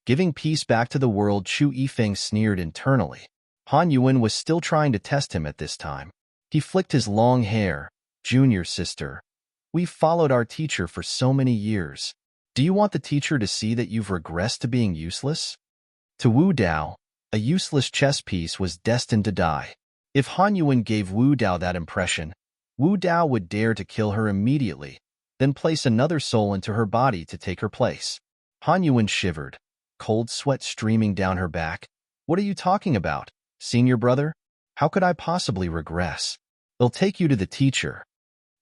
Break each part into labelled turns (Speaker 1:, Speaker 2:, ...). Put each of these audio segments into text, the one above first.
Speaker 1: Giving peace back to the world, Chu Yifeng sneered internally. Han Yuan was still trying to test him at this time. He flicked his long hair. Junior sister, we've followed our teacher for so many years. Do you want the teacher to see that you've regressed to being useless? To Wu Dao, a useless chess piece was destined to die. If Han Yuan gave Wu Dao that impression, Wu Dao would dare to kill her immediately, then place another soul into her body to take her place. Han Yuan shivered, cold sweat streaming down her back. What are you talking about, senior brother? How could I possibly regress? They'll take you to the teacher.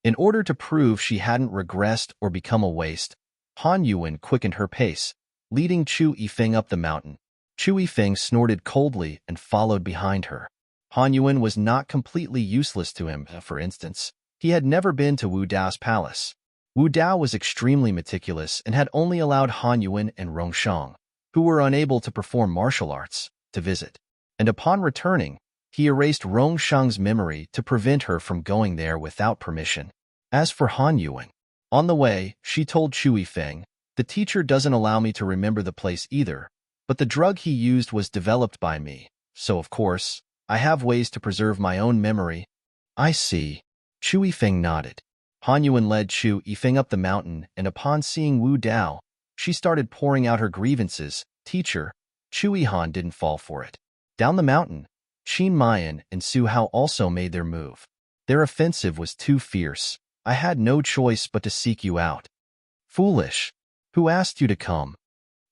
Speaker 1: In order to prove she hadn't regressed or become a waste, Han Yuan quickened her pace, leading Chu Yifeng up the mountain. Chu Yifeng snorted coldly and followed behind her. Han Yuan was not completely useless to him. For instance, he had never been to Wu Dao's palace. Wu Dao was extremely meticulous and had only allowed Han Yuan and Rongshang, who were unable to perform martial arts, to visit. And upon returning, he erased Rongshang's memory to prevent her from going there without permission. As for Han Yuan, on the way, she told Chu Yifeng, the teacher doesn't allow me to remember the place either, but the drug he used was developed by me, so of course, I have ways to preserve my own memory. I see. Chu Yifeng nodded. Han Yuan led Chu Yifeng up the mountain, and upon seeing Wu Dao, she started pouring out her grievances. Teacher, Chu Yihan didn't fall for it. Down the mountain, Qin Mayan and Su Hao also made their move. Their offensive was too fierce. I had no choice but to seek you out. Foolish. Who asked you to come?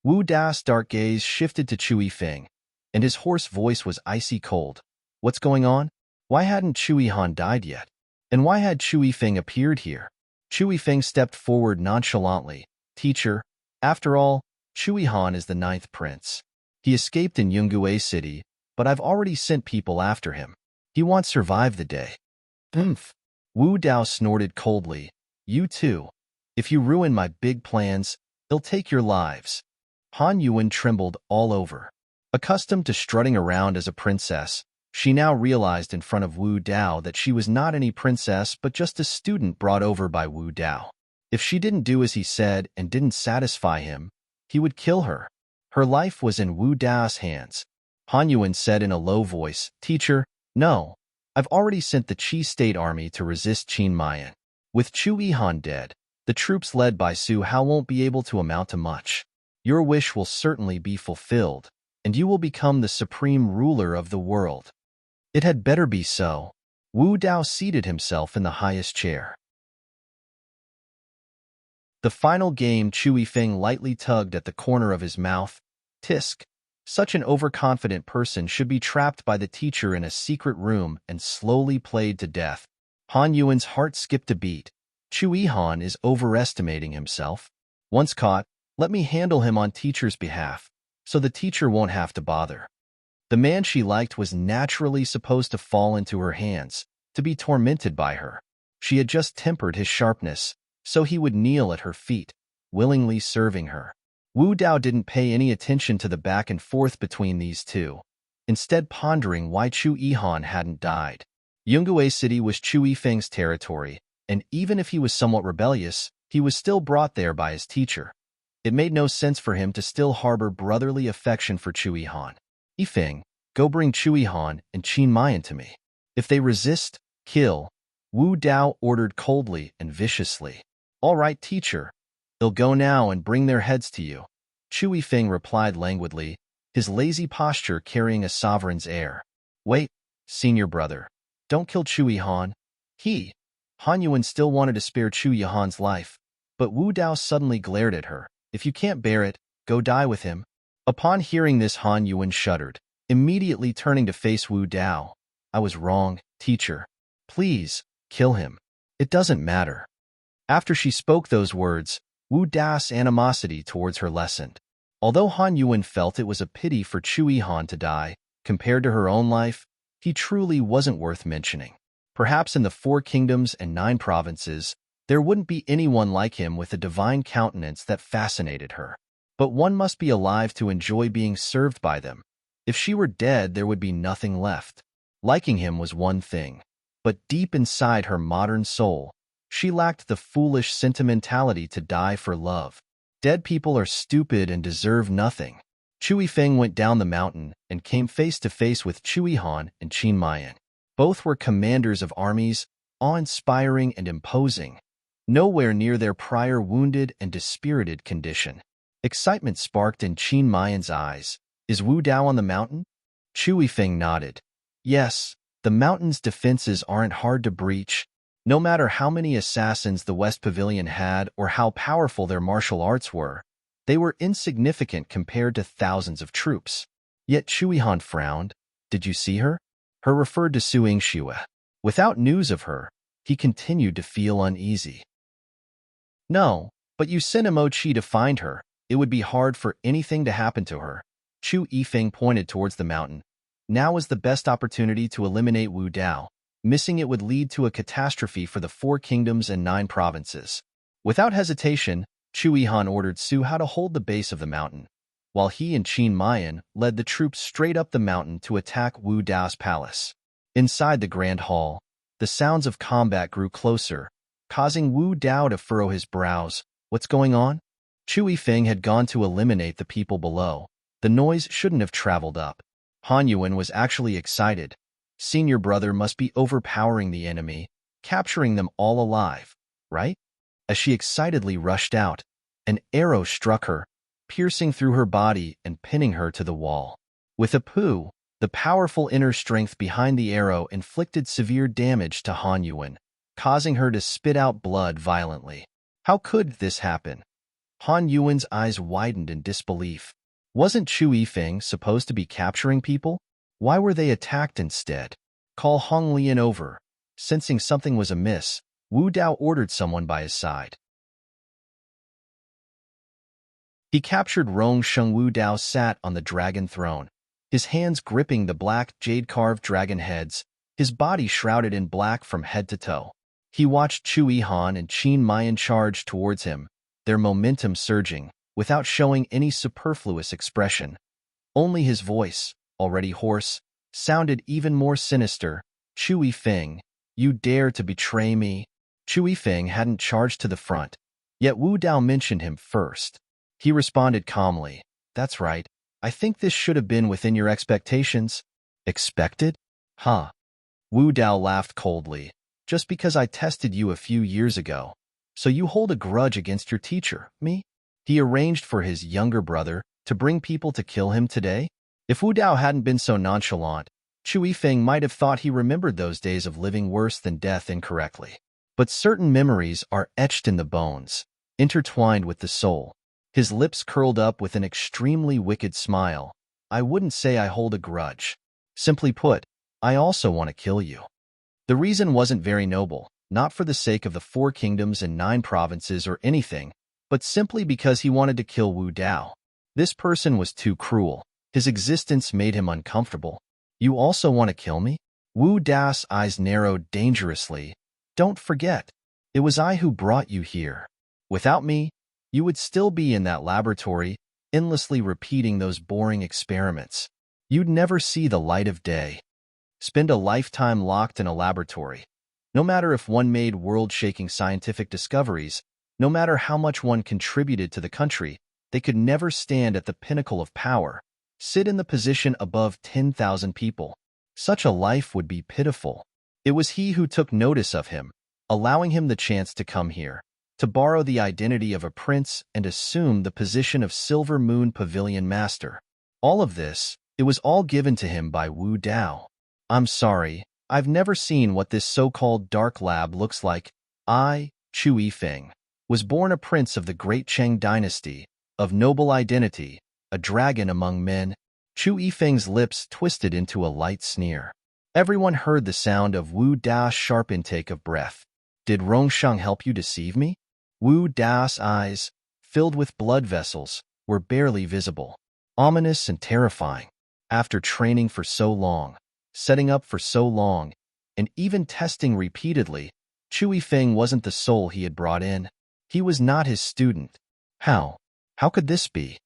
Speaker 1: Wu Dao's dark gaze shifted to Chu Yifeng, and his hoarse voice was icy cold. What's going on? Why hadn't Chu Yihan died yet? And why had Chu Yifeng appeared here? Chu Yifeng stepped forward nonchalantly. Teacher, after all, Chu Yihan is the 9th prince. He escaped in Yungue City, but I've already sent people after him. He won't survive the day. Oomph. Wu Dao snorted coldly. You too. If you ruin my big plans, they'll take your lives. Han Yuan trembled all over. Accustomed to strutting around as a princess, she now realized in front of Wu Dao that she was not any princess but just a student brought over by Wu Dao. If she didn't do as he said and didn't satisfy him, he would kill her. Her life was in Wu Dao's hands. Han Yuan said in a low voice, Teacher, no. I've already sent the Qi State Army to resist Qin Mayan. With Chu Yihan dead, the troops led by Su Hao won't be able to amount to much. Your wish will certainly be fulfilled, and you will become the supreme ruler of the world. It had better be so. Wu Dao seated himself in the highest chair. The final game, Chu Yifeng lightly tugged at the corner of his mouth. Tisk. Such an overconfident person should be trapped by the teacher in a secret room and slowly played to death. Han Yuan's heart skipped a beat. Chu Yihan is overestimating himself. Once caught, let me handle him on teacher's behalf, so the teacher won't have to bother. The man she liked was naturally supposed to fall into her hands, to be tormented by her. She had just tempered his sharpness, so he would kneel at her feet, willingly serving her. Wu Dao didn't pay any attention to the back and forth between these two, instead pondering why Chu Yihan hadn't died. Yungue City was Chu Yifeng's territory, and even if he was somewhat rebellious, he was still brought there by his teacher. It made no sense for him to still harbor brotherly affection for Chu Yihan. Yifeng, go bring Chu Yihan and Qin Mayan to me. If they resist, kill, Wu Dao ordered coldly and viciously. All right, teacher. They'll go now and bring their heads to you. Chu Yifeng replied languidly, his lazy posture carrying a sovereign's air. Wait, senior brother. Don't kill Chu Yihan. Han Yuan still wanted to spare Chu Yihan's life, but Wu Dao suddenly glared at her. If you can't bear it, go die with him. Upon hearing this, Han Yuan shuddered, immediately turning to face Wu Dao. I was wrong, teacher. Please, kill him. It doesn't matter. After she spoke those words, Wu Dao's animosity towards her lessened. Although Han Yuan felt it was a pity for Chu Yihan to die, compared to her own life, he truly wasn't worth mentioning. Perhaps in the 4 kingdoms and 9 provinces, there wouldn't be anyone like him with a divine countenance that fascinated her. But one must be alive to enjoy being served by them. If she were dead, there would be nothing left. Liking him was one thing, but deep inside her modern soul, she lacked the foolish sentimentality to die for love. Dead people are stupid and deserve nothing. Chu Yifeng went down the mountain and came face to face with Chu Yihan and Qin Mayan. Both were commanders of armies, awe-inspiring and imposing, nowhere near their prior wounded and dispirited condition. Excitement sparked in Qin Mayan's eyes. Is Wu Dao on the mountain? Chu Yifeng nodded. Yes, the mountain's defenses aren't hard to breach. No matter how many assassins the West Pavilion had or how powerful their martial arts were, they were insignificant compared to thousands of troops. Yet Chu Yihan frowned. Did you see her? Her referred to Su Yingxue. Without news of her, he continued to feel uneasy. No, but you sent Emochi to find her. It would be hard for anything to happen to her. Chu Yifeng pointed towards the mountain. Now is the best opportunity to eliminate Wu Dao. Missing it would lead to a catastrophe for the 4 kingdoms and 9 provinces. Without hesitation, Chu Yihan ordered Su Hao to hold the base of the mountain, while he and Qin Mayan led the troops straight up the mountain to attack Wu Dao's palace. Inside the grand hall, the sounds of combat grew closer, causing Wu Dao to furrow his brows. What's going on? Chu Yifeng had gone to eliminate the people below. The noise shouldn't have traveled up. Han Yuan was actually excited. Senior brother must be overpowering the enemy, capturing them all alive, right? As she excitedly rushed out, an arrow struck her, piercing through her body and pinning her to the wall. With a poo, the powerful inner strength behind the arrow inflicted severe damage to Han Yuan, causing her to spit out blood violently. How could this happen? Han Yuan's eyes widened in disbelief. Wasn't Chu Yifeng supposed to be capturing people? Why were they attacked instead? Call Hong Lian over. Sensing something was amiss, Wu Dao ordered someone by his side. He captured Rong Sheng. Wu Dao sat on the dragon throne, his hands gripping the black jade-carved dragon heads, his body shrouded in black from head to toe. He watched Chu Yihan and Qin Mayan charge towards him, their momentum surging, without showing any superfluous expression. Only his voice, already hoarse, sounded even more sinister. Chu Yifeng, you dare to betray me? Chu Yifeng hadn't charged to the front, yet Wu Dao mentioned him first. He responded calmly, that's right. I think this should have been within your expectations. Expected? Huh. Wu Dao laughed coldly. Just because I tested you a few years ago. So you hold a grudge against your teacher, me? He arranged for his younger brother to bring people to kill him today? If Wu Dao hadn't been so nonchalant, Chu Yifeng might have thought he remembered those days of living worse than death incorrectly. But certain memories are etched in the bones, intertwined with the soul. His lips curled up with an extremely wicked smile. I wouldn't say I hold a grudge. Simply put, I also want to kill you. The reason wasn't very noble, not for the sake of the 4 kingdoms and 9 provinces or anything, but simply because he wanted to kill Wu Dao. This person was too cruel. His existence made him uncomfortable. You also want to kill me? Wu Dao's eyes narrowed dangerously. Don't forget, it was I who brought you here. Without me, you would still be in that laboratory, endlessly repeating those boring experiments. You'd never see the light of day. Spend a lifetime locked in a laboratory. No matter if one made world-shaking scientific discoveries, no matter how much one contributed to the country, they could never stand at the pinnacle of power, sit in the position above 10,000 people. Such a life would be pitiful. It was he who took notice of him, allowing him the chance to come here, to borrow the identity of a prince and assume the position of Silver Moon Pavilion Master. All of this, it was all given to him by Wu Dao. I'm sorry, I've never seen what this so-called dark lab looks like. I, Chu Yifeng, was born a prince of the Great Cheng dynasty, of noble identity, a dragon among men. Chu Yifeng's lips twisted into a light sneer. Everyone heard the sound of Wu Dao's sharp intake of breath. Did Rongsheng help you deceive me? Wu Dao's eyes, filled with blood vessels, were barely visible, ominous and terrifying. After training for so long, setting up for so long, and even testing repeatedly, Chu Yifeng wasn't the soul he had brought in. He was not his student. How? How could this be?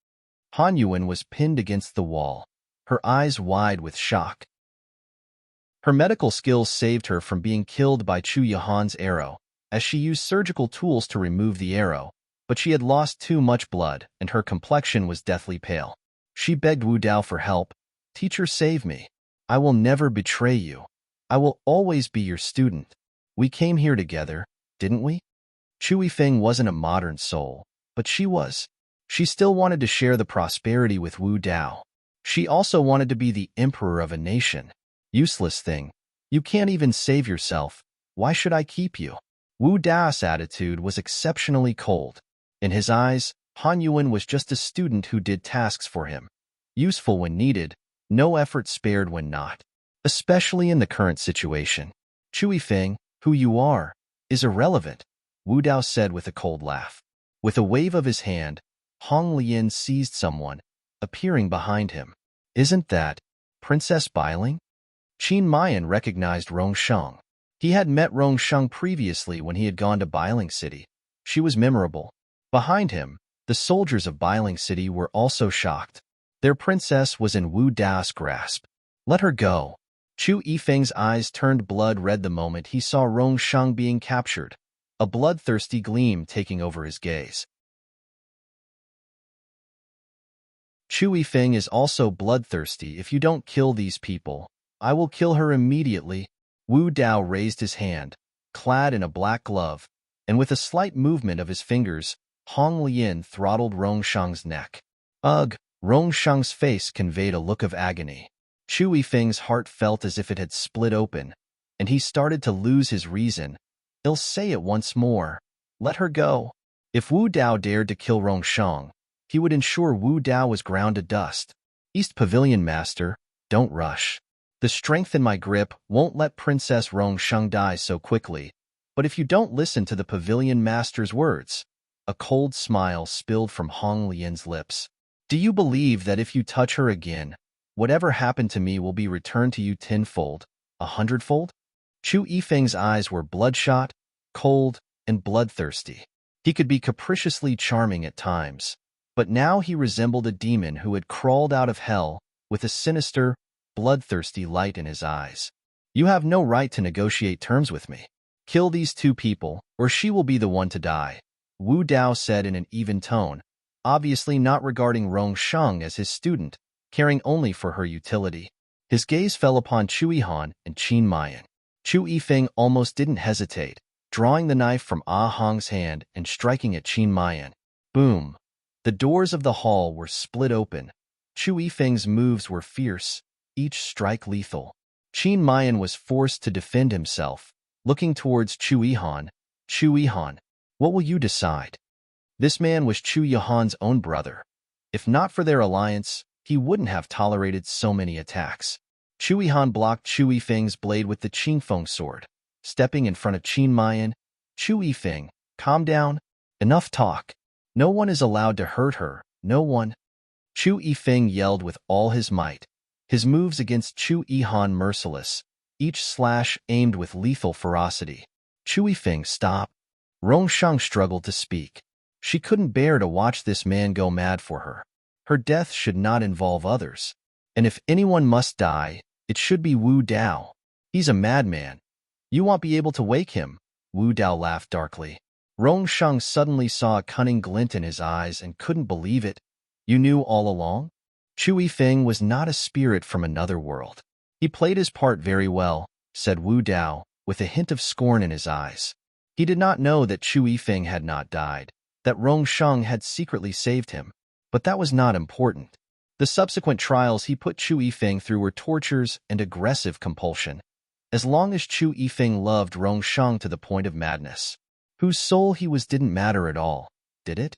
Speaker 1: Han Yuan was pinned against the wall, her eyes wide with shock. Her medical skills saved her from being killed by Chu Yihan's arrow, as she used surgical tools to remove the arrow, but she had lost too much blood and her complexion was deathly pale. She begged Wu Dao for help. "Teacher, save me. I will never betray you. I will always be your student. We came here together, didn't we?" Chu Yifeng wasn't a modern soul, but she was. She still wanted to share the prosperity with Wu Dao. She also wanted to be the emperor of a nation. Useless thing. You can't even save yourself. Why should I keep you? Wu Dao's attitude was exceptionally cold. In his eyes, Han Yuan was just a student who did tasks for him. Useful when needed, no effort spared when not. Especially in the current situation. Chu Yifeng, who you are, is irrelevant, Wu Dao said with a cold laugh. With a wave of his hand, Hong Lian seized someone, appearing behind him. "Isn't that Princess Bailing?" Qin Mayan recognized Rongsheng. He had met Rongsheng previously when he had gone to Bailing City. She was memorable. Behind him, the soldiers of Bailing City were also shocked. Their princess was in Wu Dao's grasp. "Let her go." Chu Yifeng's eyes turned blood-red the moment he saw Rongsheng being captured, a bloodthirsty gleam taking over his gaze. "Chu Yifeng is also bloodthirsty. If you don't kill these people, I will kill her immediately." Wu Dao raised his hand, clad in a black glove, and with a slight movement of his fingers, Hong Lian throttled Rongsheng's neck. Ugh! Rongsheng's face conveyed a look of agony. Chu Yifeng's heart felt as if it had split open, and he started to lose his reason. "He'll say it once more. Let her go." If Wu Dao dared to kill Rongsheng, he would ensure Wu Dao was ground to dust. "East Pavilion Master, don't rush. The strength in my grip won't let Princess Rongsheng die so quickly, but if you don't listen to the Pavilion Master's words." A cold smile spilled from Hong Lian's lips. "Do you believe that if you touch her again, whatever happened to me will be returned to you tenfold, 100-fold? Chu Yifeng's eyes were bloodshot, cold, and bloodthirsty. He could be capriciously charming at times, but now he resembled a demon who had crawled out of hell with a sinister, bloodthirsty light in his eyes. "You have no right to negotiate terms with me. Kill these two people, or she will be the one to die," Wu Dao said in an even tone, obviously not regarding Rongsheng as his student, caring only for her utility. His gaze fell upon Chu Yihan and Qin Mayan. Chu Yifeng almost didn't hesitate, drawing the knife from Ah Hong's hand and striking at Qin Mayan. Boom! The doors of the hall were split open. Chu Yifeng's moves were fierce, each strike lethal. Qin Mayan was forced to defend himself, looking towards Chu Yihan. "Chu Yihan, what will you decide?" This man was Chu Yihan's own brother. If not for their alliance, he wouldn't have tolerated so many attacks. Chu Yihan blocked Chu Yifeng's blade with the Qingfeng sword. Stepping in front of Qin Mayan, "Chu Yifeng, calm down. Enough talk. No one is allowed to hurt her, no one." Chu Yifeng yelled with all his might, his moves against Chu Yihan merciless, each slash aimed with lethal ferocity. "Chu Yifeng, stop." Rongsheng struggled to speak. She couldn't bear to watch this man go mad for her. Her death should not involve others. And if anyone must die, it should be Wu Dao. He's a madman. You won't be able to wake him. Wu Dao laughed darkly. Rongsheng suddenly saw a cunning glint in his eyes and couldn't believe it. "You knew all along?" Chu Yifeng was not a spirit from another world. "He played his part very well," said Wu Dao, with a hint of scorn in his eyes. He did not know that Chu Yifeng had not died, that Rongsheng had secretly saved him. But that was not important. The subsequent trials he put Chu Yifeng through were tortures and aggressive compulsion. As long as Chu Yifeng loved Rongsheng to the point of madness, whose soul he was didn't matter at all, did it?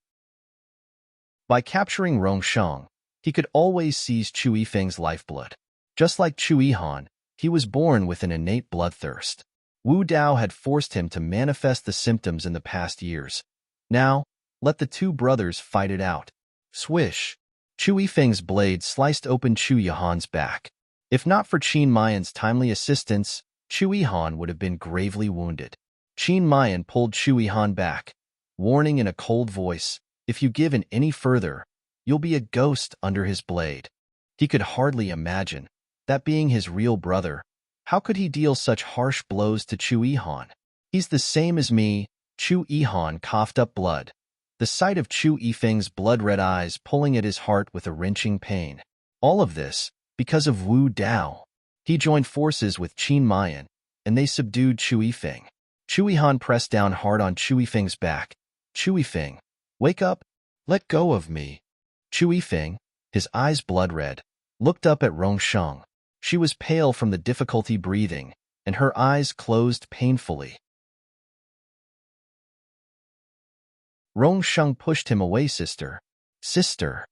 Speaker 1: By capturing Rongsheng, he could always seize Chu Yifeng's lifeblood. Just like Chu Yihan, he was born with an innate bloodthirst. Wu Dao had forced him to manifest the symptoms in the past years. Now, let the two brothers fight it out. Swish! Chu Yifeng's blade sliced open Chu Yihan's back. If not for Qin Mayan's timely assistance, Chu Yihan would have been gravely wounded. Qin Mayan pulled Chu Yihan back, warning in a cold voice, "If you give in any further, you'll be a ghost under his blade." He could hardly imagine, that being his real brother, how could he deal such harsh blows to Chu Yihan? "He's the same as me." Chu Yihan coughed up blood. the sight of Chu Yifeng's blood-red eyes pulling at his heart with a wrenching pain. All of this because of Wu Dao. He joined forces with Qin Mayan, and they subdued Chu Yifeng. Chu Yihan pressed down hard on Chu Yifeng's back. Chu Yifeng, wake up! Let go of me! Chu Yifeng, his eyes blood-red, looked up at Rongsheng. She was pale from the difficulty breathing, and her eyes closed painfully. Rongsheng pushed him away. Sister! Sister!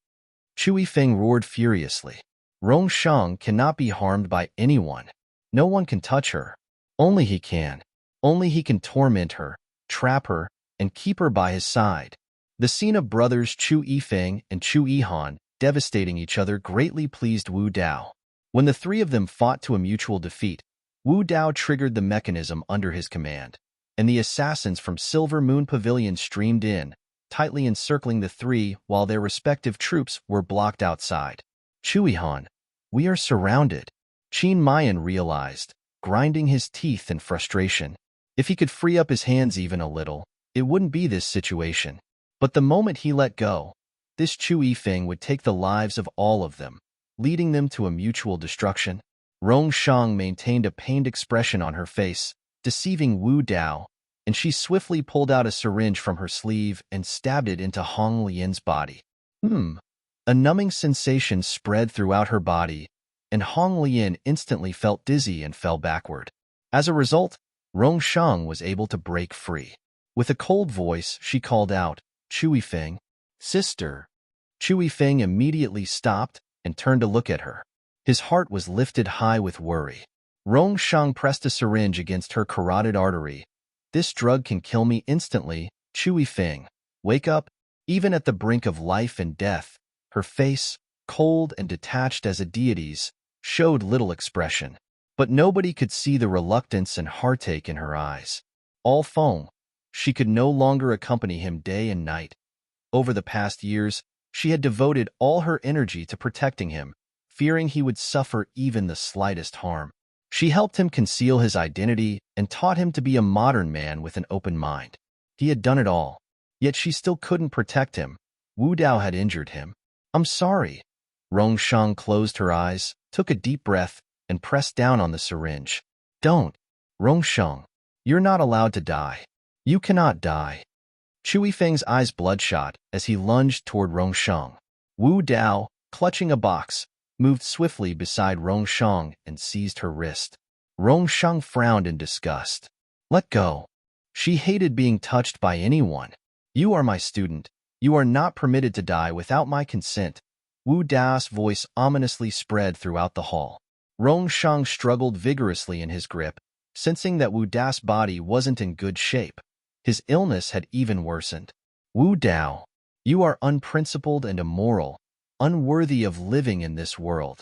Speaker 1: Chu Yifeng roared furiously. Rongsheng cannot be harmed by anyone. No one can touch her. Only he can. Only he can torment her, trap her, and keep her by his side. The scene of brothers Chu Yifeng and Chu Yihan devastating each other greatly pleased Wu Dao. When the three of them fought to a mutual defeat, Wu Dao triggered the mechanism under his command, and the assassins from Silver Moon Pavilion streamed in, tightly encircling the three while their respective troops were blocked outside. Chu Yihan, we are surrounded, Qin Mayan realized, grinding his teeth in frustration. If he could free up his hands even a little, it wouldn't be this situation. But the moment he let go, this Chu Yifeng would take the lives of all of them, leading them to a mutual destruction. Rongsheng maintained a pained expression on her face, deceiving Wu Dao, and she swiftly pulled out a syringe from her sleeve and stabbed it into Hong Lian's body. A numbing sensation spread throughout her body, and Hong Lian instantly felt dizzy and fell backward. As a result, Rongsheng was able to break free. With a cold voice, she called out, Chu Yifeng, sister. Chu Yifeng immediately stopped and turned to look at her. His heart was lifted high with worry. Rongsheng pressed a syringe against her carotid artery. This drug can kill me instantly. Chu Yifeng, wake up. Even at the brink of life and death, her face, cold and detached as a deity's, showed little expression. But nobody could see the reluctance and heartache in her eyes. All Feng, she could no longer accompany him day and night. Over the past years, she had devoted all her energy to protecting him, fearing he would suffer even the slightest harm. She helped him conceal his identity and taught him to be a modern man with an open mind. He had done it all, yet she still couldn't protect him. Wu Dao had injured him. I'm sorry. Rongsheng closed her eyes, took a deep breath, and pressed down on the syringe. Don't. Rongsheng, you're not allowed to die. You cannot die. Chu Yifeng's eyes bloodshot as he lunged toward Rongsheng. Wu Dao, clutching a box, moved swiftly beside Rongsheng and seized her wrist. Rongsheng frowned in disgust. Let go. She hated being touched by anyone. You are my student. You are not permitted to die without my consent. Wu Dao's voice ominously spread throughout the hall. Rongsheng struggled vigorously in his grip, sensing that Wu Dao's body wasn't in good shape. His illness had even worsened. Wu Dao, you are unprincipled and immoral, unworthy of living in this world.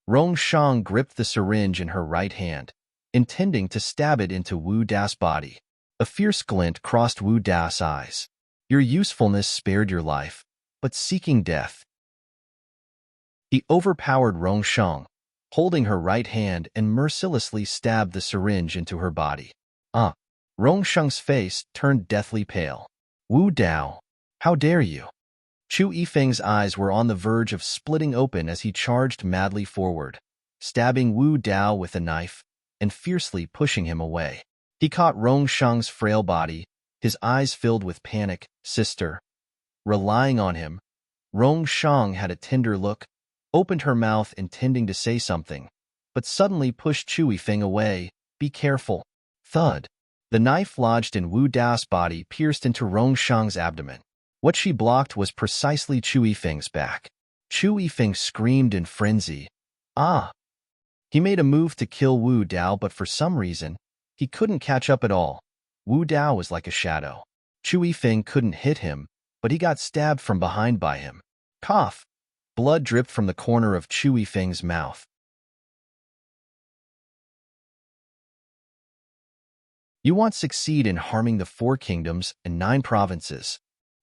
Speaker 1: Rongsheng gripped the syringe in her right hand, intending to stab it into Wu Dao's body. A fierce glint crossed Wu Dao's eyes. Your usefulness spared your life, but seeking death. He overpowered Rongsheng, holding her right hand and mercilessly stabbed the syringe into her body. Rongsheng's face turned deathly pale. Wu Dao, how dare you? Chu Yifeng's eyes were on the verge of splitting open as he charged madly forward, stabbing Wu Dao with a knife and fiercely pushing him away. He caught Rongsheng's frail body, his eyes filled with panic. Sister. Relying on him, Rongsheng had a tender look, opened her mouth intending to say something, but suddenly pushed Chu Yifeng away. Be careful. Thud. The knife lodged in Wu Dao's body pierced into Rongsheng's abdomen. What she blocked was precisely Chu Yifeng's back. Chu Yifeng screamed in frenzy. He made a move to kill Wu Dao, but for some reason, he couldn't catch up at all. Wu Dao was like a shadow. Chu Yifeng couldn't hit him, but he got stabbed from behind by him. Cough. Blood dripped from the corner of Chu Yifeng's mouth. You won't succeed in harming the 4 kingdoms and 9 provinces.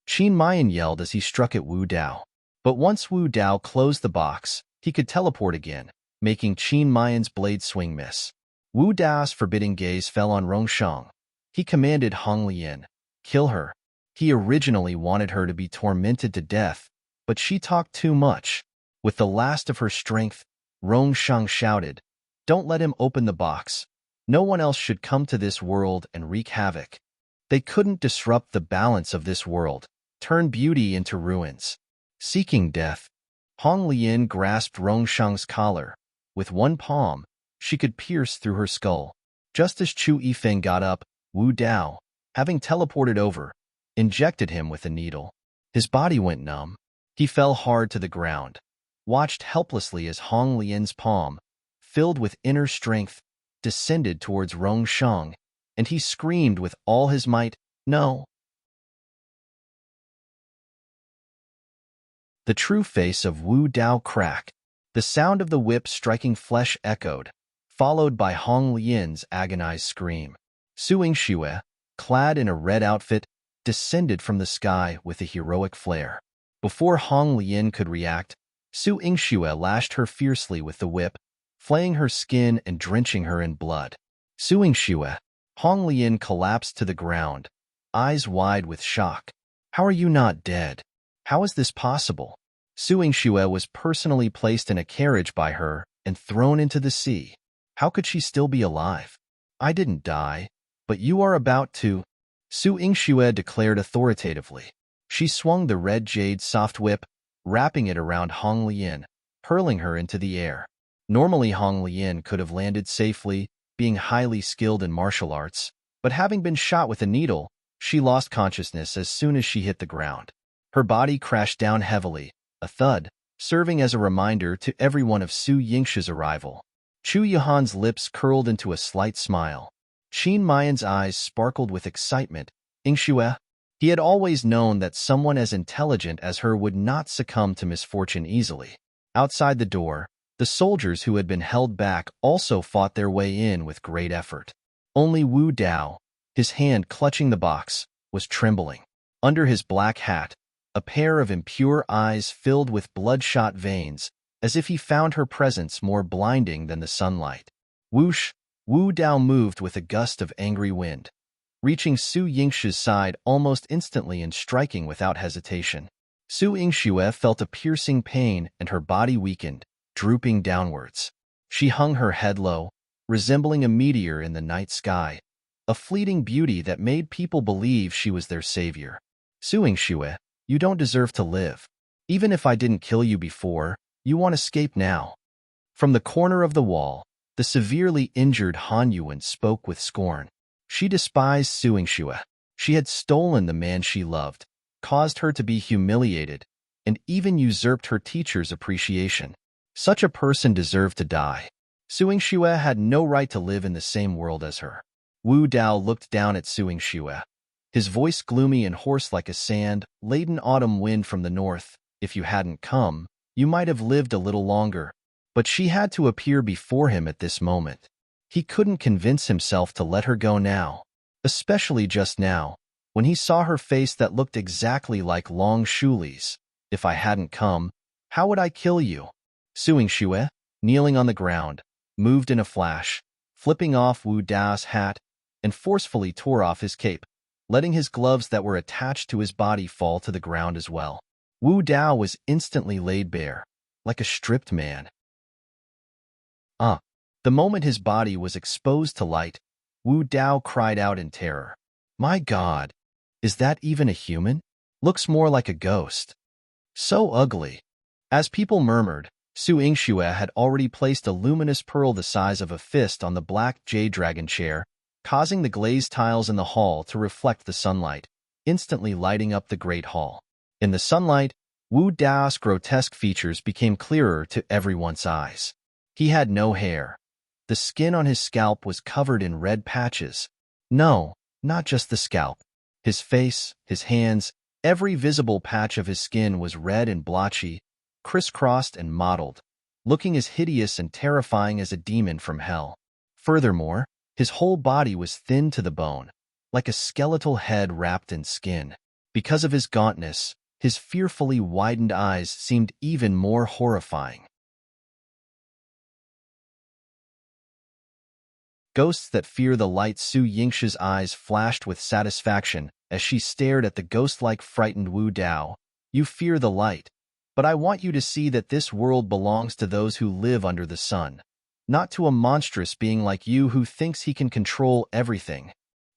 Speaker 1: Qin Mayan yelled as he struck at Wu Dao. But once Wu Dao closed the box, he could teleport again, making Qin Mayan's blade swing miss. Wu Dao's forbidding gaze fell on Rongsheng. He commanded Hong Lian, kill her. He originally wanted her to be tormented to death, but she talked too much. With the last of her strength, Rongsheng shouted, "Don't let him open the box. No one else should come to this world and wreak havoc." They couldn't disrupt the balance of this world, turn beauty into ruins. Seeking death, Hong Lian grasped Rongsheng's collar. With one palm, she could pierce through her skull. Just as Chu Yifeng got up, Wu Dao, having teleported over, injected him with a needle. His body went numb. He fell hard to the ground, watched helplessly as Hong Lian's palm, filled with inner strength, descended towards Rongsheng, and he screamed with all his might, "No!" The true face of Wu Dao cracked. The sound of the whip striking flesh echoed, followed by Hong Lian's agonized scream. Su Yingxue, clad in a red outfit, descended from the sky with a heroic flare. Before Hong Lian could react, Su Yingxue lashed her fiercely with the whip, flaying her skin and drenching her in blood. Su Yingxue, Hong Lian collapsed to the ground, eyes wide with shock. "How are you not dead? How is this possible?" Su Yingxue was personally placed in a carriage by her and thrown into the sea. How could she still be alive? "I didn't die, but you are about to," Su Yingxue declared authoritatively. She swung the red jade soft whip, wrapping it around Hong Lian, hurling her into the air. Normally Hong Lian could have landed safely, being highly skilled in martial arts, but having been shot with a needle, she lost consciousness as soon as she hit the ground. Her body crashed down heavily, a thud, serving as a reminder to everyone of Su Yingxue's arrival. Chu Yuhan's lips curled into a slight smile. Qin Mayan's eyes sparkled with excitement. "Yingxue?" He had always known that someone as intelligent as her would not succumb to misfortune easily. Outside the door, the soldiers who had been held back also fought their way in with great effort. Only Wu Dao, his hand clutching the box, was trembling. Under his black hat, a pair of impure eyes filled with bloodshot veins, as if he found her presence more blinding than the sunlight. Whoosh! Wu Dao moved with a gust of angry wind, reaching Su Yingxue's side almost instantly and striking without hesitation. Su Yingxue felt a piercing pain and her body weakened, drooping downwards. She hung her head low, resembling a meteor in the night sky, a fleeting beauty that made people believe she was their savior. "Su Yingxue, you don't deserve to live. Even if I didn't kill you before, you want to escape now." From the corner of the wall, the severely injured Han Yuan spoke with scorn. She despised Su Yingxue. She had stolen the man she loved, caused her to be humiliated, and even usurped her teacher's appreciation. Such a person deserved to die. Su Yingxue had no right to live in the same world as her. Wu Dao looked down at Su Yingxue, his voice gloomy and hoarse like a sand-laden autumn wind from the north. "If you hadn't come, you might have lived a little longer." But she had to appear before him at this moment. He couldn't convince himself to let her go now, especially just now, when he saw her face that looked exactly like Long Shuli's. "If I hadn't come, how would I kill you?" Su Yingxue, kneeling on the ground, moved in a flash, flipping off Wu Dao's hat, and forcefully tore off his cape, letting his gloves that were attached to his body fall to the ground as well. Wu Dao was instantly laid bare, like a stripped man. The moment his body was exposed to light, Wu Dao cried out in terror. "My God, is that even a human? Looks more like a ghost. So ugly." As people murmured, Su Yingxue had already placed a luminous pearl the size of a fist on the black jade dragon chair, causing the glazed tiles in the hall to reflect the sunlight, instantly lighting up the great hall. In the sunlight, Wu Dao's grotesque features became clearer to everyone's eyes. He had no hair. The skin on his scalp was covered in red patches. No, not just the scalp. His face, his hands, every visible patch of his skin was red and blotchy, crisscrossed and mottled, looking as hideous and terrifying as a demon from hell. Furthermore, his whole body was thin to the bone, like a skeletal head wrapped in skin. Because of his gauntness, his fearfully widened eyes seemed even more horrifying. Ghosts that fear the light. Su Yingshi's eyes flashed with satisfaction as she stared at the ghost-like frightened Wu Dao. You fear the light, but I want you to see that this world belongs to those who live under the sun, not to a monstrous being like you who thinks he can control everything.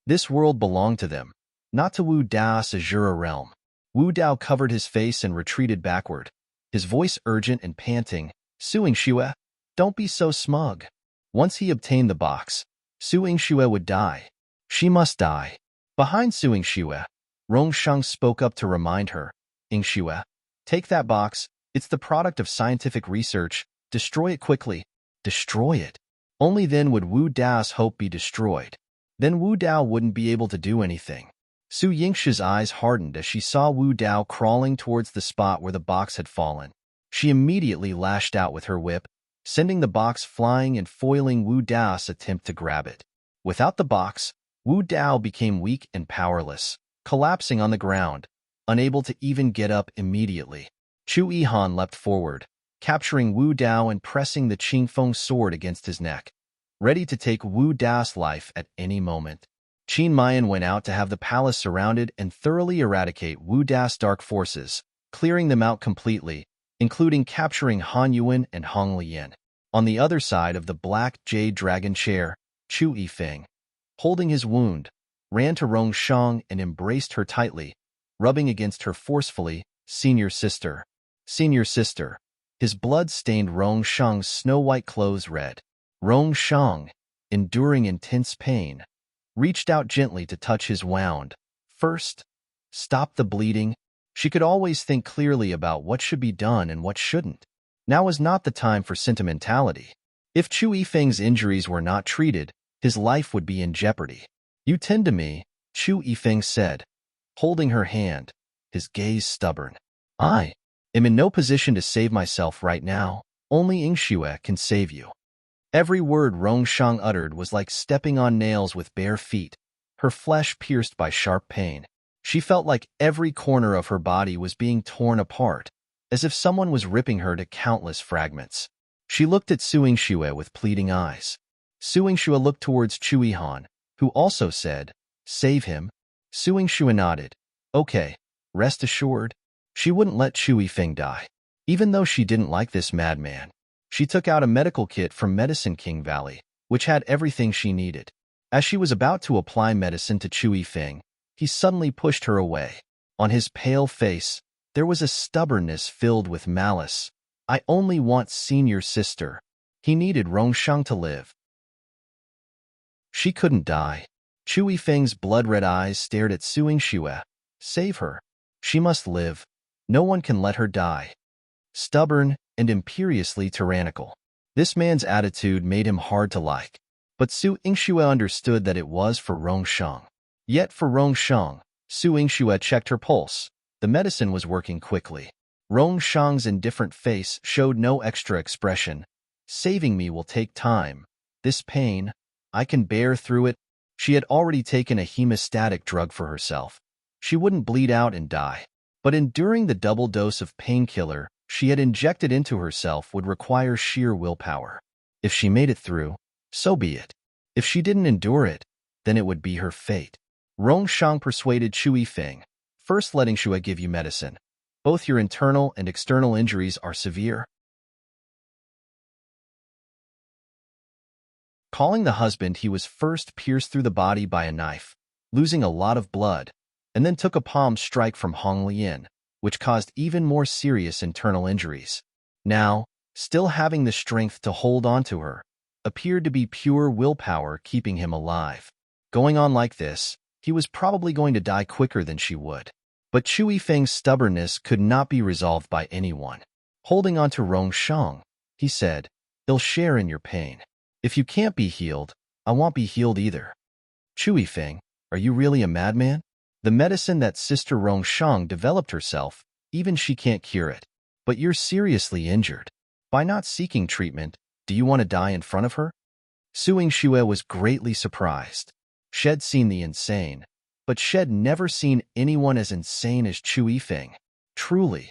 Speaker 1: This world belonged to them, not to Wu Dao's Azura realm. Wu Dao covered his face and retreated backward, his voice urgent and panting. Su Yingxue, don't be so smug. Once he obtained the box, Su Yingxue would die. She must die. Behind Su Yingxue, Rongsheng spoke up to remind her. Yingxue, take that box. It's the product of scientific research. Destroy it quickly. Destroy it. Only then would Wu Dao's hope be destroyed. Then Wu Dao wouldn't be able to do anything. Su Yingshi's eyes hardened as she saw Wu Dao crawling towards the spot where the box had fallen. She immediately lashed out with her whip, sending the box flying and foiling Wu Dao's attempt to grab it. Without the box, Wu Dao became weak and powerless, collapsing on the ground, unable to even get up immediately. Chu Yihan leapt forward, capturing Wu Dao and pressing the Qingfeng sword against his neck, ready to take Wu Dao's life at any moment. Qin Mayan went out to have the palace surrounded and thoroughly eradicate Wu Dao's dark forces, clearing them out completely, including capturing Han Yuan and Hong Lian. On the other side of the black jade dragon chair, Chu Yifeng, holding his wound, ran to Rongsheng and embraced her tightly, rubbing against her forcefully. Senior sister. Senior sister. His blood stained Rongsheng's snow-white clothes red. Rongsheng, enduring intense pain, reached out gently to touch his wound. First, stop the bleeding. She could always think clearly about what should be done and what shouldn't. Now was not the time for sentimentality. If Chu Yifeng's injuries were not treated, his life would be in jeopardy. You tend to me, Chu Yifeng said, holding her hand, his gaze stubborn. I am in no position to save myself right now. Only Yingxue can save you. Every word Rongsheng uttered was like stepping on nails with bare feet, her flesh pierced by sharp pain. She felt like every corner of her body was being torn apart, as if someone was ripping her to countless fragments. She looked at Su Yingxue with pleading eyes. Su Yingxue looked towards Chu Yihan, who also said, "Save him." Su Yingxue nodded. Okay, rest assured, she wouldn't let Chu Yifeng die. Even though she didn't like this madman, she took out a medical kit from Medicine King Valley, which had everything she needed. As she was about to apply medicine to Chu Yifeng, he suddenly pushed her away. On his pale face, there was a stubbornness filled with malice. I only want senior sister. He needed Rongsheng to live. She couldn't die. Chu Yifeng's blood-red eyes stared at Su Yingxue. Save her. She must live. No one can let her die. Stubborn and imperiously tyrannical. This man's attitude made him hard to like. But Su Yingxue understood that it was for Rongsheng. Yet for Rongsheng, Su Yingxue checked her pulse. The medicine was working quickly. Rongsheng's indifferent face showed no extra expression. Saving me will take time. This pain, I can bear through it. She had already taken a hemostatic drug for herself. She wouldn't bleed out and die. But enduring the double dose of painkiller she had injected into herself would require sheer willpower. If she made it through, so be it. If she didn't endure it, then it would be her fate. Rongsheng persuaded Chu Yifeng, first letting Yingxue give you medicine. Both your internal and external injuries are severe. Calling the husband, he was first pierced through the body by a knife, losing a lot of blood, and then took a palm strike from Hong Lian, which caused even more serious internal injuries. Now, still having the strength to hold on to her, appeared to be pure willpower keeping him alive. Going on like this, he was probably going to die quicker than she would. But Chu Yifeng's stubbornness could not be resolved by anyone. Holding on to Rongsheng, he said, "They'll share in your pain. If you can't be healed, I won't be healed either." Chu Yifeng, are you really a madman? The medicine that Sister Rongsheng developed herself, even she can't cure it. But you're seriously injured. By not seeking treatment, do you want to die in front of her? Su Yingxue was greatly surprised. She'd seen the insane, but she'd never seen anyone as insane as Chu Yifeng. Truly,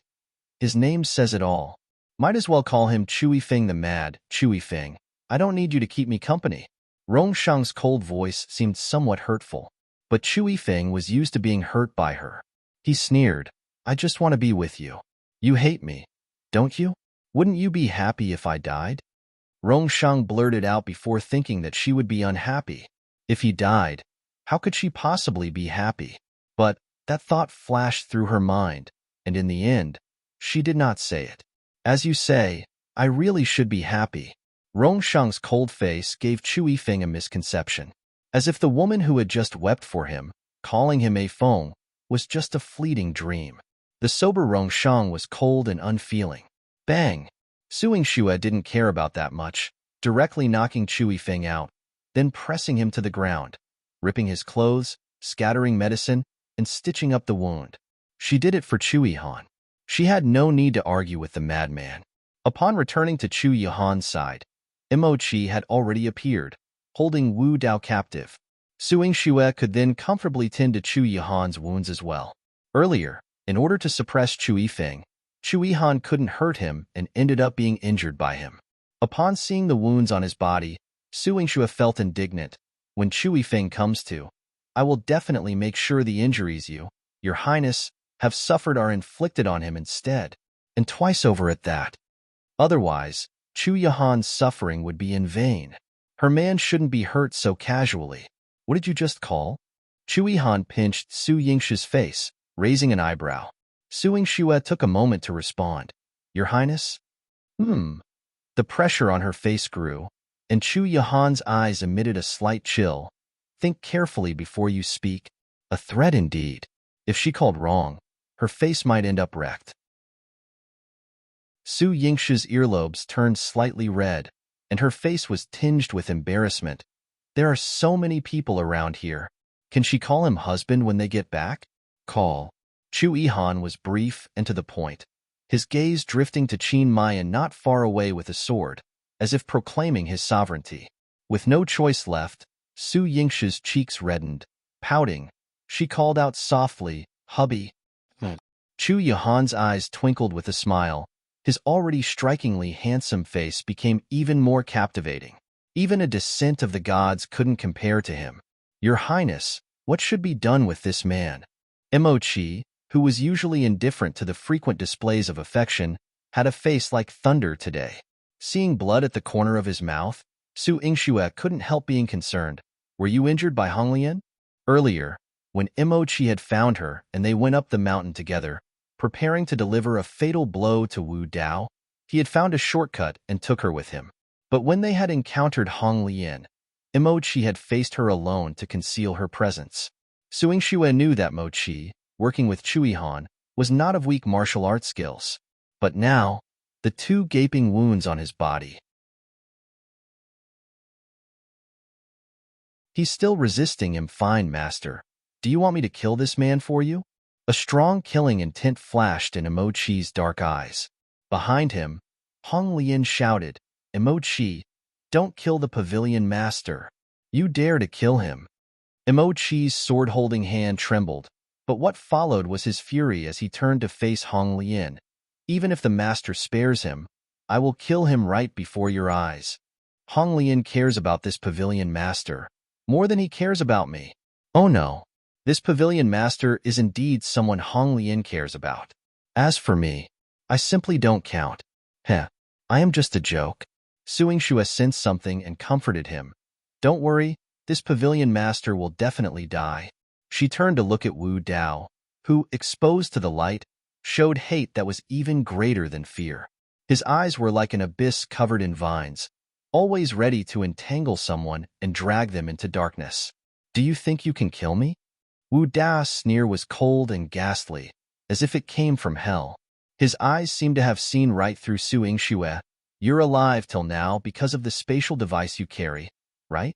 Speaker 1: his name says it all. Might as well call him Chu Yifeng the Mad. Chu Yifeng, I don't need you to keep me company. Rongshang's cold voice seemed somewhat hurtful, but Chu Yifeng was used to being hurt by her. He sneered, I just want to be with you. You hate me, don't you? Wouldn't you be happy if I died? Rongshang blurted out before thinking that she would be unhappy. If he died, how could she possibly be happy? But that thought flashed through her mind, and in the end, she did not say it. As you say, I really should be happy. Rongshang's cold face gave Chu Yifeng a misconception, as if the woman who had just wept for him, calling him a feng, was just a fleeting dream. The sober Rongshang was cold and unfeeling. Bang! Su Yingxue didn't care about that much, directly knocking Chu Yifeng out, then pressing him to the ground, ripping his clothes, scattering medicine, and stitching up the wound. She did it for Chu Yihan. She had no need to argue with the madman. Upon returning to Chu Yihan's side, Immerse had already appeared, holding Wu Dao captive. Su Yingxue could then comfortably tend to Chu Yihan's wounds as well. Earlier, in order to suppress Chu Yifeng, Chu Yihan couldn't hurt him and ended up being injured by him. Upon seeing the wounds on his body, Su Yingxue felt indignant. When Chu Yifeng comes to, I will definitely make sure the injuries you, Your Highness, have suffered are inflicted on him instead, and twice over at that. Otherwise, Chu Yihan's suffering would be in vain. Her man shouldn't be hurt so casually. What did you just call? Chu Yihan pinched Su Yingxue's face, raising an eyebrow. Su Yingxue took a moment to respond. Your Highness? The pressure on her face grew, and Chu Yihan's eyes emitted a slight chill. Think carefully before you speak. A threat indeed. If she called wrong, her face might end up wrecked. Su Yingxue's earlobes turned slightly red, and her face was tinged with embarrassment. There are so many people around here. Can she call him husband when they get back? Call. Chu Yihan was brief and to the point, his gaze drifting to Qin Mayan not far away with a sword, as if proclaiming his sovereignty. With no choice left, Su Yingxue's cheeks reddened. Pouting, she called out softly, hubby. Chu Yihan's eyes twinkled with a smile. His already strikingly handsome face became even more captivating. Even a descent of the gods couldn't compare to him. Your Highness, what should be done with this man? Immerse, who was usually indifferent to the frequent displays of affection, had a face like thunder today. Seeing blood at the corner of his mouth, Su Yingxue couldn't help being concerned. Were you injured by Honglian? Earlier, when Immerse had found her and they went up the mountain together, preparing to deliver a fatal blow to Wu Dao, he had found a shortcut and took her with him. But when they had encountered Honglian, Immerse had faced her alone to conceal her presence. Su Yingxue knew that Mochi, working with Chu Yihan, was not of weak martial arts skills. But now, the two gaping wounds on his body. He's still resisting him. Fine, master. Do you want me to kill this man for you? A strong killing intent flashed in Immerse's dark eyes. Behind him, Honglian shouted, Immerse, don't kill the pavilion master. You dare to kill him. Immerse's sword-holding hand trembled, but what followed was his fury as he turned to face Honglian. Even if the master spares him, I will kill him right before your eyes. Honglian cares about this pavilion master more than he cares about me. Oh no, this pavilion master is indeed someone Honglian cares about. As for me, I simply don't count. Heh, I am just a joke. Su Yingxue sensed something and comforted him. Don't worry, this pavilion master will definitely die. She turned to look at Wu Dao, who, exposed to the light, showed hate that was even greater than fear. His eyes were like an abyss covered in vines, always ready to entangle someone and drag them into darkness. Do you think you can kill me? Wu Dao's sneer was cold and ghastly, as if it came from hell. His eyes seemed to have seen right through Su Yingxue. You're alive till now because of the spatial device you carry, right?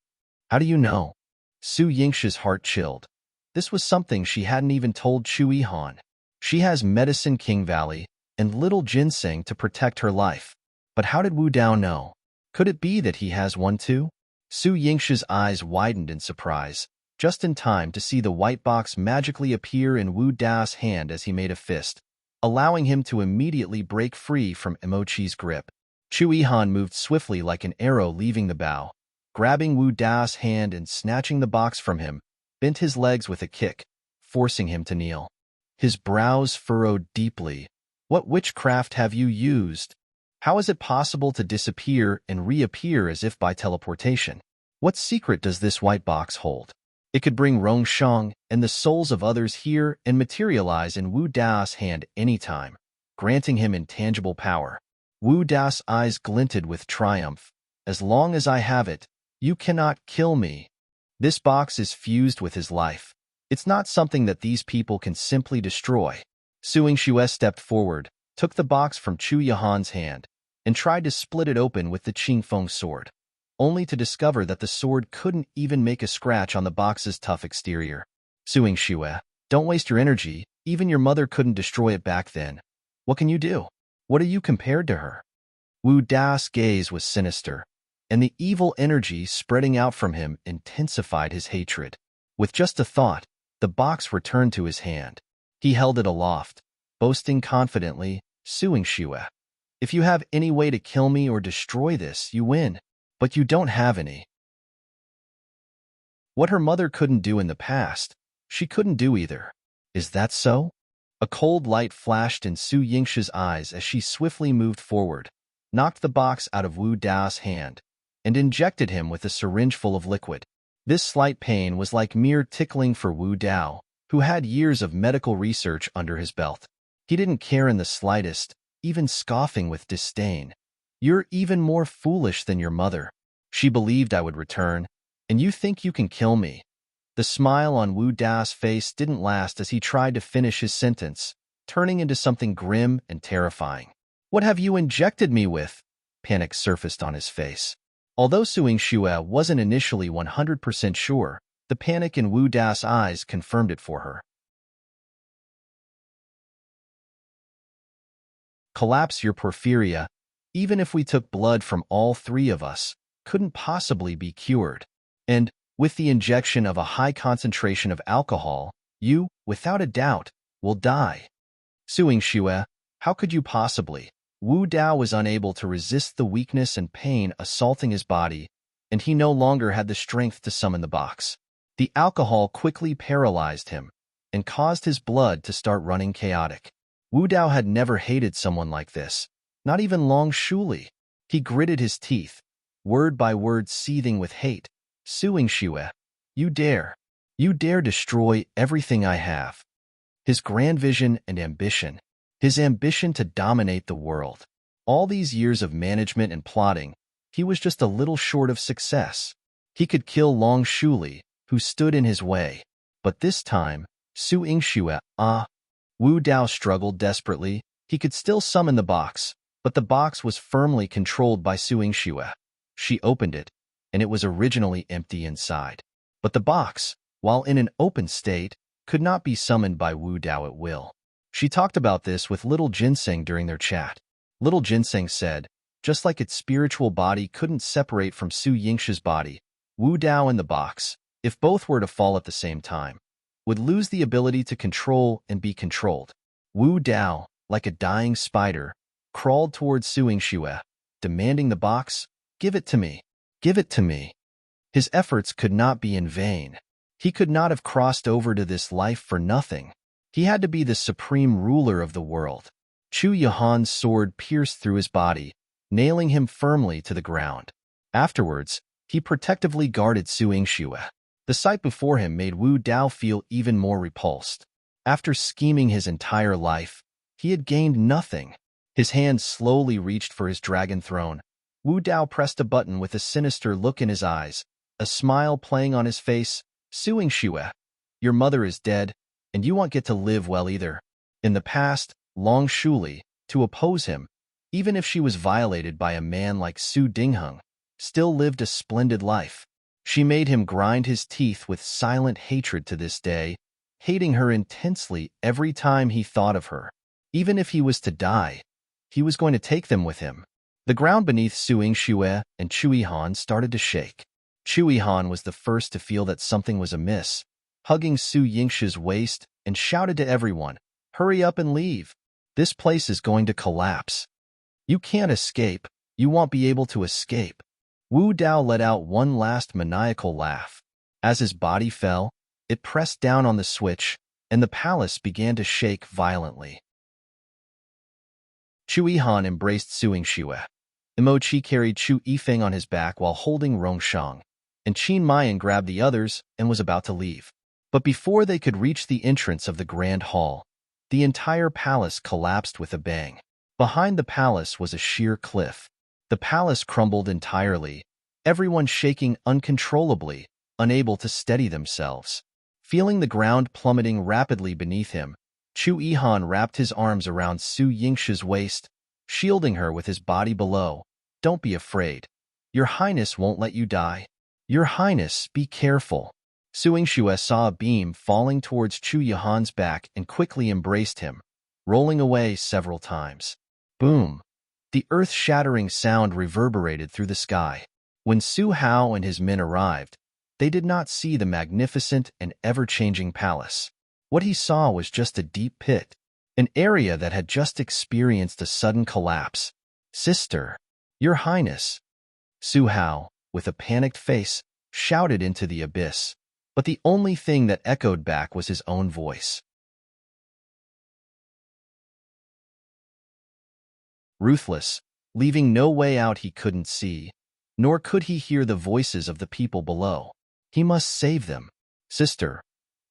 Speaker 1: How do you know? Su Yingxue's heart chilled. This was something she hadn't even told Chu Yihan. She has Medicine King Valley and little ginseng to protect her life. But how did Wu Dao know? Could it be that he has one too? Su Yingxue's eyes widened in surprise, just in time to see the white box magically appear in Wu Dao's hand as he made a fist, allowing him to immediately break free from Immerse's grip. Chu Yihan moved swiftly like an arrow leaving the bow, grabbing Wu Dao's hand and snatching the box from him, bent his legs with a kick, forcing him to kneel. His brows furrowed deeply. What witchcraft have you used? How is it possible to disappear and reappear as if by teleportation? What secret does this white box hold? It could bring Rongsheng and the souls of others here and materialize in Wu Dao's hand anytime, granting him intangible power. Wu Dao's eyes glinted with triumph. As long as I have it, you cannot kill me. This box is fused with his life. It's not something that these people can simply destroy. Suing Xue stepped forward, took the box from Chu Yahan's hand, and tried to split it open with the Qingfeng sword, only to discover that the sword couldn't even make a scratch on the box's tough exterior. Suing Xue, don't waste your energy. Even your mother couldn't destroy it back then. What can you do? What are you compared to her? Wu Dao's gaze was sinister, and the evil energy spreading out from him intensified his hatred. With just a thought, the box returned to his hand. He held it aloft, boasting confidently, Suing Xue, if you have any way to kill me or destroy this, you win. But you don't have any. What her mother couldn't do in the past, she couldn't do either. Is that so? A cold light flashed in Su Yingxi's eyes as she swiftly moved forward, knocked the box out of Wu Dao's hand, and injected him with a syringe full of liquid. This slight pain was like mere tickling for Wu Dao, who had years of medical research under his belt. He didn't care in the slightest, even scoffing with disdain. You're even more foolish than your mother. She believed I would return, and you think you can kill me. The smile on Wu Dao's face didn't last as he tried to finish his sentence, turning into something grim and terrifying. What have you injected me with? Panic surfaced on his face. Although Suing Xue wasn't initially 100% sure, the panic in Wu Dao's eyes confirmed it for her. Collapse your porphyria, even if we took blood from all three of us, couldn't possibly be cured. And, with the injection of a high concentration of alcohol, you, without a doubt, will die. Suing Xue, how could you possibly? Wu Dao was unable to resist the weakness and pain assaulting his body, and he no longer had the strength to summon the box. The alcohol quickly paralyzed him and caused his blood to start running chaotic. Wu Dao had never hated someone like this, not even Long Shuli. He gritted his teeth, word by word seething with hate. Suing Xue, you dare destroy everything I have. His grand vision and ambition, his ambition to dominate the world. All these years of management and plotting, he was just a little short of success. He could kill Long Shuli, who stood in his way. But this time, Suing Xue, Wu Dao struggled desperately. He could still summon the box, but the box was firmly controlled by Suing Xue. She opened it, and it was originally empty inside. But the box, while in an open state, could not be summoned by Wu Dao at will. She talked about this with Little Ginseng during their chat. Little Ginseng said, just like its spiritual body couldn't separate from Su Yingxi's body, Wu Dao and the box, if both were to fall at the same time, would lose the ability to control and be controlled. Wu Dao, like a dying spider, crawled towards Suing Xue, demanding the box, give it to me. Give it to me. His efforts could not be in vain. He could not have crossed over to this life for nothing. He had to be the supreme ruler of the world. Chu Yahan's sword pierced through his body, nailing him firmly to the ground. Afterwards, he protectively guarded Suing Xue. The sight before him made Wu Dao feel even more repulsed. After scheming his entire life, he had gained nothing. His hand slowly reached for his dragon throne. Wu Dao pressed a button with a sinister look in his eyes, a smile playing on his face. Suing Xue, your mother is dead, and you won't get to live well either. In the past, Long Shuli, to oppose him, even if she was violated by a man like Su Dingheng, still lived a splendid life. She made him grind his teeth with silent hatred to this day, hating her intensely every time he thought of her. Even if he was to die, he was going to take them with him. The ground beneath Suing Xue and Chu Yihan started to shake. Chu Yihan was the first to feel that something was amiss, hugging Su Yingxi's waist and shouted to everyone, hurry up and leave. This place is going to collapse. You can't escape. You won't be able to escape. Wu Dao let out one last maniacal laugh. As his body fell, it pressed down on the switch, and the palace began to shake violently. Chu Yihan embraced Su Yingxue. Imochi carried Chu Yifeng on his back while holding Rongshang, and Qin Mayan grabbed the others and was about to leave. But before they could reach the entrance of the grand hall, the entire palace collapsed with a bang. Behind the palace was a sheer cliff. The palace crumbled entirely, everyone shaking uncontrollably, unable to steady themselves. Feeling the ground plummeting rapidly beneath him, Chu Yihan wrapped his arms around Su Yingxue's waist, shielding her with his body below. "Don't be afraid. Your Highness won't let you die. Your Highness, be careful." Su Yingxue saw a beam falling towards Chu Yihan's back and quickly embraced him, rolling away several times. Boom! The earth-shattering sound reverberated through the sky. When Su Hao and his men arrived, they did not see the magnificent and ever-changing palace. What he saw was just a deep pit, an area that had just experienced a sudden collapse. "Sister, Your Highness!" Su Hao, with a panicked face, shouted into the abyss, but the only thing that echoed back was his own voice. Ruthless, leaving no way out he couldn't see, nor could he hear the voices of the people below. He must save them. "Sister,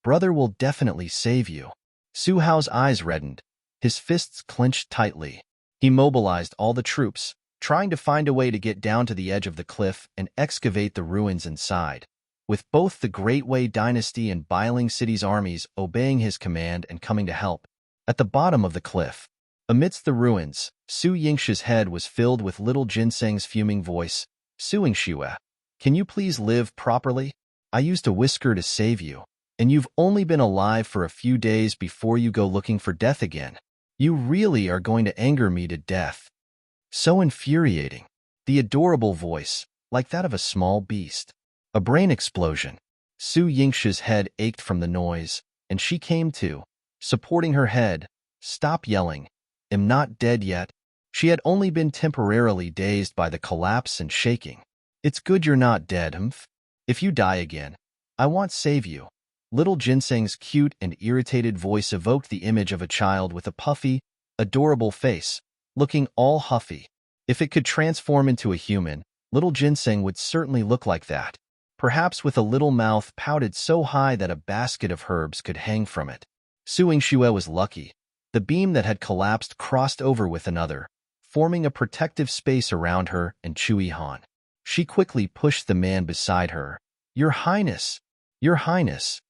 Speaker 1: brother will definitely save you." Su Hao's eyes reddened, his fists clenched tightly. He mobilized all the troops, trying to find a way to get down to the edge of the cliff and excavate the ruins inside, with both the Great Wei Dynasty and Bailing City's armies obeying his command and coming to help. At the bottom of the cliff, amidst the ruins, Su Yingxue's head was filled with little Ginseng's fuming voice. "Su Yingxue, can you please live properly? I used a whisker to save you, and you've only been alive for a few days before you go looking for death again. You really are going to anger me to death." So infuriating. The adorable voice, like that of a small beast. A brain explosion. Su Yingxue's head ached from the noise, and she came to, supporting her head. "Stop yelling. Am not dead yet." She had only been temporarily dazed by the collapse and shaking. "It's good you're not dead, humph. If you die again, I won't save you." Little Ginseng's cute and irritated voice evoked the image of a child with a puffy, adorable face, looking all huffy. If it could transform into a human, little Ginseng would certainly look like that, perhaps with a little mouth pouted so high that a basket of herbs could hang from it. Su Yingxue was lucky. The beam that had collapsed crossed over with another, forming a protective space around her and Chu Yihan. She quickly pushed the man beside her. "Your Highness! Your Highness!"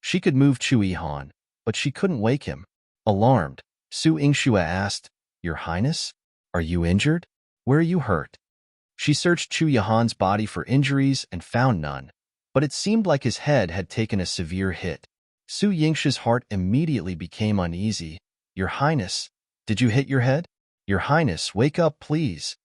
Speaker 1: She could move Chu Yihan, but she couldn't wake him. Alarmed, Su Yingxue asked, "Your Highness? Are you injured? Where are you hurt?" She searched Chu Yihan's body for injuries and found none, but it seemed like his head had taken a severe hit. Su Yingxue's heart immediately became uneasy. "Your Highness, did you hit your head? Your Highness, wake up, please."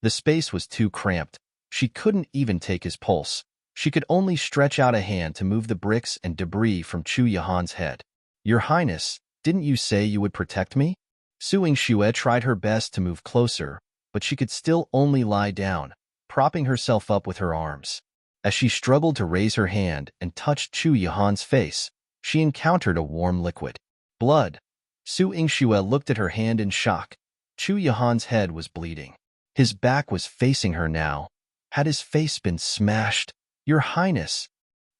Speaker 1: The space was too cramped. She couldn't even take his pulse. She could only stretch out a hand to move the bricks and debris from Chu Yihan's head. "Your Highness, didn't you say you would protect me?" Su Yingxue tried her best to move closer, but she could still only lie down, propping herself up with her arms. As she struggled to raise her hand and touch Chu Yihan's face, she encountered a warm liquid. Blood. Su Yingxue looked at her hand in shock. Chu Yihan's head was bleeding. His back was facing her now. Had his face been smashed? "Your Highness!"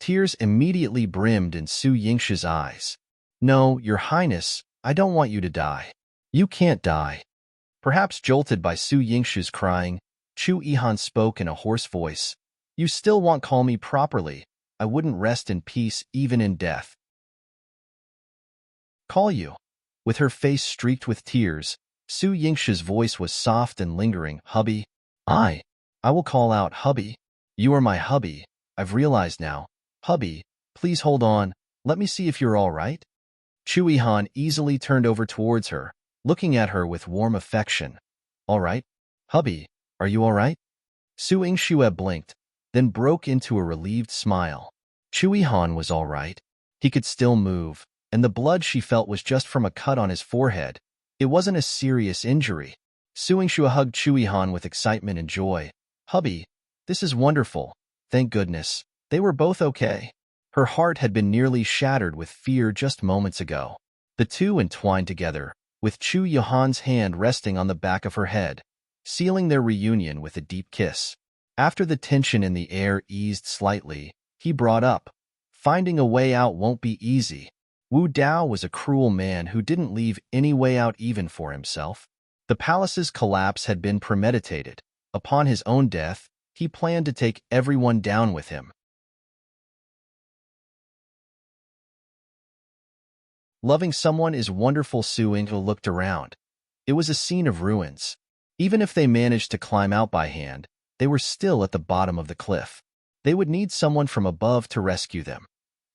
Speaker 1: Tears immediately brimmed in Su Yingxue's eyes. "No, Your Highness, I don't want you to die. You can't die." Perhaps jolted by Su Yingxue's crying, Chu Yihan spoke in a hoarse voice. "You still won't call me properly. I wouldn't rest in peace even in death." "Call you?" With her face streaked with tears, Su Yingxue's voice was soft and lingering. "Hubby. I will call out, hubby. You are my hubby. I've realized now. Hubby, please hold on. Let me see if you're all right." Chu Yihan easily turned over towards her, looking at her with warm affection. "All right? Hubby, are you all right?" Su Yingxue blinked, then broke into a relieved smile. Chu Yihan was all right. He could still move, and the blood she felt was just from a cut on his forehead. It wasn't a serious injury. Su Yingxue hugged Chu Yihan with excitement and joy. "Hubby, This is wonderful. Thank goodness. They were both okay. Her heart had been nearly shattered with fear just moments ago. The two entwined together, with Chu Yuhan's hand resting on the back of her head, sealing their reunion with a deep kiss. After the tension in the air eased slightly, he brought up, "Finding a way out won't be easy." Wu Dao was a cruel man who didn't leave any way out even for himself. The palace's collapse had been premeditated. Upon his own death, he planned to take everyone down with him. Loving someone is wonderful. Su Yinghe looked around. It was a scene of ruins. Even if they managed to climb out by hand, they were still at the bottom of the cliff. They would need someone from above to rescue them.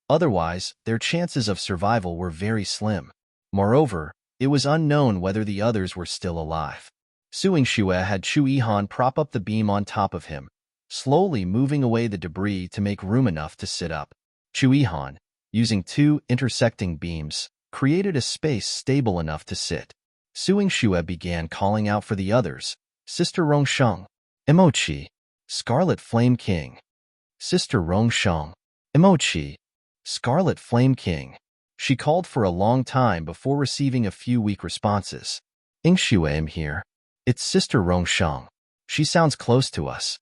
Speaker 1: Otherwise, their chances of survival were very slim. Moreover, it was unknown whether the others were still alive. Su Yinghe had Chu Yihan prop up the beam on top of him, slowly moving away the debris to make room enough to sit up. Chu Yihan, using two intersecting beams, created a space stable enough to sit. Su Yinghe began calling out for the others, "Sister Rongsheng, Emochi, Scarlet Flame King. Sister Rongsheng, Emochi, Scarlet Flame King." She called for a long time before receiving a few weak responses. "Yinghe, I'm here. It's Sister Rongsheng. She sounds close to us."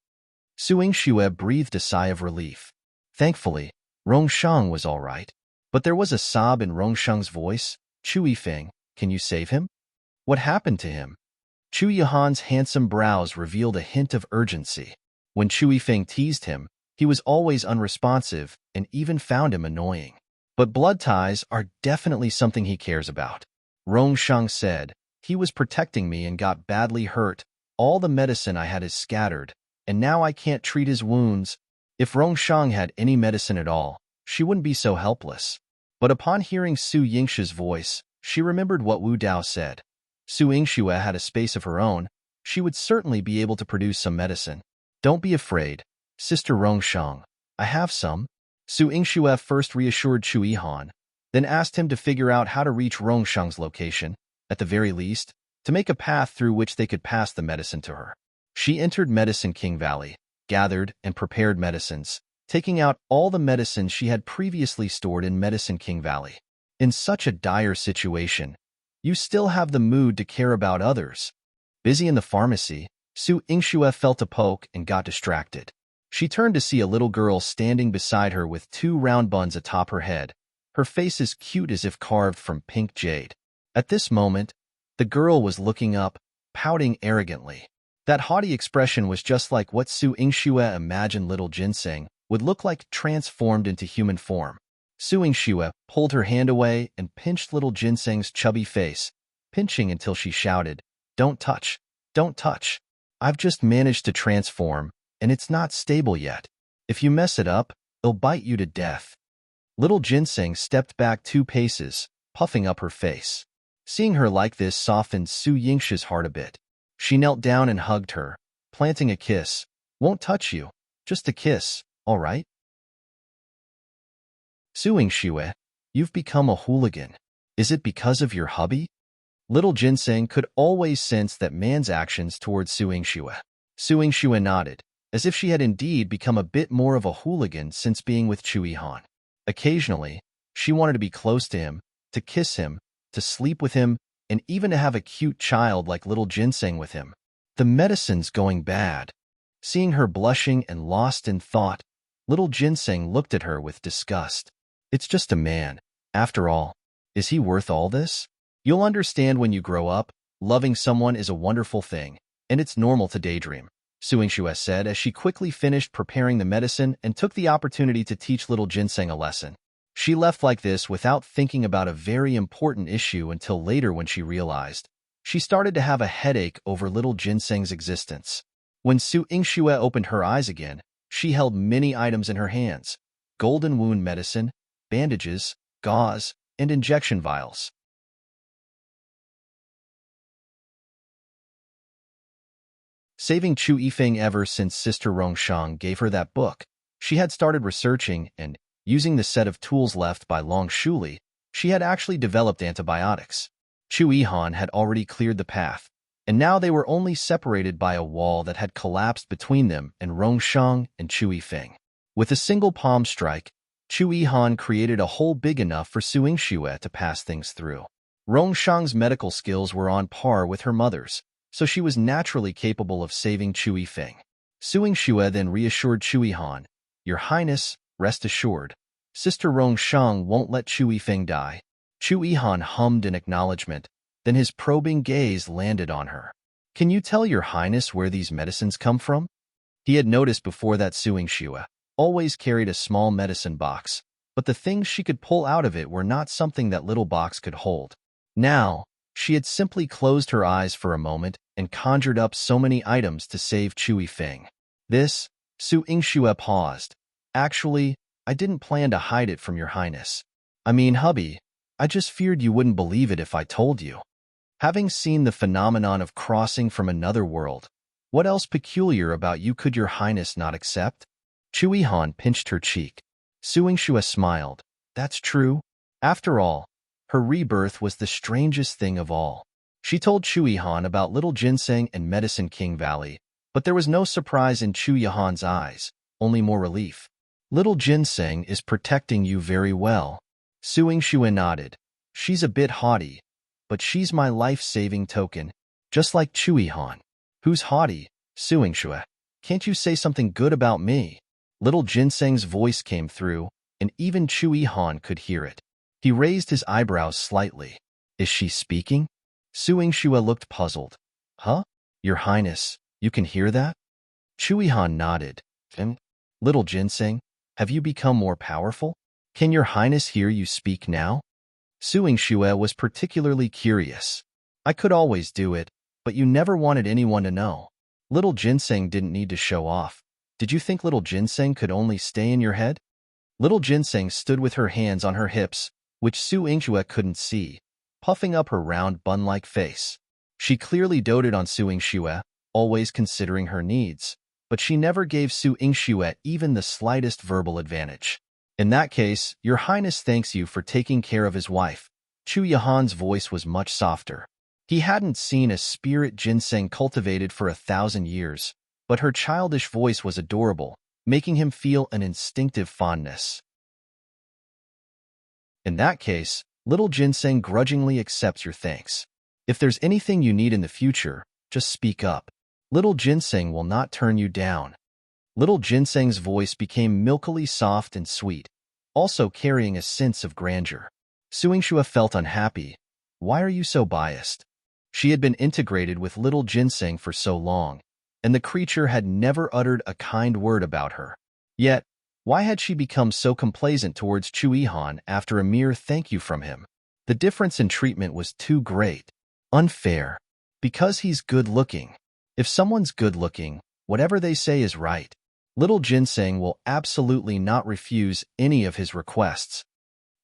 Speaker 1: Su Yinghe breathed a sigh of relief. Thankfully, Rongsheng was all right. But there was a sob in Rongsheng's voice. "Chu Yifeng, can you save him? What happened to him?" Chu Yuhan's handsome brows revealed a hint of urgency. When Chu Yifeng teased him, he was always unresponsive and even found him annoying. But blood ties are definitely something he cares about. Rongsheng said, "He was protecting me and got badly hurt. All the medicine I had is scattered, and now I can't treat his wounds." If Rongsheng had any medicine at all, she wouldn't be so helpless. But upon hearing Su Yinghe's voice, she remembered what Wu Dao said. Su Yinghe had a space of her own. She would certainly be able to produce some medicine. "Don't be afraid, Sister Rongsheng. I have some." Su Yinghe first reassured Chu Yihan, then asked him to figure out how to reach Rongsheng's location, at the very least, to make a path through which they could pass the medicine to her. She entered Medicine King Valley, gathered and prepared medicines, taking out all the medicines she had previously stored in Medicine King Valley. In such a dire situation, you still have the mood to care about others. Busy in the pharmacy, Su Yinghe felt a poke and got distracted. She turned to see a little girl standing beside her with two round buns atop her head, her face as cute as if carved from pink jade. At this moment, the girl was looking up, pouting arrogantly. That haughty expression was just like what Su Yinghe imagined little Ginseng would look like transformed into human form. Su Yinghe pulled her hand away and pinched little Ginseng's chubby face, pinching until she shouted, "Don't touch! Don't touch! I've just managed to transform, and it's not stable yet. If you mess it up, it'll bite you to death." Little Ginseng stepped back 2 paces, puffing up her face. Seeing her like this softened Su Yinghe's heart a bit. She knelt down and hugged her, planting a kiss. "Won't touch you. Just a kiss, all right?" "Su Yinghe, you've become a hooligan. Is it because of your hubby?" Little Ginseng could always sense that man's actions towards Su Yinghe. Su Yinghe nodded, as if she had indeed become a bit more of a hooligan since being with Chu Yihan. Occasionally, she wanted to be close to him, to kiss him, to sleep with him, and even to have a cute child like little Ginseng with him. The medicine's going bad. Seeing her blushing and lost in thought, little Ginseng looked at her with disgust. "It's just a man. After all, is he worth all this? You'll understand when you grow up. Loving someone is a wonderful thing, and it's normal to daydream," Su Yinghe said as she quickly finished preparing the medicine and took the opportunity to teach little Ginseng a lesson. She left like this without thinking about a very important issue until later when she realized. She started to have a headache over little Ginseng's existence. When Su Yinghe opened her eyes again, she held many items in her hands: golden wound medicine, bandages, gauze, and injection vials. Saving Chu Yifeng ever since Sister Rongsheng gave her that book, she had started researching and, using the set of tools left by Long Shuli, she had actually developed antibiotics. Chu Yihan had already cleared the path, and now they were only separated by a wall that had collapsed between them and Rongshang and Chu Yifeng. With a single palm strike, Chu Yihan created a hole big enough for Su Yingxue to pass things through. Rongshang's medical skills were on par with her mother's, so she was naturally capable of saving Chu Yifeng. Su Yingxue then reassured Chu Yihan, "Your Highness, rest assured, Sister Rongshang won't let Chu Yifeng die." Chu Yihan hummed in acknowledgement, then his probing gaze landed on her. "Can you tell Your Highness where these medicines come from?" He had noticed before that Su Yingxue always carried a small medicine box, but the things she could pull out of it were not something that little box could hold. Now, she had simply closed her eyes for a moment and conjured up so many items to save Chu Yifeng. This, Su Yingxue paused. "Actually, I didn't plan to hide it from Your Highness. I mean, hubby, I just feared you wouldn't believe it if I told you." Having seen the phenomenon of crossing from another world, what else peculiar about you could Your Highness not accept? Chu Yihan pinched her cheek. Su Yingxue smiled. "That's true. After all, her rebirth was the strangest thing of all." She told Chu Yihan about Little Ginseng and Medicine King Valley, but there was no surprise in Chu Yihan's eyes, only more relief. "Little Ginseng is protecting you very well." Su Yingxue nodded. "She's a bit haughty, but she's my life-saving token, just like Chu Yihan." "Who's haughty, Su Yingxue? Can't you say something good about me?" Little Ginseng's voice came through, and even Chu Yihan could hear it. He raised his eyebrows slightly. "Is she speaking?" Su Yingxue looked puzzled. "Huh? Your Highness, you can hear that?" Chu Yihan nodded. "Little Ginseng, have you become more powerful? Can Your Highness hear you speak now?" Su Yingxue was particularly curious. "I could always do it, but you never wanted anyone to know." Little Ginseng didn't need to show off. "Did you think Little Ginseng could only stay in your head?" Little Ginseng stood with her hands on her hips, which Su Yingxue couldn't see, puffing up her round bun-like face. She clearly doted on Su Yingxue, always considering her needs, but she never gave Su Yingxue even the slightest verbal advantage. "In that case, Your Highness thanks you for taking care of his wife." Chu Yihan's voice was much softer. He hadn't seen a spirit ginseng cultivated for 1,000 years, but her childish voice was adorable, making him feel an instinctive fondness. "In that case, Little Ginseng grudgingly accepts your thanks. If there's anything you need in the future, just speak up. Little Ginseng will not turn you down." Little Ginseng's voice became milkily soft and sweet, also carrying a sense of grandeur. Su Yingxue felt unhappy. Why are you so biased? She had been integrated with Little Ginseng for so long, and the creature had never uttered a kind word about her. Yet, why had she become so complacent towards Chu Yihan after a mere thank you from him? The difference in treatment was too great. Unfair. Because he's good-looking. If someone's good-looking, whatever they say is right. Little Ginseng will absolutely not refuse any of his requests.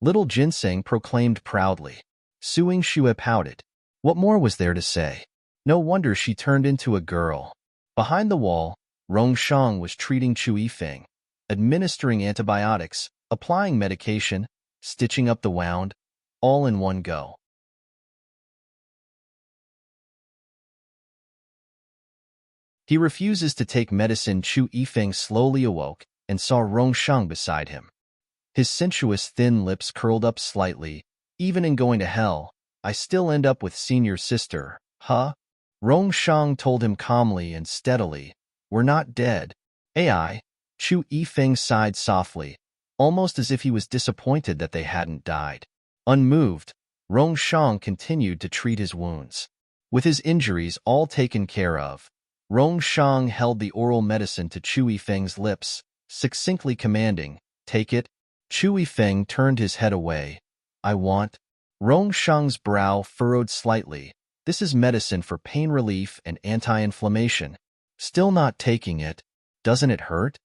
Speaker 1: Little Ginseng proclaimed proudly. Su Yingxue pouted. What more was there to say? No wonder she turned into a girl. Behind the wall, Rongshang was treating Chu Yifeng, administering antibiotics, applying medication, stitching up the wound, all in one go. He refuses to take medicine. Chu Yifeng slowly awoke and saw Rongshang beside him. His sensuous thin lips curled up slightly. Even in going to hell, I still end up with senior sister, huh? Rongshang told him calmly and steadily. We're not dead. AI. Chu Yifeng sighed softly, almost as if he was disappointed that they hadn't died. Unmoved, Rongshang continued to treat his wounds. With his injuries all taken care of, Rongshang held the oral medicine to Chu Yifeng's lips, succinctly commanding, "Take it." Chu Yifeng turned his head away. "I want." Rongshang's brow furrowed slightly. "This is medicine for pain relief and anti-inflammation. Still not taking it. Doesn't it hurt?"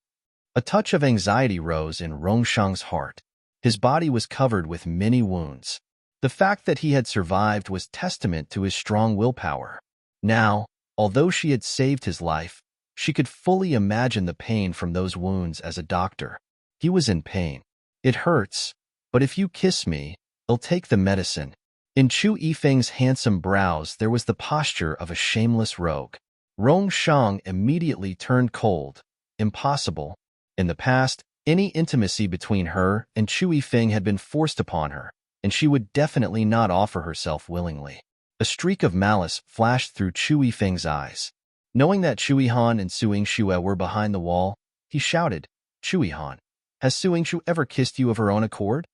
Speaker 1: A touch of anxiety rose in Rongshang's heart. His body was covered with many wounds. The fact that he had survived was testament to his strong willpower. Now, although she had saved his life, she could fully imagine the pain from those wounds as a doctor. He was in pain. "It hurts, but if you kiss me, I'll take the medicine." In Chu Yifeng's handsome brows there was the posture of a shameless rogue. Rong Shang immediately turned cold. Impossible. In the past, any intimacy between her and Chu Yifeng had been forced upon her, and she would definitely not offer herself willingly. A streak of malice flashed through Chu Yifeng's eyes. Knowing that Chu Yihan and Su Yingxue were behind the wall, he shouted, "Chu Yihan, has Su Yingxue ever kissed you of her own accord?"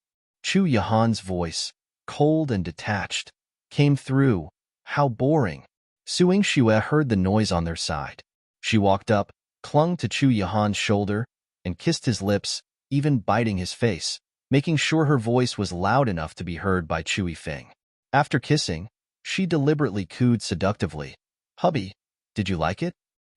Speaker 1: Chu Yihan's voice, cold and detached, came through. How boring. Su Yingxue heard the noise on their side. She walked up, clung to Chu Yihan's shoulder, and kissed his lips, even biting his face, making sure her voice was loud enough to be heard by Chu Yifeng. After kissing, she deliberately cooed seductively, "Hubby, did you like it?"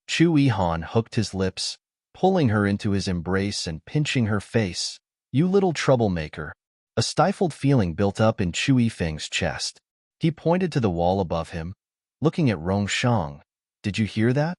Speaker 1: Chu Yihan hooked his lips, pulling her into his embrace and pinching her face. "You little troublemaker." A stifled feeling built up in Chu Yifeng's chest. He pointed to the wall above him, looking at Rong Shang. "Did you hear that?"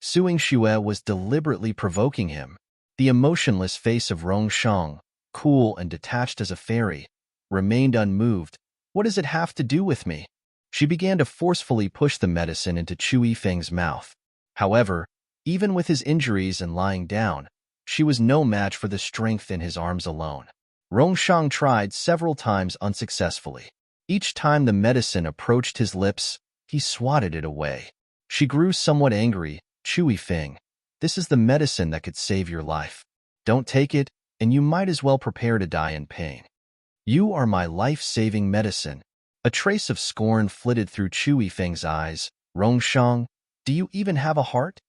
Speaker 1: Su Yingxue was deliberately provoking him. The emotionless face of Rong Shang, cool and detached as a fairy, remained unmoved. "What does it have to do with me?" She began to forcefully push the medicine into Chu Yifeng's mouth. However, even with his injuries and lying down, she was no match for the strength in his arms alone. Rong Shang tried several times unsuccessfully. Each time the medicine approached his lips, he swatted it away. She grew somewhat angry. "Chu Yifeng, this is the medicine that could save your life. Don't take it, and you might as well prepare to die in pain. You are my life-saving medicine." A trace of scorn flitted through Chu Yifeng's eyes. "Rong Shang, do you even have a heart?"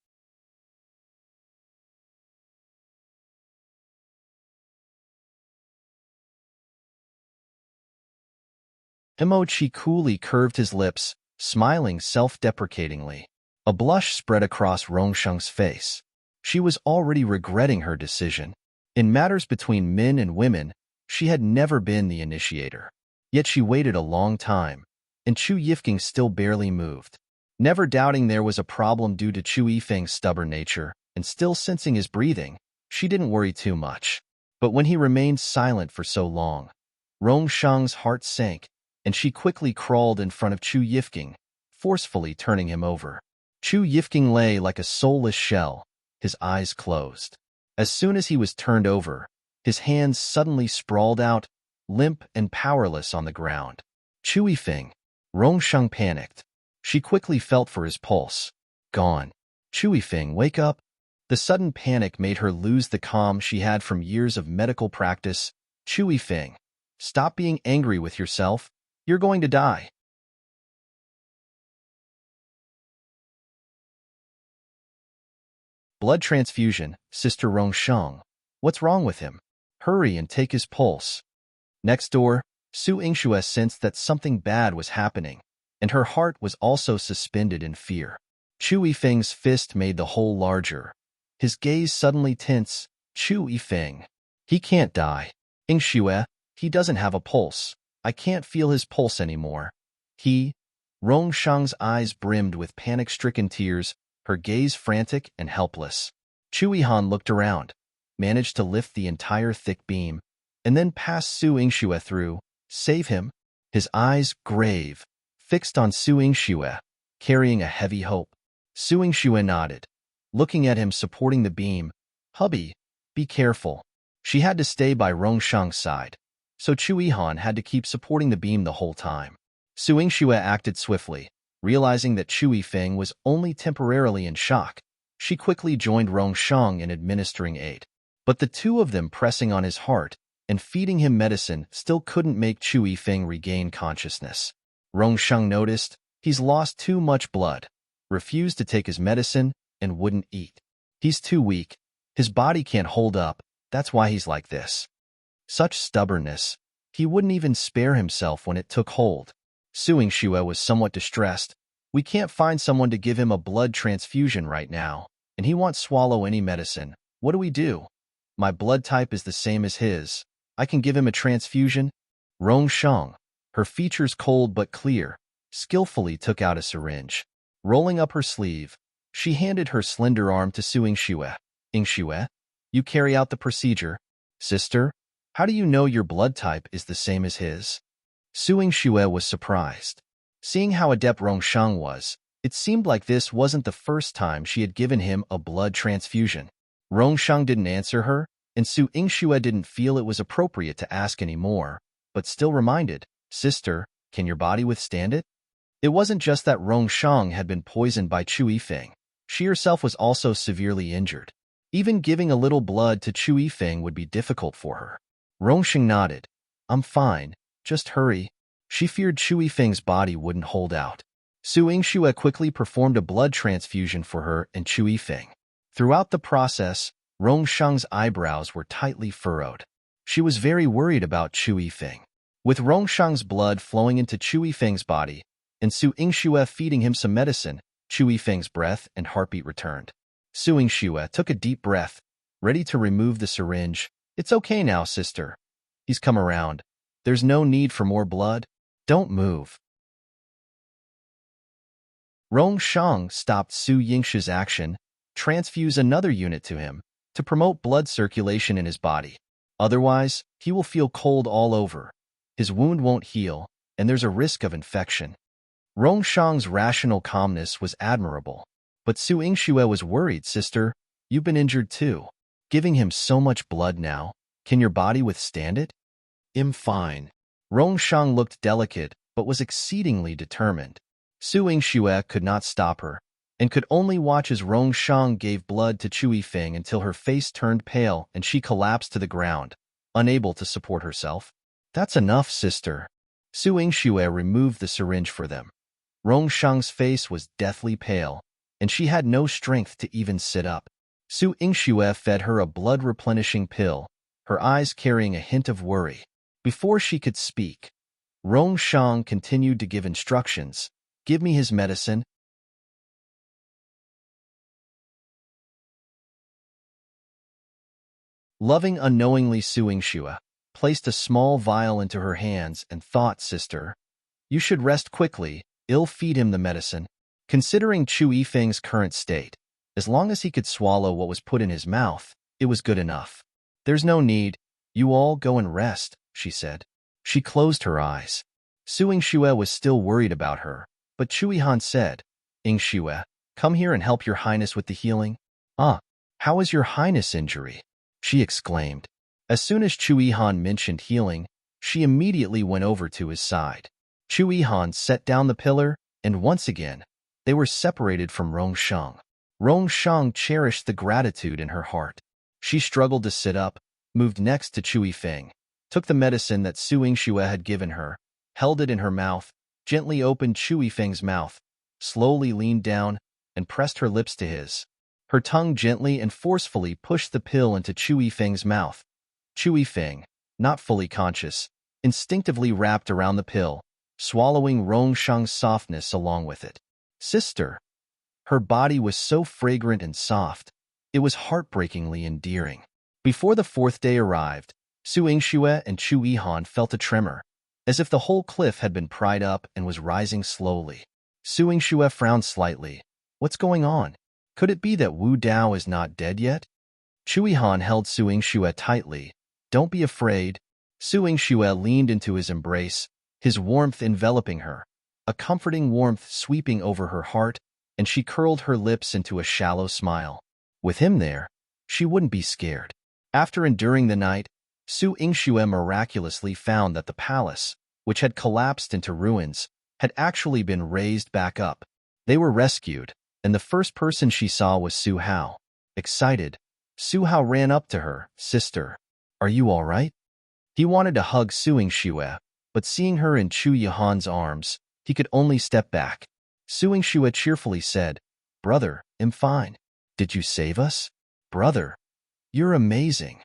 Speaker 1: Emochi coolly curved his lips, smiling self-deprecatingly. A blush spread across Rongsheng's face. She was already regretting her decision. In matters between men and women, she had never been the initiator. Yet she waited a long time, and Chu Yifeng still barely moved. Never doubting there was a problem due to Chu Yifeng's stubborn nature, and still sensing his breathing, she didn't worry too much. But when he remained silent for so long, Rongsheng's heart sank, and she quickly crawled in front of Chu Yifeng, forcefully turning him over. Chu Yifeng lay like a soulless shell, his eyes closed. As soon as he was turned over, his hands suddenly sprawled out, limp and powerless on the ground. "Chu Yifeng." Rongsheng panicked. She quickly felt for his pulse. Gone. "Chu Yifeng, wake up." The sudden panic made her lose the calm she had from years of medical practice. "Chu Yifeng, stop being angry with yourself. You're going to die." "Blood transfusion, Sister Rongsheng. What's wrong with him? Hurry and take his pulse." Next door, Su Yingxue sensed that something bad was happening, and her heart was also suspended in fear. Chu Yifeng's fist made the hole larger. His gaze suddenly tense. "Chu Yifeng. He can't die. Yingxue, he doesn't have a pulse. I can't feel his pulse anymore. He..." Rongsheng's eyes brimmed with panic-stricken tears, her gaze frantic and helpless. Chu Yihan looked around, managed to lift the entire thick beam, and then pass Su Yingxue through. "Save him." His eyes, grave, fixed on Su Yingxue, carrying a heavy hope. Su Yingxue nodded, looking at him supporting the beam. "Hubby, be careful." She had to stay by Rongsheng's side, so Chu Yihan had to keep supporting the beam the whole time. Su Yingxue acted swiftly. Realizing that Chu Yifeng was only temporarily in shock, she quickly joined Rongsheng in administering aid. But the two of them pressing on his heart and feeding him medicine still couldn't make Chu Yifeng regain consciousness. Rongsheng noticed he's lost too much blood, refused to take his medicine, and wouldn't eat. He's too weak. His body can't hold up. That's why he's like this. Such stubbornness. He wouldn't even spare himself when it took hold. Su Yingxue was somewhat distressed. "We can't find someone to give him a blood transfusion right now, and he won't swallow any medicine. What do we do? My blood type is the same as his. I can give him a transfusion." Rongsheng, her features cold but clear, skillfully took out a syringe. Rolling up her sleeve, she handed her slender arm to Su Yingxue. "Yingxue, you carry out the procedure." "Sister, how do you know your blood type is the same as his?" Su Yingxue was surprised. Seeing how adept Rongsheng was, it seemed like this wasn't the first time she had given him a blood transfusion. Rongsheng didn't answer her, and Su Yingxue didn't feel it was appropriate to ask anymore, but still reminded, "Sister, can your body withstand it?" It wasn't just that Rongsheng had been poisoned by Chu Yifeng. She herself was also severely injured. Even giving a little blood to Chu Yifeng would be difficult for her. Rongsheng nodded. "I'm fine, just hurry." She feared Chu Yifeng's body wouldn't hold out. Su Yingxue quickly performed a blood transfusion for her and Chu Yifeng. Throughout the process, Rongsheng's eyebrows were tightly furrowed. She was very worried about Chu Yifeng. With Rongsheng's blood flowing into Chu Yifeng's body, and Su Yingxue feeding him some medicine, Chu Yifeng's breath and heartbeat returned. Su Yingxue took a deep breath, ready to remove the syringe. "It's okay now, sister. He's come around. There's no need for more blood. Don't move." Rongsheng stopped Su Yingxue's action, transfuse another unit to him, to promote blood circulation in his body. Otherwise, he will feel cold all over. His wound won't heal, and there's a risk of infection. Rongsheng's rational calmness was admirable. But Su Yingxue was worried. "Sister, you've been injured too. Giving him so much blood now, can your body withstand it?" "I'm fine." Rongsheng looked delicate, but was exceedingly determined. Su Yingxue could not stop her, and could only watch as Rongsheng gave blood to Chu Yifeng until her face turned pale and she collapsed to the ground, unable to support herself. "That's enough, sister." Su Yingxue removed the syringe for them. Rongsheng's face was deathly pale, and she had no strength to even sit up. Su Yingxue fed her a blood-replenishing pill, her eyes carrying a hint of worry. Before she could speak, Rongsheng continued to give instructions. "Give me his medicine." Loving unknowingly, Su Yingxue placed a small vial into her hands and thought, "Sister, you should rest quickly. I'll feed him the medicine." Considering Chu Yifeng's current state, as long as he could swallow what was put in his mouth, it was good enough. "There's no need. You all go and rest," she said. She closed her eyes. Su Yingxue was still worried about her, but Chu Yihan said, "Yingxue, come here and help your highness with the healing." How is your highness' injury?" she exclaimed. As soon as Chu Yihan mentioned healing, she immediately went over to his side. Chu Yihan set down the pillar, and once again, they were separated from Rongsheng. Rongsheng cherished the gratitude in her heart. She struggled to sit up, moved next to Chu Yifeng, took the medicine that Su Yingxue had given her, held it in her mouth, gently opened Chu Yifeng's mouth, slowly leaned down, and pressed her lips to his. Her tongue gently and forcefully pushed the pill into Chu Yifeng's mouth. Chu Yifeng, not fully conscious, instinctively wrapped around the pill, swallowing Rongsheng's softness along with it. "Sister." Her body was so fragrant and soft, it was heartbreakingly endearing. Before the fourth day arrived, Su Yingxue and Chu Yihan felt a tremor, as if the whole cliff had been pried up and was rising slowly. Su Yingxue frowned slightly. "What's going on? Could it be that Wu Dao is not dead yet?" Chu Yihan held Su Yingxue tightly. "Don't be afraid." Su Yingxue leaned into his embrace, his warmth enveloping her, a comforting warmth sweeping over her heart, and she curled her lips into a shallow smile. With him there, she wouldn't be scared. After enduring the night, Su Yingxue miraculously found that the palace, which had collapsed into ruins, had actually been raised back up. They were rescued, and the first person she saw was Su Hao. Excited, Su Hao ran up to her. "Sister, are you all right?" He wanted to hug Su Yingxue, but seeing her in Chu Yihan's arms, he could only step back. Su Yingxue cheerfully said, "Brother, I'm fine. Did you save us? Brother, you're amazing."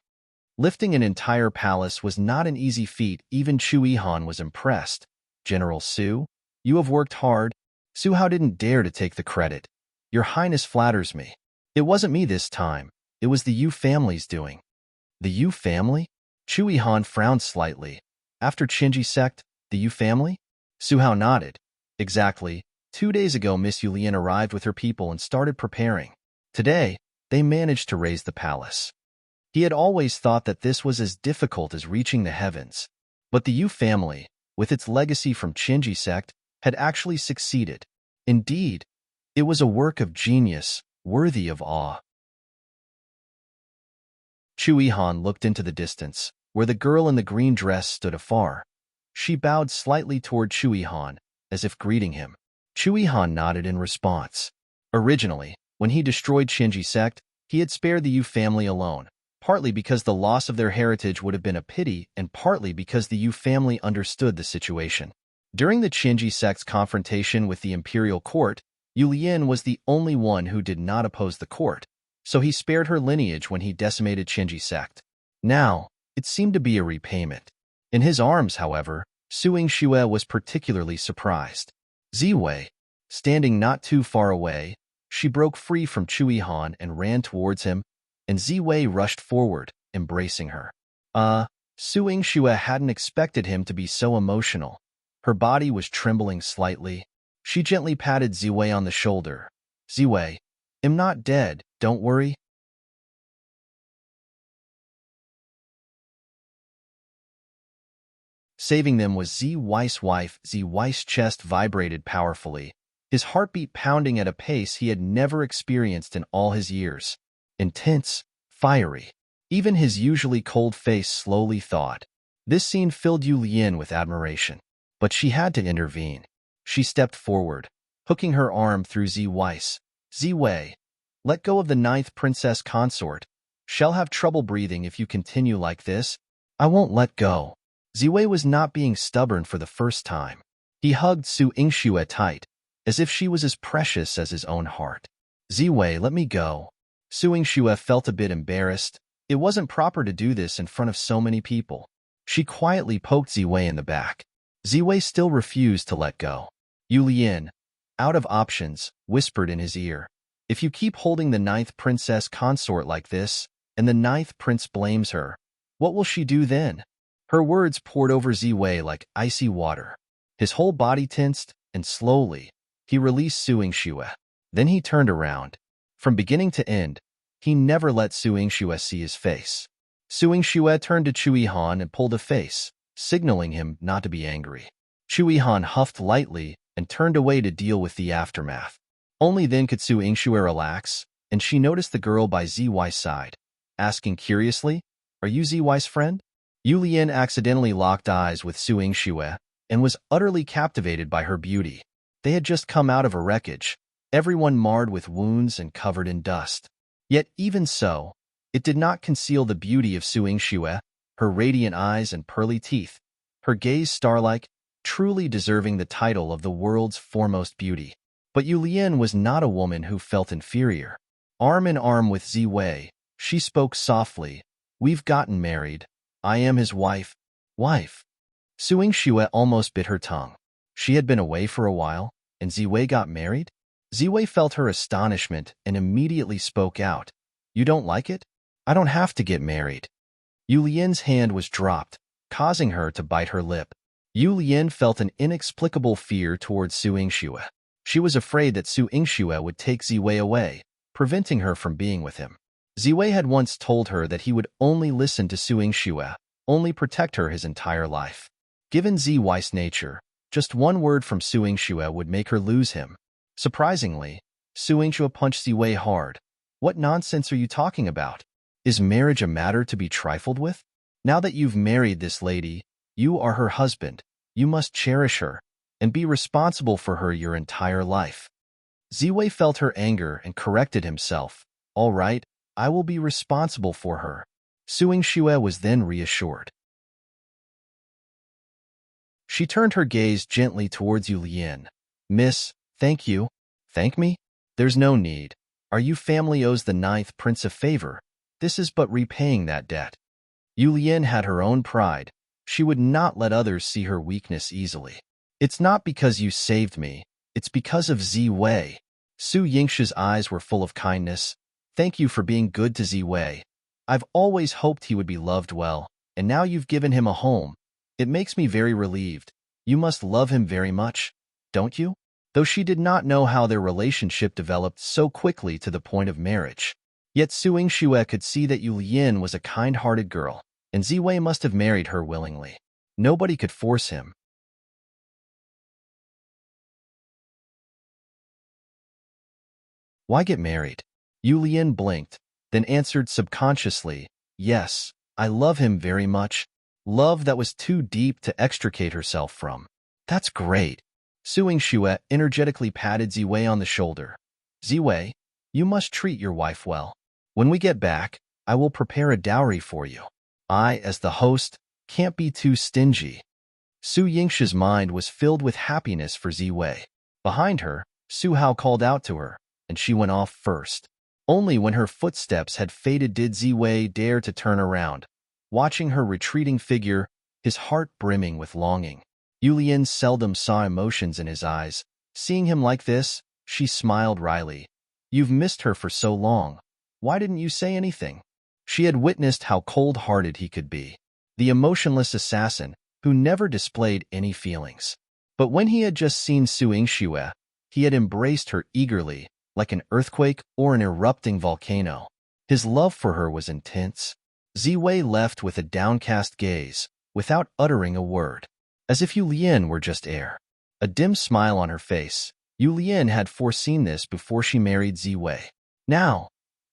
Speaker 1: Lifting an entire palace was not an easy feat. Even Chu Yihan was impressed. "General Su, you have worked hard." Su Hao didn't dare to take the credit. "Your Highness flatters me." "It wasn't me this time. It was the Yu family's doing." "The Yu family?" Chu Yihan frowned slightly. "After Qinji sect, the Yu family?" Su Hao nodded. "Exactly. 2 days ago, Miss Yulian arrived with her people and started preparing. Today, they managed to raise the palace." He had always thought that this was as difficult as reaching the heavens. But the Yu family, with its legacy from Qinji sect, had actually succeeded. Indeed, it was a work of genius, worthy of awe. Chu Yihan looked into the distance, where the girl in the green dress stood afar. She bowed slightly toward Chu Yihan, as if greeting him. Chu Yihan nodded in response. Originally, when he destroyed Qinji sect, he had spared the Yu family alone, partly because the loss of their heritage would have been a pity and partly because the Yu family understood the situation. During the Qinji sect's confrontation with the imperial court, Yu Lian was the only one who did not oppose the court, so he spared her lineage when he decimated Qinji sect. Now, it seemed to be a repayment. In his arms, however, Su Yingxue was particularly surprised. Ziwei, standing not too far away, she broke free from Chu Yihan and ran towards him, and Ziwei rushed forward, embracing her. Su Yingxue hadn't expected him to be so emotional. Her body was trembling slightly. She gently patted Ziwei on the shoulder. Ziwei, I'm not dead, don't worry. Saving them was Ziwei's wife. Ziwei's chest vibrated powerfully, his heartbeat pounding at a pace he had never experienced in all his years. Intense, fiery. Even his usually cold face slowly thawed. This scene filled Yu Lian with admiration. But she had to intervene. She stepped forward, hooking her arm through Ziwei's. Ziwei, let go of the 9th princess consort. She'll have trouble breathing if you continue like this. I won't let go. Ziwei was not being stubborn for the first time. He hugged Su Yingxue tight, as if she was as precious as his own heart. Ziwei, let me go. Su Yingxue felt a bit embarrassed. It wasn't proper to do this in front of so many people. She quietly poked Ziwei in the back. Ziwei still refused to let go. Yu Lian, out of options, whispered in his ear. If you keep holding the 9th princess consort like this, and the 9th prince blames her, what will she do then? Her words poured over Ziwei like icy water. His whole body tensed, and slowly, he released Su Yingxue. Then he turned around. From beginning to end, he never let Su Yingxue see his face. Su Yingxue turned to Chu Yihan and pulled a face, signaling him not to be angry. Chu Yihan huffed lightly and turned away to deal with the aftermath. Only then could Su Yingxue relax, and she noticed the girl by Ziwei's side, asking curiously, "Are you Ziwei's friend?" Yu Lian accidentally locked eyes with Su Yingxue and was utterly captivated by her beauty. They had just come out of a wreckage, everyone marred with wounds and covered in dust. Yet even so, it did not conceal the beauty of Su Yingxue, her radiant eyes and pearly teeth, her gaze star-like, truly deserving the title of the world's foremost beauty. But Yu Lian was not a woman who felt inferior. Arm in arm with Ziwei, she spoke softly, "We've gotten married. I am his wife." Wife? Su Yingxue almost bit her tongue. She had been away for a while, and Ziwei got married? Ziwei felt her astonishment and immediately spoke out. "You don't like it? I don't have to get married." Yu Lian's hand was dropped, causing her to bite her lip. Yu Lian felt an inexplicable fear towards Su Yingxue. She was afraid that Su Yingxue would take Ziwei away, preventing her from being with him. Ziwei had once told her that he would only listen to Su Yingxue, only protect her his entire life. Given Ziwei's nature, just one word from Su Yingxue would make her lose him. Surprisingly, Su Yingxue punched Ziwei hard. "What nonsense are you talking about? Is marriage a matter to be trifled with? Now that you've married this lady, you are her husband. You must cherish her and be responsible for her your entire life." Ziwei felt her anger and corrected himself. "All right, I will be responsible for her." Su Yingxue was then reassured. She turned her gaze gently towards Yu Lian. "Miss, thank you." "Thank me? There's no need. Our Yu family owes the 9th prince a favor. This is but repaying that debt." Yu Lian had her own pride. She would not let others see her weakness easily. "It's not because you saved me. It's because of Ziwei." Su Yingxue's eyes were full of kindness. "Thank you for being good to Ziwei. I've always hoped he would be loved well, and now you've given him a home. It makes me very relieved. You must love him very much, don't you?" Though she did not know how their relationship developed so quickly to the point of marriage. Yet Su Yingxue could see that Yu Lian was a kind-hearted girl, and Ziwei must have married her willingly. Nobody could force him. Why get married? Yulian blinked, then answered subconsciously, yes, I love him very much. Love that was too deep to extricate herself from. That's great. Su Yingxue energetically patted Ziwei on the shoulder. Ziwei, you must treat your wife well. When we get back, I will prepare a dowry for you. I, as the host, can't be too stingy. Su Yingxue's mind was filled with happiness for Ziwei. Behind her, Su Hao called out to her, and she went off first. Only when her footsteps had faded did Ziwei dare to turn around, watching her retreating figure, his heart brimming with longing. Yulian seldom saw emotions in his eyes. Seeing him like this, she smiled wryly. You've missed her for so long. Why didn't you say anything? She had witnessed how cold-hearted he could be. The emotionless assassin who never displayed any feelings. But when he had just seen Su Yingxue, he had embraced her eagerly, like an earthquake or an erupting volcano. His love for her was intense. Ziwei left with a downcast gaze, without uttering a word. As if Yulian were just air. A dim smile on her face. Yulian had foreseen this before she married Ziwei. Now,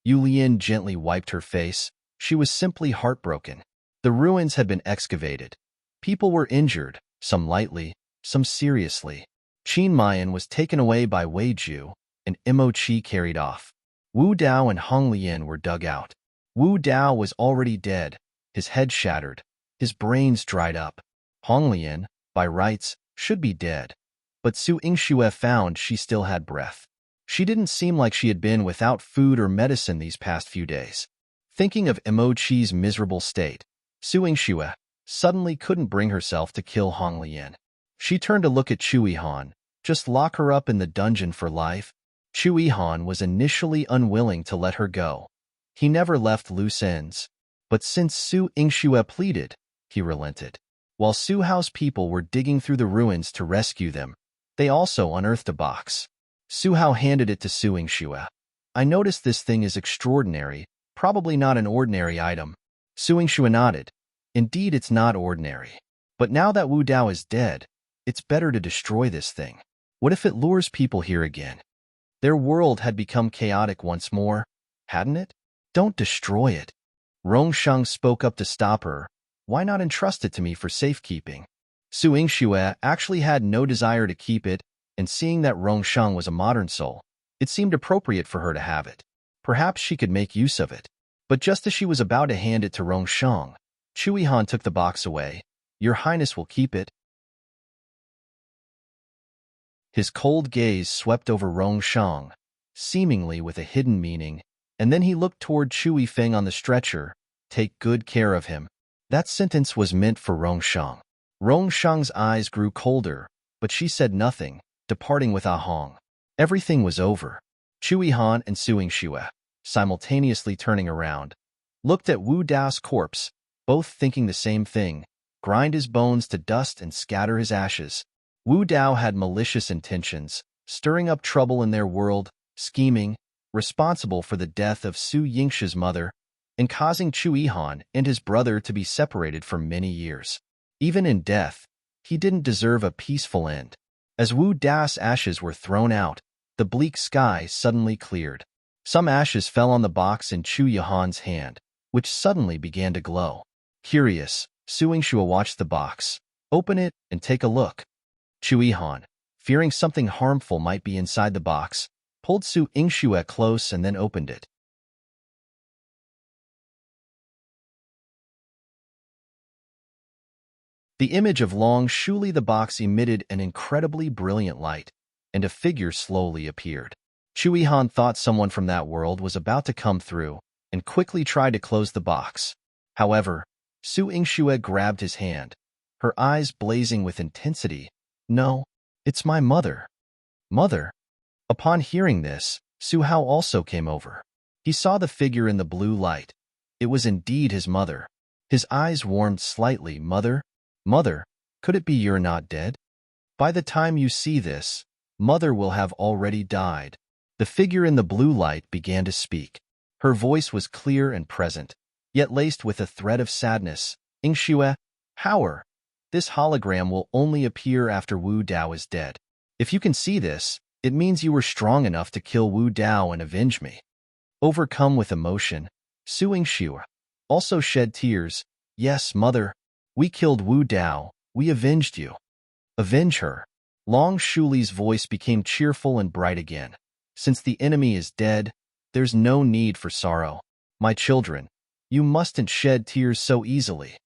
Speaker 1: Yulian gently wiped her face. She was simply heartbroken. The ruins had been excavated. People were injured, some lightly, some seriously. Qin Mayan was taken away by Wei Ju, and Imo Qi carried off. Wu Dao and Hong Lian were dug out. Wu Dao was already dead, his head shattered, his brains dried up. Hong Lian, by rights, should be dead. But Su Yingxue found she still had breath. She didn't seem like she had been without food or medicine these past few days. Thinking of Imo Qi's miserable state, Su Yingxue suddenly couldn't bring herself to kill Hong Lian. She turned to look at Chu Yihan. Just lock her up in the dungeon for life? Chu Yihan was initially unwilling to let her go. He never left loose ends. But since Su Yingxue pleaded, he relented. While Su Hao's people were digging through the ruins to rescue them, they also unearthed a box. Su Hao handed it to Su Yingxue. I noticed this thing is extraordinary, probably not an ordinary item. Su Yingxue nodded. Indeed, it's not ordinary. But now that Wu Dao is dead, it's better to destroy this thing. What if it lures people here again? Their world had become chaotic once more, hadn't it? Don't destroy it. Rongsheng spoke up to stop her. Why not entrust it to me for safekeeping? Su Yingxue actually had no desire to keep it, and seeing that Rongsheng was a modern soul, it seemed appropriate for her to have it. Perhaps she could make use of it. But just as she was about to hand it to Rongsheng, Chu Yihan took the box away. Your Highness will keep it. His cold gaze swept over Rongsheng, seemingly with a hidden meaning, and then he looked toward Chu Yifeng on the stretcher. Take good care of him. That sentence was meant for Rongsheng. Rongsheng's eyes grew colder, but she said nothing, departing with Ahong. Everything was over. Chu Yihan and Su Yingxue, simultaneously turning around, looked at Wu Dao's corpse, both thinking the same thing, grind his bones to dust and scatter his ashes. Wu Dao had malicious intentions, stirring up trouble in their world, scheming, responsible for the death of Su Yingxue's mother, and causing Chu Yihan and his brother to be separated for many years. Even in death, he didn't deserve a peaceful end. As Wu Dao's ashes were thrown out, the bleak sky suddenly cleared. Some ashes fell on the box in Chu Yihan's hand, which suddenly began to glow. Curious, Su Yingxue watched the box, open it, and take a look. Chu Yihan, fearing something harmful might be inside the box, pulled Su Yingxue close and then opened it. The image of Long Shuli the box emitted an incredibly brilliant light, and a figure slowly appeared. Chu Yihan thought someone from that world was about to come through, and quickly tried to close the box. However, Su Yingxue grabbed his hand, her eyes blazing with intensity. No, it's my mother. Mother? Upon hearing this, Su Hao also came over. He saw the figure in the blue light. It was indeed his mother. His eyes warmed slightly. Mother? Mother, could it be you're not dead? By the time you see this, Mother will have already died. The figure in the blue light began to speak. Her voice was clear and present, yet laced with a thread of sadness. Yingxue, Howard, this hologram will only appear after Wu Dao is dead. If you can see this, It means you were strong enough to kill Wu Dao and avenge me. Overcome with emotion, Su Yingxue also shed tears. Yes, mother, we killed Wu Dao. We avenged you. Avenge her. Long Shuli's voice became cheerful and bright again. Since the enemy is dead, there's no need for sorrow. My children, you mustn't shed tears so easily.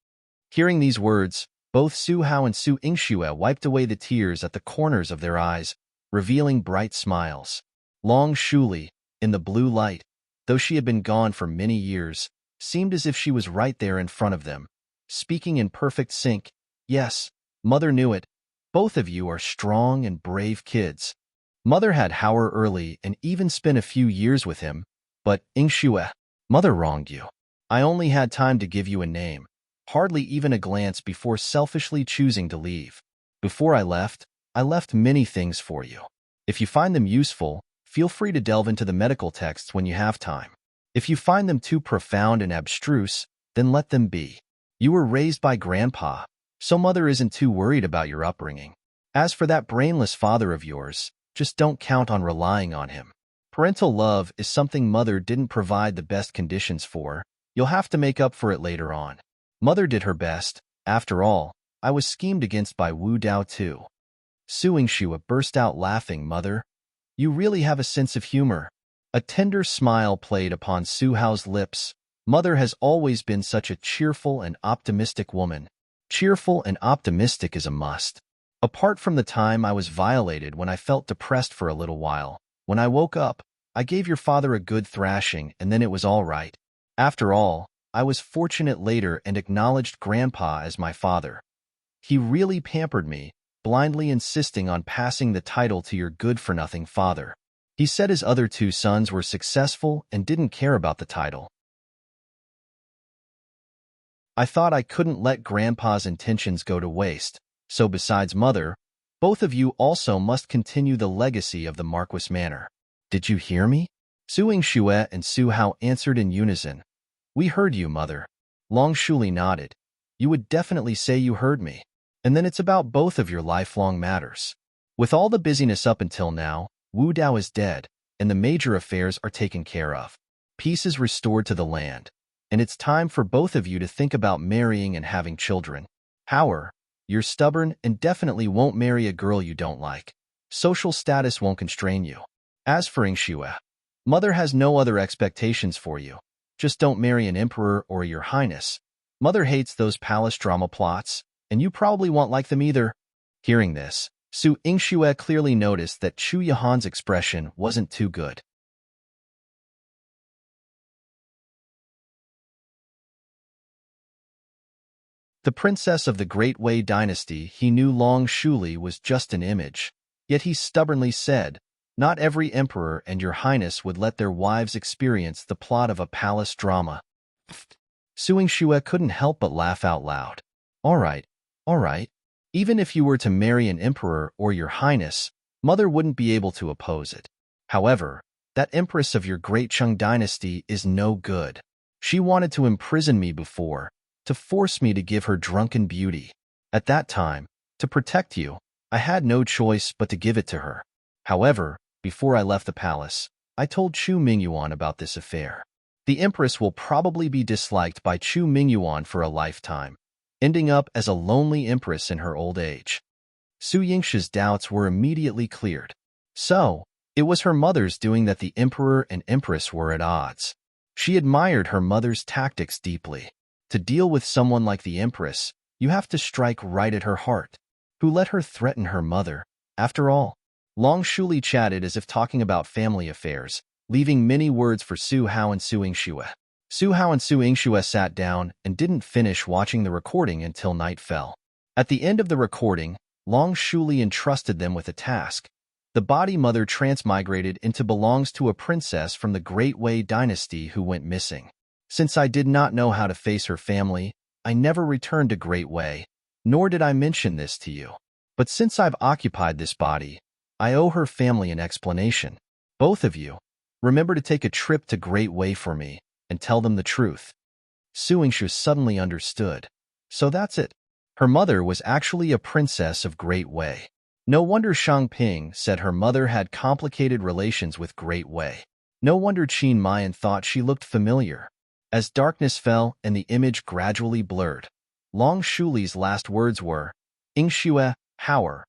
Speaker 1: Hearing these words, both Su Hao and Su Yingxue wiped away the tears at the corners of their eyes, revealing bright smiles. Long Shuli, in the blue light, though she had been gone for many years, seemed as if she was right there in front of them, speaking in perfect sync. Yes, mother knew it. Both of you are strong and brave kids. Mother had Hauer early and even spent a few years with him, but Yingxue, mother wronged you. I only had time to give you a name, hardly even a glance before selfishly choosing to leave. Before I left many things for you. If you find them useful, feel free to delve into the medical texts when you have time. If you find them too profound and abstruse, then let them be. You were raised by Grandpa, so mother isn't too worried about your upbringing. As for that brainless father of yours, just don't count on relying on him. Parental love is something mother didn't provide the best conditions for. You'll have to make up for it later on. Mother did her best. After all, I was schemed against by Wu Dao too. Su Yingxue burst out laughing. Mother, you really have a sense of humor. A tender smile played upon Su Hao's lips. Mother has always been such a cheerful and optimistic woman. Cheerful and optimistic is a must. Apart from the time I was violated when I felt depressed for a little while, when I woke up, I gave your father a good thrashing and then it was all right. After all, I was fortunate later and acknowledged Grandpa as my father. He really pampered me, blindly insisting on passing the title to your good-for-nothing father. He said his other two sons were successful and didn't care about the title. I thought I couldn't let Grandpa's intentions go to waste, so besides mother, both of you also must continue the legacy of the Marquis Manor. Did you hear me? Su Yingxue and Su Hao answered in unison. We heard you, mother. Long Shuli nodded. You would definitely say you heard me. And then it's about both of your lifelong matters. With all the busyness up until now, Wu Dao is dead, and the major affairs are taken care of. Peace is restored to the land, and it's time for both of you to think about marrying and having children. Hauer, you're stubborn and definitely won't marry a girl you don't like. Social status won't constrain you. As for Yingxue, mother has no other expectations for you. Just don't marry an emperor or your highness. Mother hates those palace drama plots, and you probably won't like them either. Hearing this, Su Yingxue clearly noticed that Chu Yahan's expression wasn't too good. The princess of the Great Wei dynasty, he knew Long Shuli was just an image. Yet he stubbornly said, not every emperor and your highness would let their wives experience the plot of a palace drama. Su Yingxue couldn't help but laugh out loud. All right. Even if you were to marry an emperor or your highness, mother wouldn't be able to oppose it. However, that empress of your great Qing dynasty is no good. She wanted to imprison me before, to force me to give her drunken beauty. At that time, to protect you, I had no choice but to give it to her. However, before I left the palace, I told Chu Mingyuan about this affair. The empress will probably be disliked by Chu Mingyuan for a lifetime, ending up as a lonely empress in her old age. Su Yingxue's doubts were immediately cleared. So, it was her mother's doing that the emperor and empress were at odds. She admired her mother's tactics deeply. To deal with someone like the empress, you have to strike right at her heart. Who let her threaten her mother? After all, Long Shuli chatted as if talking about family affairs, leaving many words for Su Hao and Su Yingxue. Su Hao and Su Yingxue sat down and didn't finish watching the recording until night fell. At the end of the recording, Long Shuli entrusted them with a task. The body mother transmigrated into belongs to a princess from the Great Wei dynasty who went missing. Since I did not know how to face her family, I never returned to Great Wei, nor did I mention this to you. But since I've occupied this body, I owe her family an explanation. Both of you, remember to take a trip to Great Wei for me, and tell them the truth. Su Yingxue suddenly understood. So that's it. Her mother was actually a princess of Great Wei. No wonder Shang Ping said her mother had complicated relations with Great Wei. No wonder Qin Mayan thought she looked familiar. As darkness fell and the image gradually blurred, Long Shuli's last words were, Ingxue, Hauer.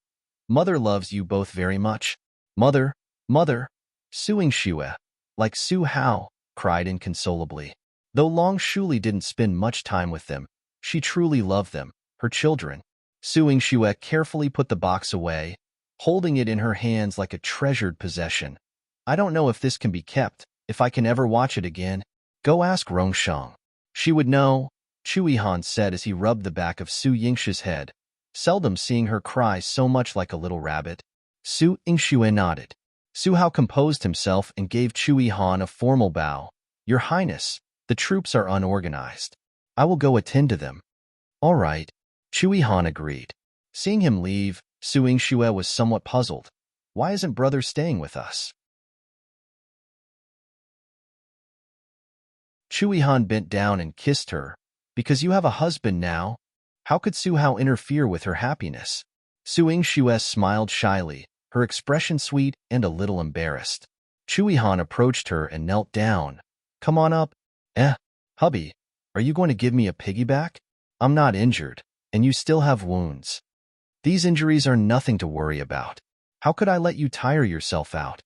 Speaker 1: Mother loves you both very much. Mother, mother. Su Ingxue, like Su Hao, cried inconsolably. Though Long Shuli didn't spend much time with them, she truly loved them, her children. Su Ingxue carefully put the box away, holding it in her hands like a treasured possession. I don't know if this can be kept, if I can ever watch it again. Go ask Rongsheng. She would know, Chu Yihan said as he rubbed the back of Su Yingxue's head, seldom seeing her cry so much like a little rabbit. Su Yingxue nodded. Su Hao composed himself and gave Chu Yihan a formal bow. Your Highness, the troops are unorganized. I will go attend to them. All right. Chu Yihan agreed. Seeing him leave, Su Yingxue was somewhat puzzled. Why isn't brother staying with us? Chu Yihan bent down and kissed her. Because you have a husband now? How could Su Hao interfere with her happiness? Su Yingxue smiled shyly, her expression sweet and a little embarrassed. Chu Yihan approached her and knelt down. Come on up. Hubby, are you going to give me a piggyback? I'm not injured, and you still have wounds. These injuries are nothing to worry about. How could I let you tire yourself out?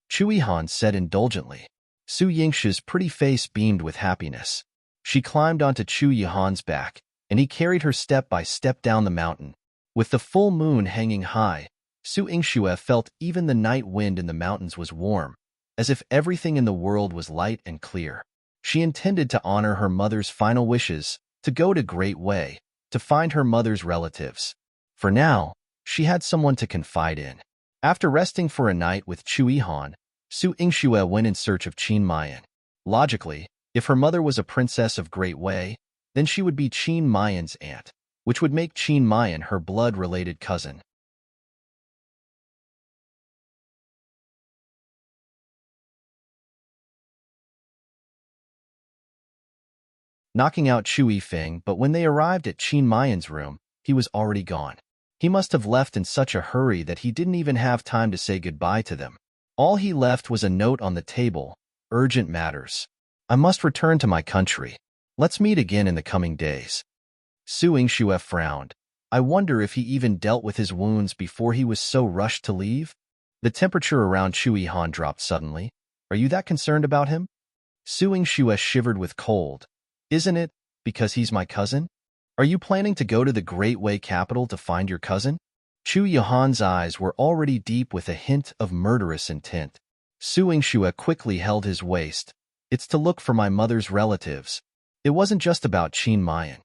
Speaker 1: Chu Yihan said indulgently. Su Yingxue's pretty face beamed with happiness. She climbed onto Chu Yihan's back, and he carried her step by step down the mountain. With the full moon hanging high, Su Yingxue felt even the night wind in the mountains was warm, as if everything in the world was light and clear. She intended to honor her mother's final wishes, to go to Great Wei, to find her mother's relatives. For now, she had someone to confide in. After resting for a night with Chu Yihan, Su Yingxue went in search of Qin Mayan. Logically, if her mother was a princess of Great Wei, then she would be Qin Mayan's aunt, which would make Qin Mayan her blood-related cousin. Knocking out Chu Yifeng, but when they arrived at Qin Mayan's room, he was already gone. He must have left in such a hurry that he didn't even have time to say goodbye to them. All he left was a note on the table, urgent matters. I must return to my country. Let's meet again in the coming days. Su Yingxue frowned. I wonder if he even dealt with his wounds before he was so rushed to leave? The temperature around Chu Yihan dropped suddenly. Are you that concerned about him? Su Yingxue shivered with cold. Isn't it, because he's my cousin? Are you planning to go to the Great Wei capital to find your cousin? Chu Yihan's eyes were already deep with a hint of murderous intent. Su Yingxue quickly held his waist. It's to look for my mother's relatives. It wasn't just about Qin Mayan.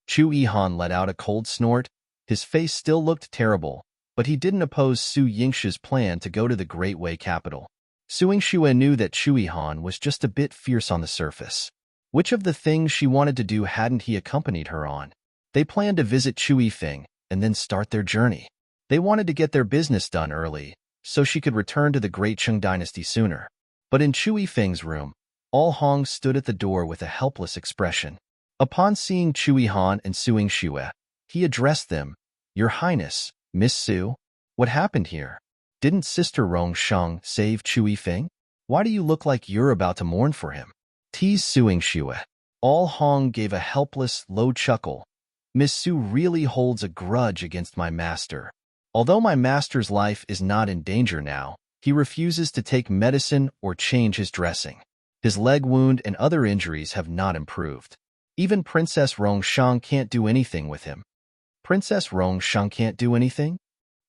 Speaker 1: Chu Yihan let out a cold snort. His face still looked terrible, but he didn't oppose Su Yingxue's plan to go to the Great Wei capital. Su Yingxue knew that Chu Yihan was just a bit fierce on the surface. Which of the things she wanted to do hadn't he accompanied her on? They planned to visit Chu Yifeng and then start their journey. They wanted to get their business done early, so she could return to the Great Qing dynasty sooner. But in Chu Yifeng's room, All Hong stood at the door with a helpless expression. Upon seeing Chu Yihan and Su Yingxue, he addressed them. Your Highness, Miss Su, what happened here? Didn't Sister Rongsheng save Chu Yifeng? Why do you look like you're about to mourn for him? Teased Su Yingxue. All Hong gave a helpless, low chuckle. Miss Su really holds a grudge against my master. Although my master's life is not in danger now, he refuses to take medicine or change his dressing. His leg wound and other injuries have not improved. Even Princess Rongsheng can't do anything with him. Princess Rongsheng can't do anything?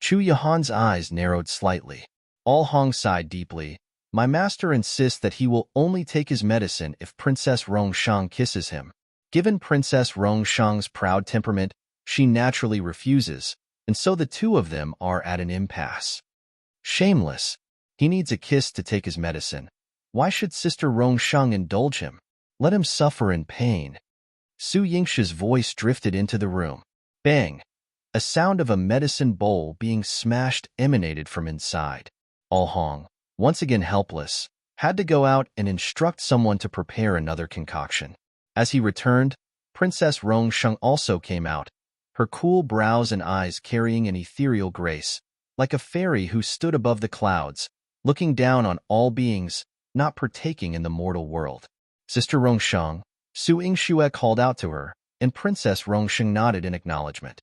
Speaker 1: Chu Yihan's eyes narrowed slightly. All Hong sighed deeply. My master insists that he will only take his medicine if Princess Rongsheng kisses him. Given Princess Rongsheng's proud temperament, she naturally refuses, and so the two of them are at an impasse. Shameless. He needs a kiss to take his medicine. Why should Sister Rongsheng indulge him? Let him suffer in pain. Su Yingxue's voice drifted into the room. Bang! A sound of a medicine bowl being smashed emanated from inside. All Hong, once again helpless, had to go out and instruct someone to prepare another concoction. As he returned, Princess Rongsheng also came out, her cool brows and eyes carrying an ethereal grace, like a fairy who stood above the clouds, looking down on all beings, not partaking in the mortal world. Sister Rongsheng, Su Yingxue called out to her, and Princess Rongsheng nodded in acknowledgement.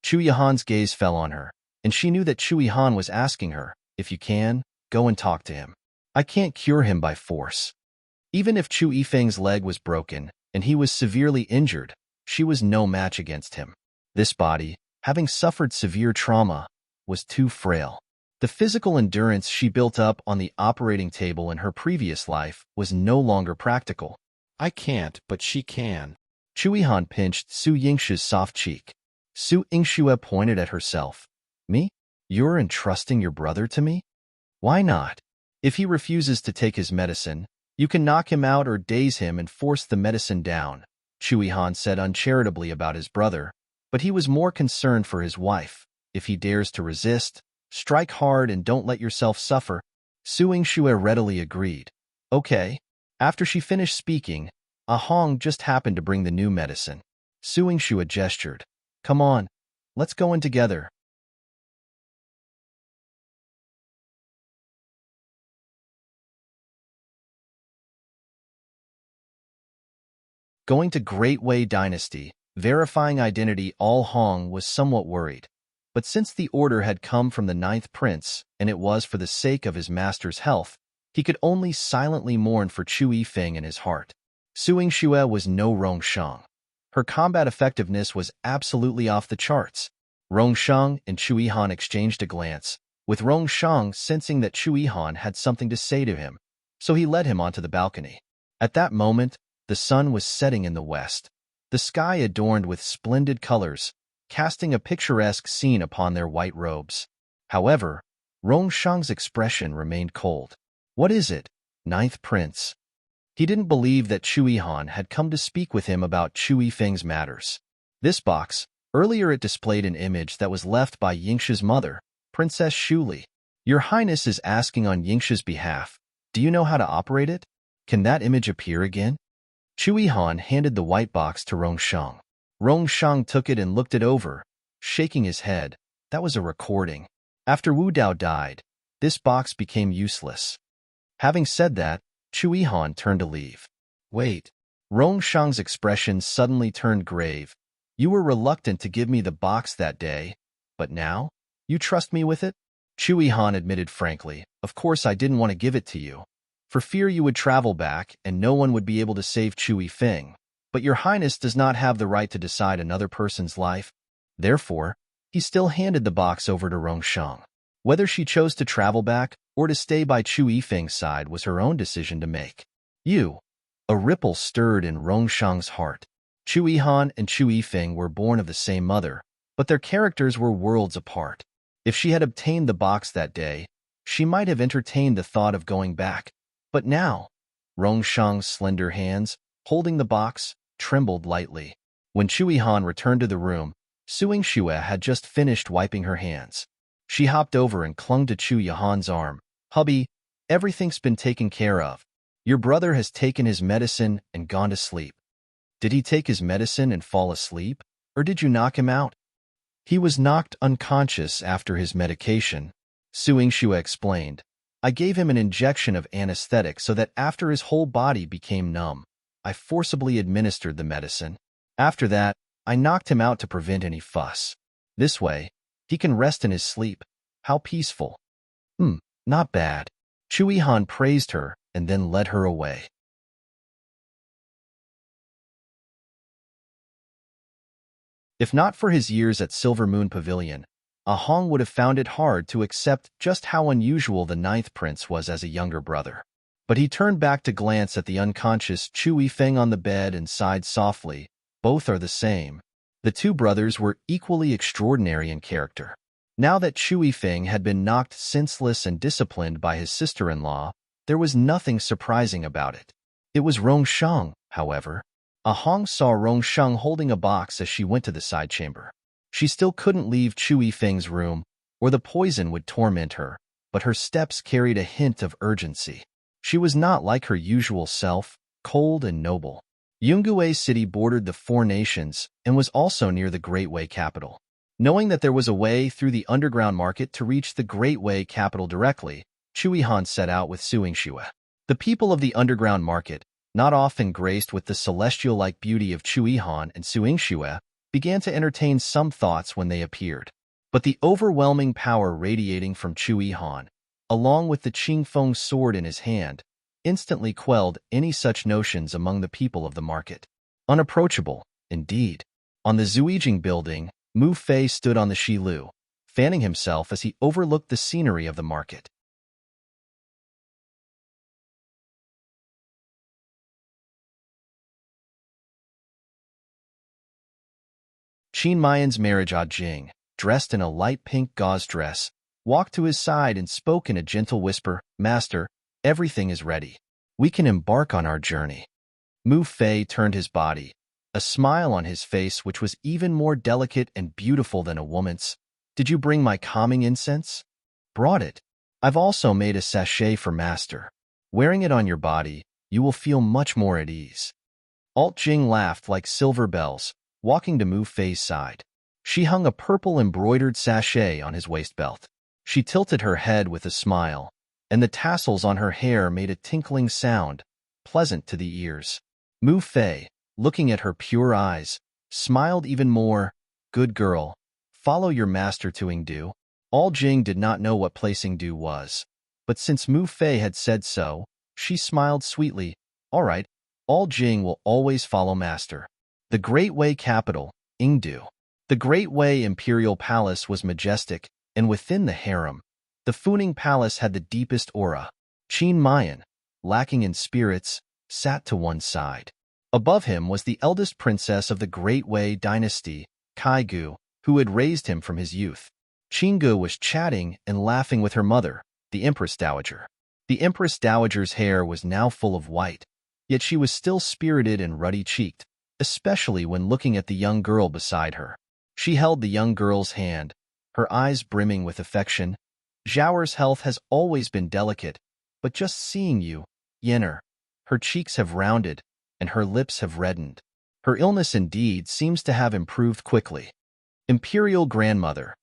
Speaker 1: Chu Yihan's gaze fell on her, and she knew that Chu Yihan was asking her, if you can, go and talk to him. I can't cure him by force. Even if Chu Yifeng's leg was broken, and he was severely injured, she was no match against him. This body, having suffered severe trauma, was too frail. The physical endurance she built up on the operating table in her previous life was no longer practical. I can't, but she can. Chu Yihan pinched Su Yingshu's soft cheek. Su Yingxue pointed at herself. Me? You're entrusting your brother to me? Why not? If he refuses to take his medicine, you can knock him out or daze him and force the medicine down, Chu Yihan said uncharitably about his brother, but he was more concerned for his wife. If he dares to resist, strike hard and don't let yourself suffer. Su Yingxue readily agreed. Okay. After she finished speaking, A Hong just happened to bring the new medicine. Su Yingxue gestured. Come on, let's go in together. Going to Great Wei Dynasty, verifying identity, Al Hong was somewhat worried. But since the order had come from the ninth prince, and it was for the sake of his master's health, he could only silently mourn for Chu Yifeng in his heart. Su Yingxue was no Rongsheng. Her combat effectiveness was absolutely off the charts. Rongsheng and Chu Yihan exchanged a glance, with Rongsheng sensing that Chu Yihan had something to say to him, so he led him onto the balcony. At that moment, the sun was setting in the west, the sky adorned with splendid colors, casting a picturesque scene upon their white robes. However, Rongsheng's expression remained cold. What is it, ninth prince? He didn't believe that Chu Yihan had come to speak with him about Chu Yifeng's matters. This box, earlier it displayed an image that was left by Yingshu's mother, Princess Shuli. Your Highness is asking on Yingshu's behalf. Do you know how to operate it? Can that image appear again? Chu Yihan handed the white box to Rongsheng. Rongsheng took it and looked it over, shaking his head. That was a recording. After Wu Dao died, this box became useless. Having said that, Chu Yihan turned to leave. Wait. Rongsheng's expression suddenly turned grave. You were reluctant to give me the box that day, but now? You trust me with it? Chu Yihan admitted frankly, of course I didn't want to give it to you, for fear you would travel back and no one would be able to save Chu Yifeng. But your Highness does not have the right to decide another person's life. Therefore, he still handed the box over to Rongsheng. Whether she chose to travel back or to stay by Chu Yifeng's side was her own decision to make. A ripple stirred in Rongsheng's heart. Chu Yihan and Chu Yifeng were born of the same mother, but their characters were worlds apart. If she had obtained the box that day, she might have entertained the thought of going back. But now, Rongsheng's slender hands, holding the box, trembled lightly. When Chu Yihan returned to the room, Su Yingxue had just finished wiping her hands. She hopped over and clung to Chu Yihan's arm. Hubby, everything's been taken care of. Your brother has taken his medicine and gone to sleep. Did he take his medicine and fall asleep, or did you knock him out? He was knocked unconscious after his medication, Su Yingxue explained. I gave him an injection of anesthetic so that after his whole body became numb, I forcibly administered the medicine. After that, I knocked him out to prevent any fuss. This way, he can rest in his sleep. How peaceful. Not bad. Chu Yihan praised her and then led her away. If not for his years at Silver Moon Pavilion, Ah Hong would have found it hard to accept just how unusual the ninth prince was as a younger brother. But he turned back to glance at the unconscious Chu Yifeng on the bed and sighed softly. Both are the same. The two brothers were equally extraordinary in character. Now that Chu Yifeng had been knocked senseless and disciplined by his sister-in-law, there was nothing surprising about it. It was Rongsheng, however. Ah Hong saw Rongsheng holding a box as she went to the side chamber. She still couldn't leave Chu Yifeng's room, or the poison would torment her, but her steps carried a hint of urgency. She was not like her usual self, cold and noble. Yungue City bordered the Four Nations and was also near the Great Way capital. Knowing that there was a way through the underground market to reach the Great Way capital directly, Chui Han set out with Su Yingxue. The people of the underground market, not often graced with the celestial-like beauty of Chui Han and Su Yingxue, began to entertain some thoughts when they appeared. But the overwhelming power radiating from Chui Han, along with the Qingfeng sword in his hand, instantly quelled any such notions among the people of the market. Unapproachable, indeed. On the Zuijing building, Mu Fei stood on the Shilu, fanning himself as he overlooked the scenery of the market. Qin Mayan's marriage Jing, dressed in a light pink gauze dress, walked to his side and spoke in a gentle whisper, "Master, everything is ready. We can embark on our journey." Mu Fei turned his body, a smile on his face which was even more delicate and beautiful than a woman's. "Did you bring my calming incense?" "Brought it. I've also made a sachet for Master. Wearing it on your body, you will feel much more at ease." Alt Jing laughed like silver bells, walking to Mu Fei's side. She hung a purple embroidered sachet on his waist belt. She tilted her head with a smile, and the tassels on her hair made a tinkling sound, pleasant to the ears. Mu Fei, looking at her pure eyes, smiled even more. "Good girl, follow your master to Yingdu." Al Jing did not know what place Yingdu was, but since Mu Fei had said so, she smiled sweetly. "All right, Al Jing will always follow master." The Great Way capital, Yingdu. The Great Way Imperial Palace was majestic, and within the harem, the Funing Palace had the deepest aura. Qin Mayan, lacking in spirits, sat to one side. Above him was the eldest princess of the Great Way dynasty, Kai Gu, who had raised him from his youth. Qinggu was chatting and laughing with her mother, the Empress Dowager. The Empress Dowager's hair was now full of white, yet she was still spirited and ruddy-cheeked, especially when looking at the young girl beside her. She held the young girl's hand, her eyes brimming with affection. "Zhao's health has always been delicate, but just seeing you, Yenner, her cheeks have rounded, and her lips have reddened. Her illness indeed seems to have improved quickly." Imperial Grandmother.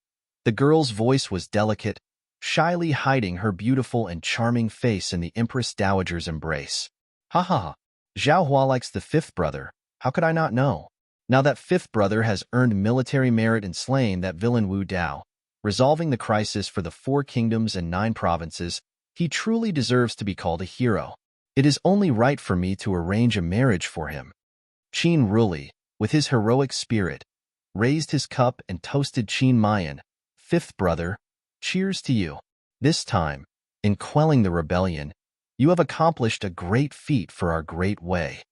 Speaker 1: The girl's voice was delicate, shyly hiding her beautiful and charming face in the Empress Dowager's embrace. "Ha ha ha. Zhao Hua likes the fifth brother. How could I not know? Now that fifth brother has earned military merit and slain that villain Wu Dao, resolving the crisis for the 4 kingdoms and 9 provinces, he truly deserves to be called a hero. It is only right for me to arrange a marriage for him." Qin Ruli, with his heroic spirit, raised his cup and toasted Qin Mayan, "Fifth brother, cheers to you. This time, in quelling the rebellion, you have accomplished a great feat for our Great Way."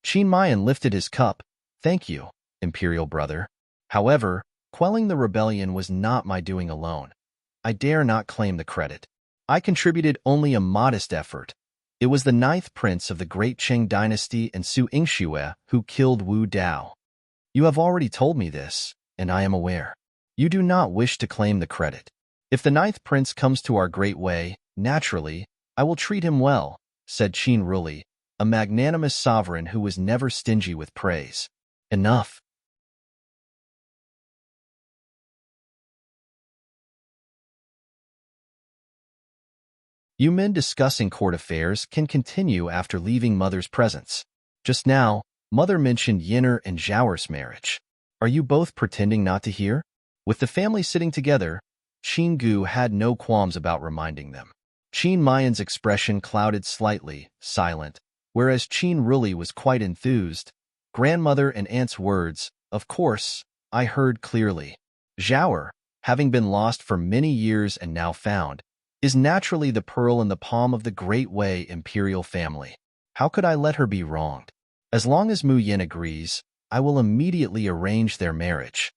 Speaker 1: Qin Mayan lifted his cup. "Thank you, Imperial brother. However, quelling the rebellion was not my doing alone. I dare not claim the credit. I contributed only a modest effort. It was the 9th prince of the Great Qing dynasty and Su Yingxue who killed Wu Dao. You have already told me this, and I am aware. You do not wish to claim the credit. If the 9th prince comes to our Great Way, naturally, I will treat him well," said Qin Ruli, a magnanimous sovereign who was never stingy with praise. "Enough." You men discussing court affairs can continue after leaving Mother's presence. Just now, Mother mentioned Yenner and Zhao's marriage. Are you both pretending not to hear? With the family sitting together, Qin Gu had no qualms about reminding them. Qin Mayan's expression clouded slightly, silent, whereas Qin Ruli was quite enthused. Grandmother and aunt's words, of course, I heard clearly. Zhao, having been lost for many years and now found, is naturally the pearl in the palm of the Great Way imperial family. How could I let her be wronged? As long as Mu Yin agrees, I will immediately arrange their marriage."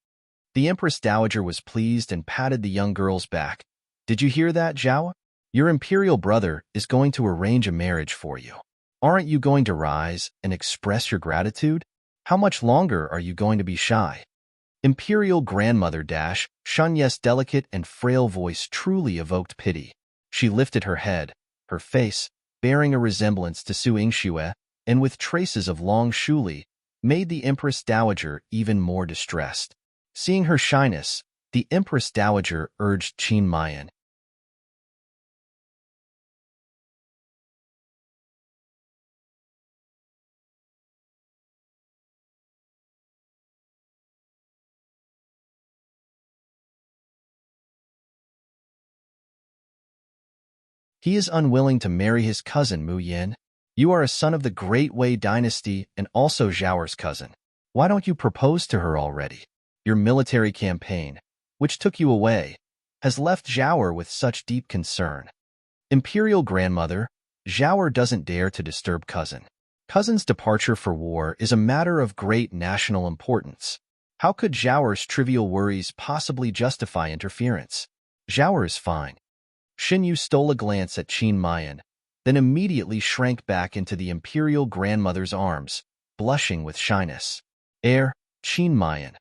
Speaker 1: The Empress Dowager was pleased and patted the young girl's back. "Did you hear that, Zhao? Your imperial brother is going to arrange a marriage for you. Aren't you going to rise and express your gratitude? How much longer are you going to be shy?" Imperial Grandmother Shunye's delicate and frail voice truly evoked pity. She lifted her head, her face, bearing a resemblance to Su Yingxue. and with traces of long shuli, made the Empress Dowager even more distressed. Seeing her shyness, the Empress Dowager urged Qin Mayan. He is unwilling to marry his cousin Mu Yin. You are a son of the Great Wei dynasty and also Zhao's cousin. Why don't you propose to her already? Your military campaign, which took you away, has left Zhao with such deep concern. Imperial grandmother, Zhao doesn't dare to disturb cousin. Cousin's departure for war is a matter of great national importance. How could Zhao's trivial worries possibly justify interference? Zhao is fine. Xinyu stole a glance at Qin Mayan, then immediately shrank back into the imperial grandmother's arms, blushing with shyness. Qin Mayan.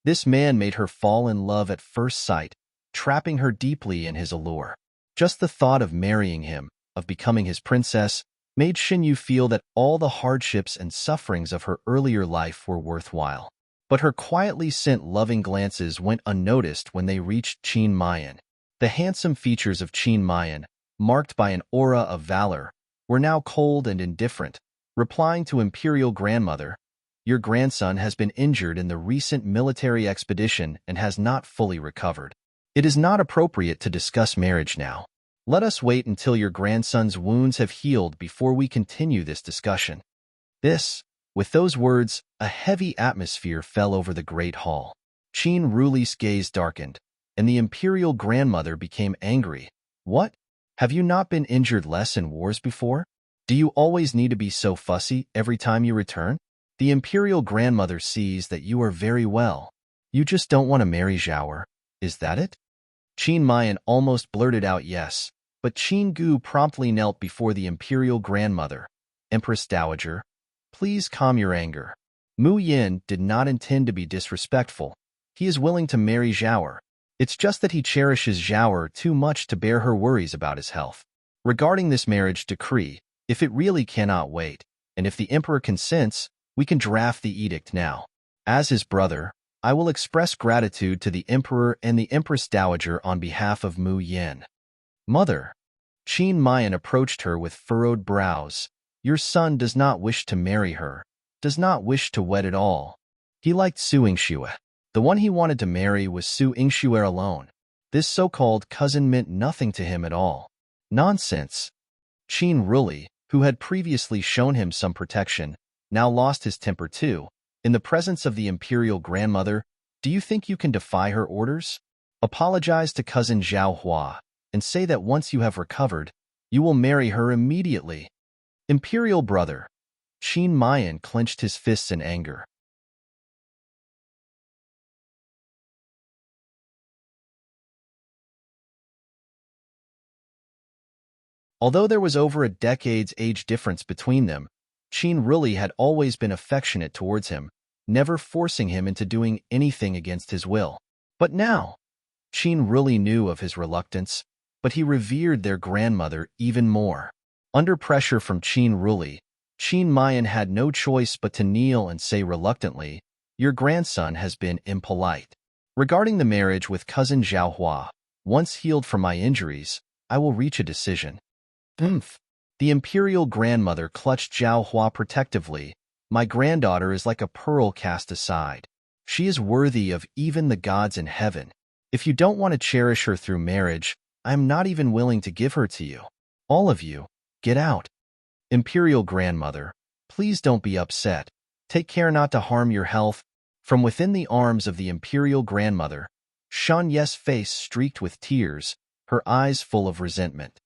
Speaker 1: This man made her fall in love at first sight, trapping her deeply in his allure. Just the thought of marrying him, of becoming his princess, made Xinyu feel that all the hardships and sufferings of her earlier life were worthwhile. But her quietly sent loving glances went unnoticed when they reached Qin Mayan. The handsome features of Qin Mayan, marked by an aura of valor, were now cold and indifferent, replying to imperial grandmother, "Your grandson has been injured in the recent military expedition and has not fully recovered. It is not appropriate to discuss marriage now. Let us wait until your grandson's wounds have healed before we continue this discussion." With those words, a heavy atmosphere fell over the great hall. Qin Ruli's gaze darkened, and the imperial grandmother became angry. "What? Have you not been injured less in wars before? Do you always need to be so fussy every time you return? The imperial grandmother sees that you are very well. You just don't want to marry Zhao. Is that it?" Qin Mayan almost blurted out yes, but Qin Gu promptly knelt before the imperial grandmother. "Empress Dowager, please calm your anger. Mu Yin did not intend to be disrespectful. He is willing to marry Zhao. It's just that he cherishes Zhao too much to bear her worries about his health. Regarding this marriage decree, if it really cannot wait, and if the emperor consents, we can draft the edict now. As his brother, I will express gratitude to the emperor and the Empress Dowager on behalf of Mu Yin." "Mother." Qin Mayan approached her with furrowed brows. "Your son does not wish to marry her, does not wish to wed at all. He liked Su Yingxue. The one he wanted to marry was Su Yingxue alone. This so-called cousin meant nothing to him at all." "Nonsense." Qin Ruli, who had previously shown him some protection, now lost his temper too. "In the presence of the imperial grandmother, do you think you can defy her orders? Apologize to cousin Zhao Hua, and say that once you have recovered, you will marry her immediately." "Imperial brother." Qin Mayan clenched his fists in anger. Although there was over a decade's age difference between them, Qin Ruli had always been affectionate towards him, never forcing him into doing anything against his will. But now, Qin Ruli knew of his reluctance, but he revered their grandmother even more. Under pressure from Qin Ruli, Qin Mayan had no choice but to kneel and say reluctantly, "Your grandson has been impolite. Regarding the marriage with cousin Zhao Hua, once healed from my injuries, I will reach a decision." The imperial grandmother clutched Zhao Hua protectively. "My granddaughter is like a pearl cast aside. She is worthy of even the gods in heaven. If you don't want to cherish her through marriage, I am not even willing to give her to you. All of you, get out." "Imperial grandmother, please don't be upset. Take care not to harm your health." From within the arms of the imperial grandmother, Shan Ye's face streaked with tears, her eyes full of resentment.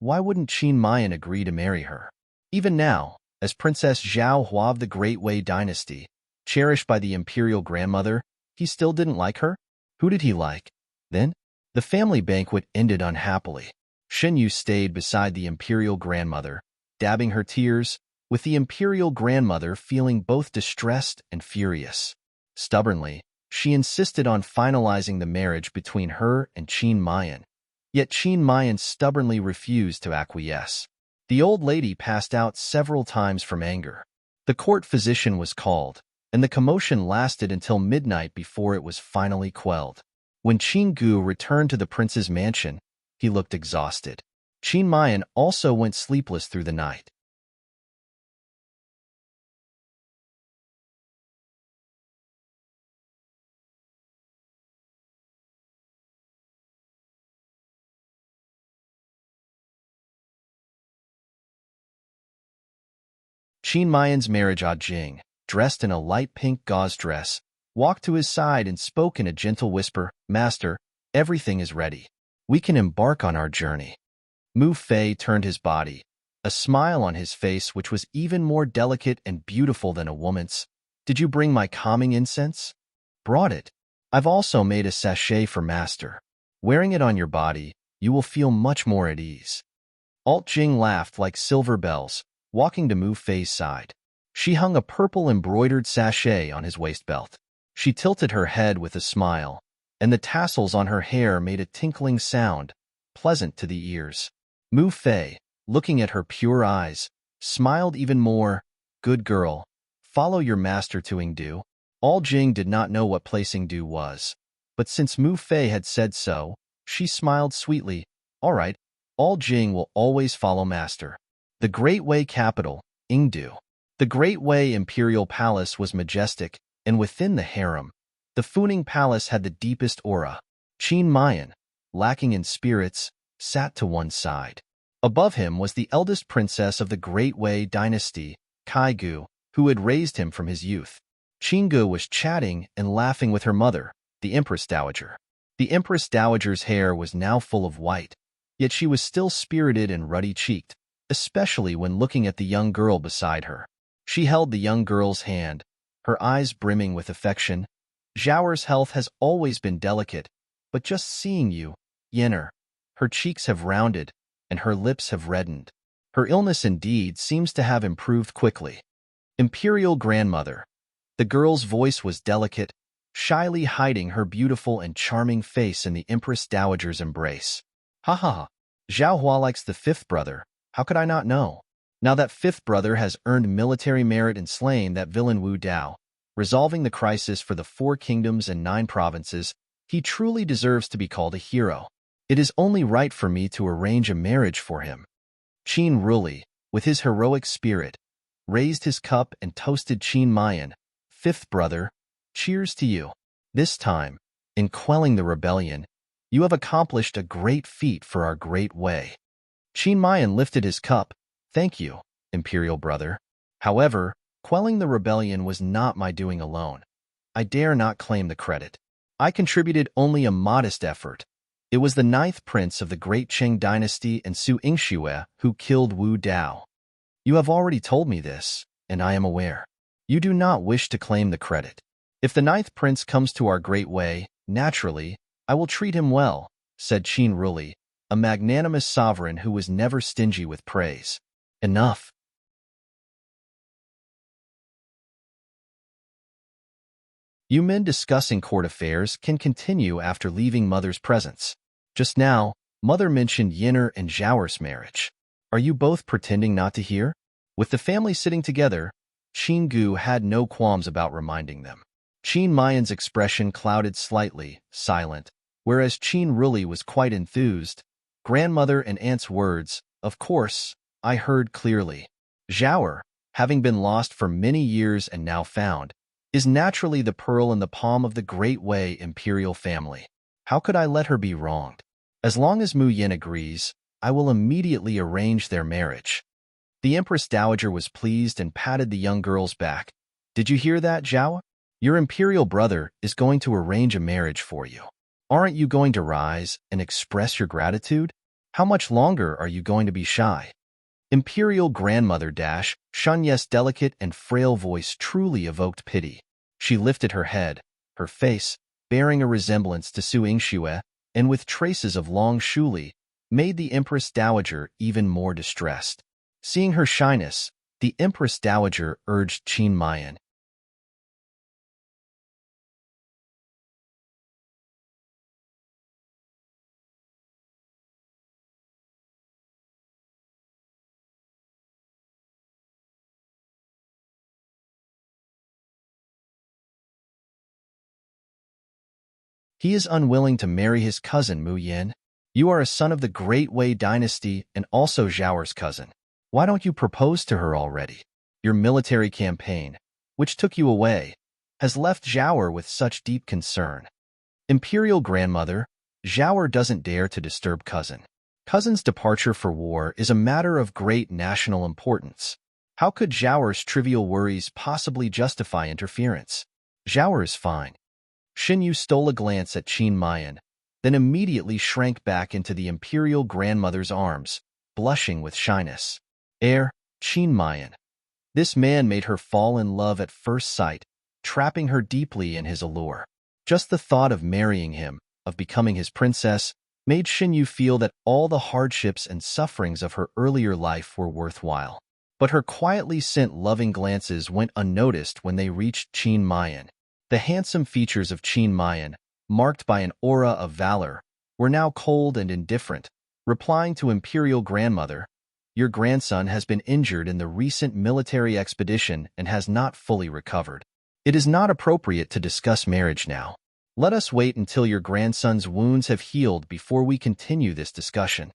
Speaker 1: Why wouldn't Qin Mayan agree to marry her? Even now, as Princess Zhao Hua of the Great Wei dynasty, cherished by the imperial grandmother, he still didn't like her? Who did he like, then? The family banquet ended unhappily. Xinyu stayed beside the imperial grandmother, dabbing her tears, with the imperial grandmother feeling both distressed and furious. Stubbornly, she insisted on finalizing the marriage between her and Qin Mayan. Yet Qin Mayan stubbornly refused to acquiesce. The old lady passed out several times from anger. The court physician was called, and the commotion lasted until midnight before it was finally quelled. When Gu returned to the prince's mansion, he looked exhausted. Mayan also went sleepless through the night. Mayan's marriage Jing, dressed in a light pink gauze dress, walked to his side and spoke in a gentle whisper, "Master, everything is ready. We can embark on our journey." Mu Fei turned his body, a smile on his face which was even more delicate and beautiful than a woman's. "Did you bring my calming incense?" "Brought it. I've also made a sachet for Master. Wearing it on your body, you will feel much more at ease." Jing laughed like silver bells, walking to Mu Fei's side. She hung a purple embroidered sachet on his waist belt. She tilted her head with a smile, and the tassels on her hair made a tinkling sound, pleasant to the ears. Mu Fei, looking at her pure eyes, smiled even more. "Good girl, follow your master to Yingdu." Jing did not know what place Yingdu was, but since Mu Fei had said so, she smiled sweetly. "All right, Jing will always follow master." The Great Wei capital, Yingdu. The Great Wei Imperial Palace was majestic, and within the harem, the Funing Palace had the deepest aura. Mayan, lacking in spirits, sat to one side. Above him was the eldest princess of the Great Wei dynasty, Gu, who had raised him from his youth. Gu was chatting and laughing with her mother, the Empress Dowager. The Empress Dowager's hair was now full of white, yet she was still spirited and ruddy-cheeked, especially when looking at the young girl beside her. She held the young girl's hand, her eyes brimming with affection. "Zhao's health has always been delicate, but just seeing you, Yenner, her cheeks have rounded, and her lips have reddened. Her illness indeed seems to have improved quickly." Imperial Grandmother. The girl's voice was delicate, shyly hiding her beautiful and charming face in the Empress Dowager's embrace. "Ha ha ha. Zhao Hua likes the fifth brother. How could I not know? Now that fifth brother has earned military merit and slain that villain Wu Dao, resolving the crisis for the 4 kingdoms and 9 provinces, he truly deserves to be called a hero. It is only right for me to arrange a marriage for him." Qin Ruli, with his heroic spirit, raised his cup and toasted Mayan, "Fifth brother, cheers to you. This time, in quelling the rebellion, you have accomplished a great feat for our Great Wei." Mayan lifted his cup. "Thank you, Imperial brother. However, quelling the rebellion was not my doing alone. I dare not claim the credit. I contributed only a modest effort. It was the 9th prince of the Great Qing dynasty and Su Yingxue who killed Wu Dao. You have already told me this, and I am aware. You do not wish to claim the credit. If the 9th prince comes to our Great Wei, naturally, I will treat him well," said Qin Ruli, a magnanimous sovereign who was never stingy with praise. "Enough. You men discussing court affairs can continue after leaving Mother's presence. Just now, Mother mentioned Yenner and Zhao's marriage. Are you both pretending not to hear?" With the family sitting together, Qin Gu had no qualms about reminding them. Qin Mayan's expression clouded slightly, silent, whereas Qin Ruli was quite enthused. Grandmother and aunt's words, of course, I heard clearly. Zhao, having been lost for many years and now found, is naturally the pearl in the palm of the Great Wei imperial family. How could I let her be wronged? As long as Mu Yin agrees, I will immediately arrange their marriage." The Empress Dowager was pleased and patted the young girl's back. "Did you hear that, Zhao? Your imperial brother is going to arrange a marriage for you. Aren't you going to rise and express your gratitude? How much longer are you going to be shy?" Imperial Grandmother Shunye's delicate and frail voice truly evoked pity. She lifted her head, her face, bearing a resemblance to Su Yingxue, and with traces of long shuli, made the Empress Dowager even more distressed. Seeing her shyness, the Empress Dowager urged Qin Mayan, He is unwilling to marry his cousin Mu Yin. You are a son of the Great Wei dynasty and also Zhao's cousin. Why don't you propose to her already? Your military campaign, which took you away, has left Zhao with such deep concern. Imperial grandmother, Zhao doesn't dare to disturb cousin. Cousin's departure for war is a matter of great national importance. How could Zhao's trivial worries possibly justify interference? Zhao is fine. Xinyu stole a glance at Qin Mayan, then immediately shrank back into the imperial grandmother's arms, blushing with shyness. Qin Mayan. This man made her fall in love at first sight, trapping her deeply in his allure. Just the thought of marrying him, of becoming his princess, made Xinyu feel that all the hardships and sufferings of her earlier life were worthwhile. But her quietly sent loving glances went unnoticed when they reached Qin Mayan. The handsome features of Qin Mayan, marked by an aura of valor, were now cold and indifferent, replying to imperial grandmother, "Your grandson has been injured in the recent military expedition and has not fully recovered. It is not appropriate to discuss marriage now. Let us wait until your grandson's wounds have healed before we continue this discussion."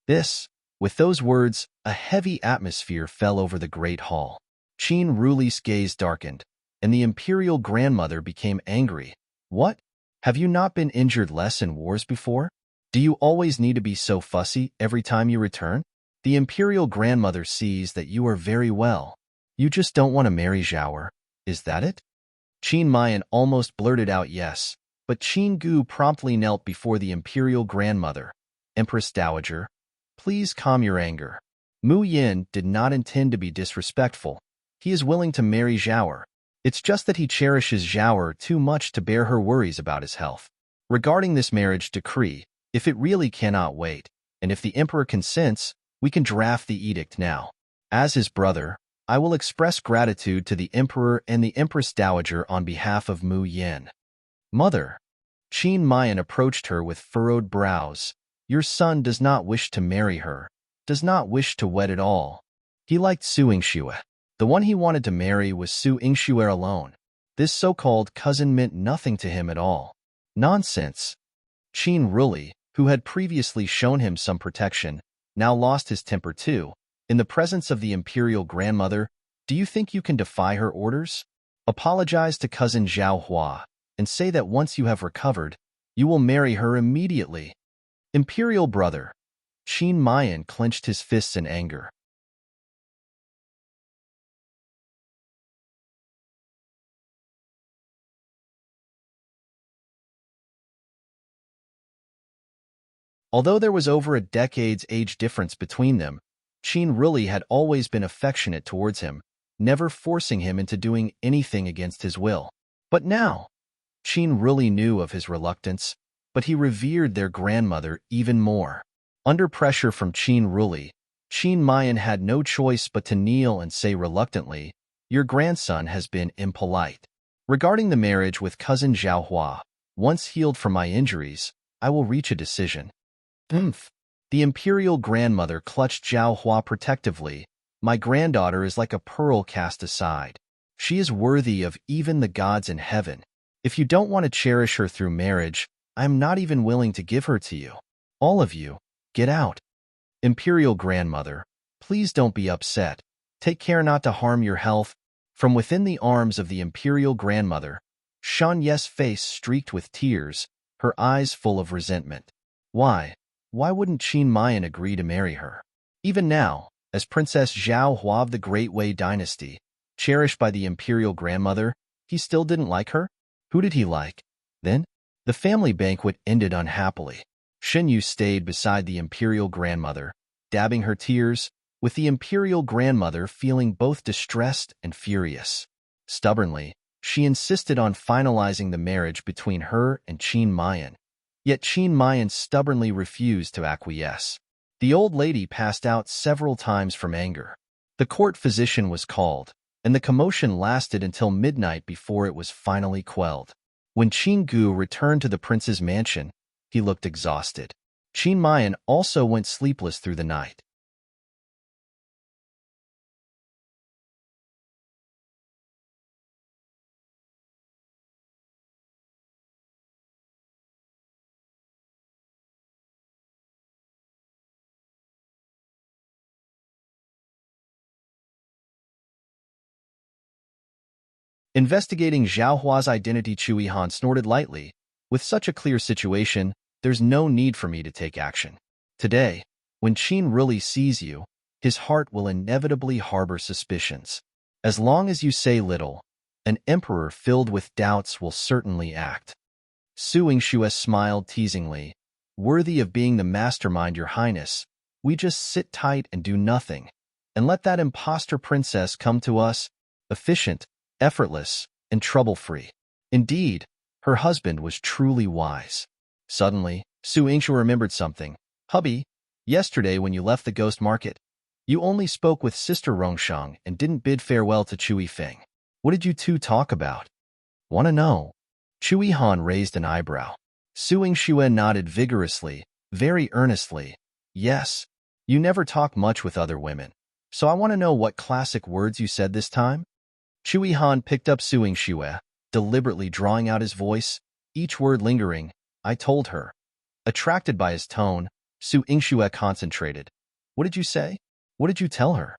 Speaker 1: With those words, a heavy atmosphere fell over the great hall. Qin Ruli's gaze darkened, and the imperial grandmother became angry. "What? Have you not been injured less in wars before? Do you always need to be so fussy every time you return? The imperial grandmother sees that you are very well. You just don't want to marry Zhao. Is that it?" Qin Mayan almost blurted out yes, but Qin Gu promptly knelt before the imperial grandmother. "Empress Dowager, please calm your anger. Mu Yin did not intend to be disrespectful. He is willing to marry Zhao. It's just that he cherishes Zhao too much to bear her worries about his health. Regarding this marriage decree, if it really cannot wait, and if the emperor consents, we can draft the edict now. As his brother, I will express gratitude to the emperor and the empress dowager on behalf of Mu Yin." "Mother." Qin Mayan approached her with furrowed brows. "Your son does not wish to marry her, does not wish to wed at all. He liked Su Yingxue. The one he wanted to marry was Su Yingxue alone. This so-called cousin meant nothing to him at all." "Nonsense." Qin Ruli, who had previously shown him some protection, now lost his temper too. "In the presence of the imperial grandmother, do you think you can defy her orders? Apologize to cousin Zhao Hua, and say that once you have recovered, you will marry her immediately." "Imperial brother." Qin Mayan clenched his fists in anger. Although there was over a decade's age difference between them, Qin Ruli had always been affectionate towards him, never forcing him into doing anything against his will. But now, Qin Ruli knew of his reluctance, but he revered their grandmother even more. Under pressure from Qin Ruli, Qin Mayan had no choice but to kneel and say reluctantly, "Your grandson has been impolite. Regarding the marriage with cousin Zhao Hua, once healed from my injuries, I will reach a decision." "Umph." The imperial grandmother clutched Zhao Hua protectively. "My granddaughter is like a pearl cast aside. She is worthy of even the gods in heaven. If you don't want to cherish her through marriage, I am not even willing to give her to you. All of you, get out." "Imperial grandmother, please don't be upset. Take care not to harm your health." From within the arms of the imperial grandmother, Shan Ye's face streaked with tears, her eyes full of resentment. Why wouldn't Qin Mayan agree to marry her? Even now, as Princess Zhao Hua of the Great Wei dynasty, cherished by the imperial grandmother, he still didn't like her? Who did he like, then? The family banquet ended unhappily. Xinyu stayed beside the imperial grandmother, dabbing her tears, with the imperial grandmother feeling both distressed and furious. Stubbornly, she insisted on finalizing the marriage between her and Qin Mayan. Yet Qin Mayan stubbornly refused to acquiesce. The old lady passed out several times from anger. The court physician was called, and the commotion lasted until midnight before it was finally quelled. When Qin Gu returned to the prince's mansion, he looked exhausted. Qin Mayan also went sleepless through the night. Investigating Zhao Hua's identity, Chui Han snorted lightly. With such a clear situation, there's no need for me to take action. Today, when Qin really sees you, his heart will inevitably harbor suspicions. As long as you say little, an emperor filled with doubts will certainly act. Su Yingxue smiled teasingly. Worthy of being the mastermind, Your Highness. We just sit tight and do nothing, and let that imposter princess come to us, efficient, effortless, and trouble-free. Indeed, her husband was truly wise. Suddenly, Su Yingxue remembered something. Hubby, yesterday when you left the ghost market, you only spoke with Sister Rongshang and didn't bid farewell to Chui Feng. What did you two talk about? Want to know? Chui Han raised an eyebrow. Su Yingxue nodded vigorously, very earnestly. Yes, you never talk much with other women, so I want to know what classic words you said this time? Chui Han picked up Su Yingxue, deliberately drawing out his voice, each word lingering. I told her. Attracted by his tone, Su Yingxue concentrated. What did you say? What did you tell her?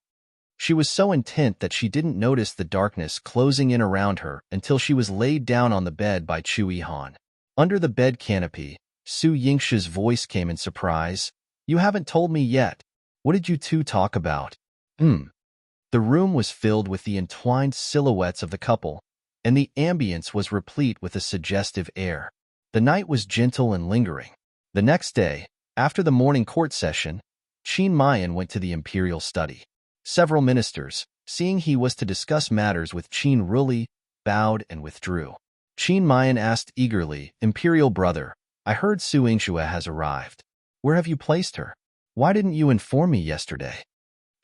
Speaker 1: She was so intent that she didn't notice the darkness closing in around her until she was laid down on the bed by Chui Han. Under the bed canopy, Su Yingxue's voice came in surprise. You haven't told me yet. What did you two talk about? The room was filled with the entwined silhouettes of the couple, and the ambience was replete with a suggestive air. The night was gentle and lingering. The next day, after the morning court session, Qin Mayan went to the imperial study. Several ministers, seeing he was to discuss matters with Qin Ruli, bowed and withdrew. Qin Mayan asked eagerly, Imperial brother, I heard Su Yingxue has arrived. Where have you placed her? Why didn't you inform me yesterday?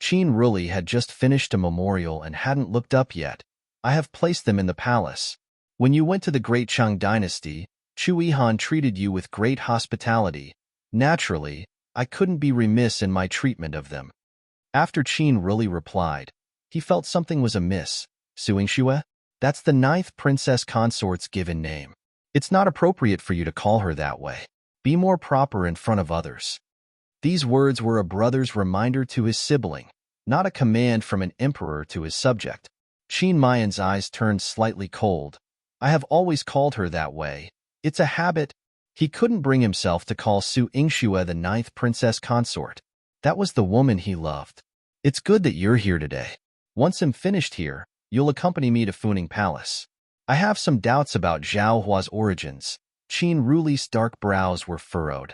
Speaker 1: Qin Ruli had just finished a memorial and hadn't looked up yet. I have placed them in the palace. When you went to the great Chang dynasty, Chui Han treated you with great hospitality. Naturally, I couldn't be remiss in my treatment of them. After Qin Ruli replied, he felt something was amiss. Su Yingxue? That's the 9th princess consort's given name. It's not appropriate for you to call her that way. Be more proper in front of others. These words were a brother's reminder to his sibling, not a command from an emperor to his subject. Qin Mayan's eyes turned slightly cold. I have always called her that way. It's a habit. He couldn't bring himself to call Su Yingxue the 9th princess consort. That was the woman he loved. It's good that you're here today. Once I'm finished here, you'll accompany me to Funing Palace. I have some doubts about Zhao Hua's origins. Qin Ruli's dark brows were furrowed.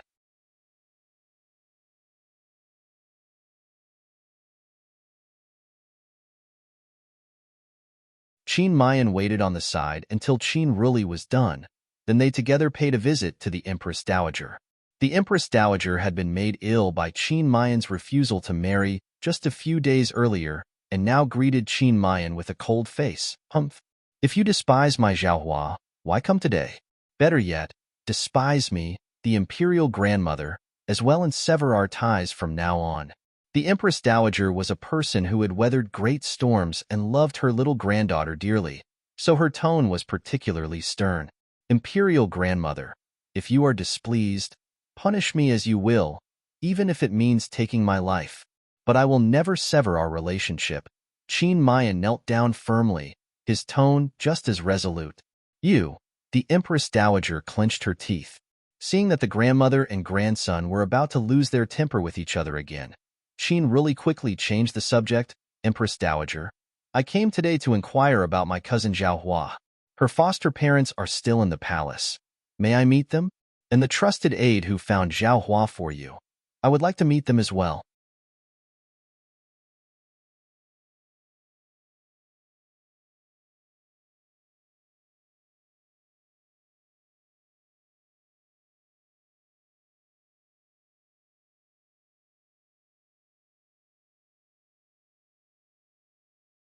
Speaker 1: Qin Mayan waited on the side until Qin Ruli was done. Then they together paid a visit to the Empress Dowager. The Empress Dowager had been made ill by Qin Mayan's refusal to marry just a few days earlier, and now greeted Qin Mayan with a cold face. Humph. If you despise my Zhao Hua, why come today? Better yet, despise me, the imperial grandmother, as well and sever our ties from now on. The Empress Dowager was a person who had weathered great storms and loved her little granddaughter dearly, so her tone was particularly stern. Imperial grandmother, if you are displeased, punish me as you will, even if it means taking my life. But I will never sever our relationship. Qin Mayan knelt down firmly, his tone just as resolute. You, the Empress Dowager clenched her teeth. Seeing that the grandmother and grandson were about to lose their temper with each other again, Qin really quickly changed the subject. Empress Dowager, I came today to inquire about my cousin Zhao Hua. Her foster parents are still in the palace. May I meet them? And the trusted aide who found Zhao Hua for you. I would like to meet them as well.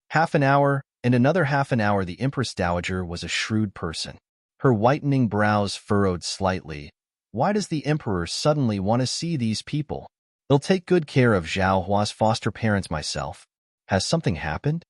Speaker 1: Half an hour, and another half an hour. The Empress Dowager was a shrewd person. Her whitening brows furrowed slightly. Why does the Emperor suddenly want to see these people? They'll take good care of Zhao Hua's foster parents myself. Has something happened?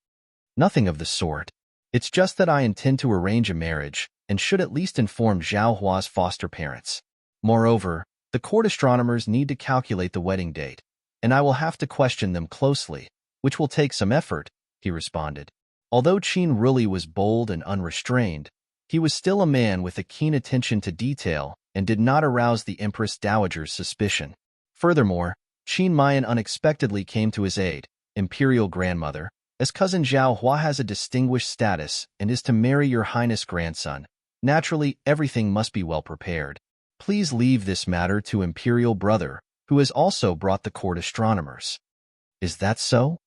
Speaker 1: Nothing of the sort. It's just that I intend to arrange a marriage, and should at least inform Zhao Hua's foster parents. Moreover, the court astronomers need to calculate the wedding date, and I will have to question them closely, which will take some effort, he responded. Although Qin Ruli was bold and unrestrained, he was still a man with a keen attention to detail and did not arouse the Empress Dowager's suspicion. Furthermore, Qin Mayan unexpectedly came to his aid, Imperial Grandmother, as cousin Zhao Hua has a distinguished status and is to marry your Highness' grandson. Naturally, everything must be well prepared. Please leave this matter to Imperial Brother, who has also brought the court astronomers. Is that so?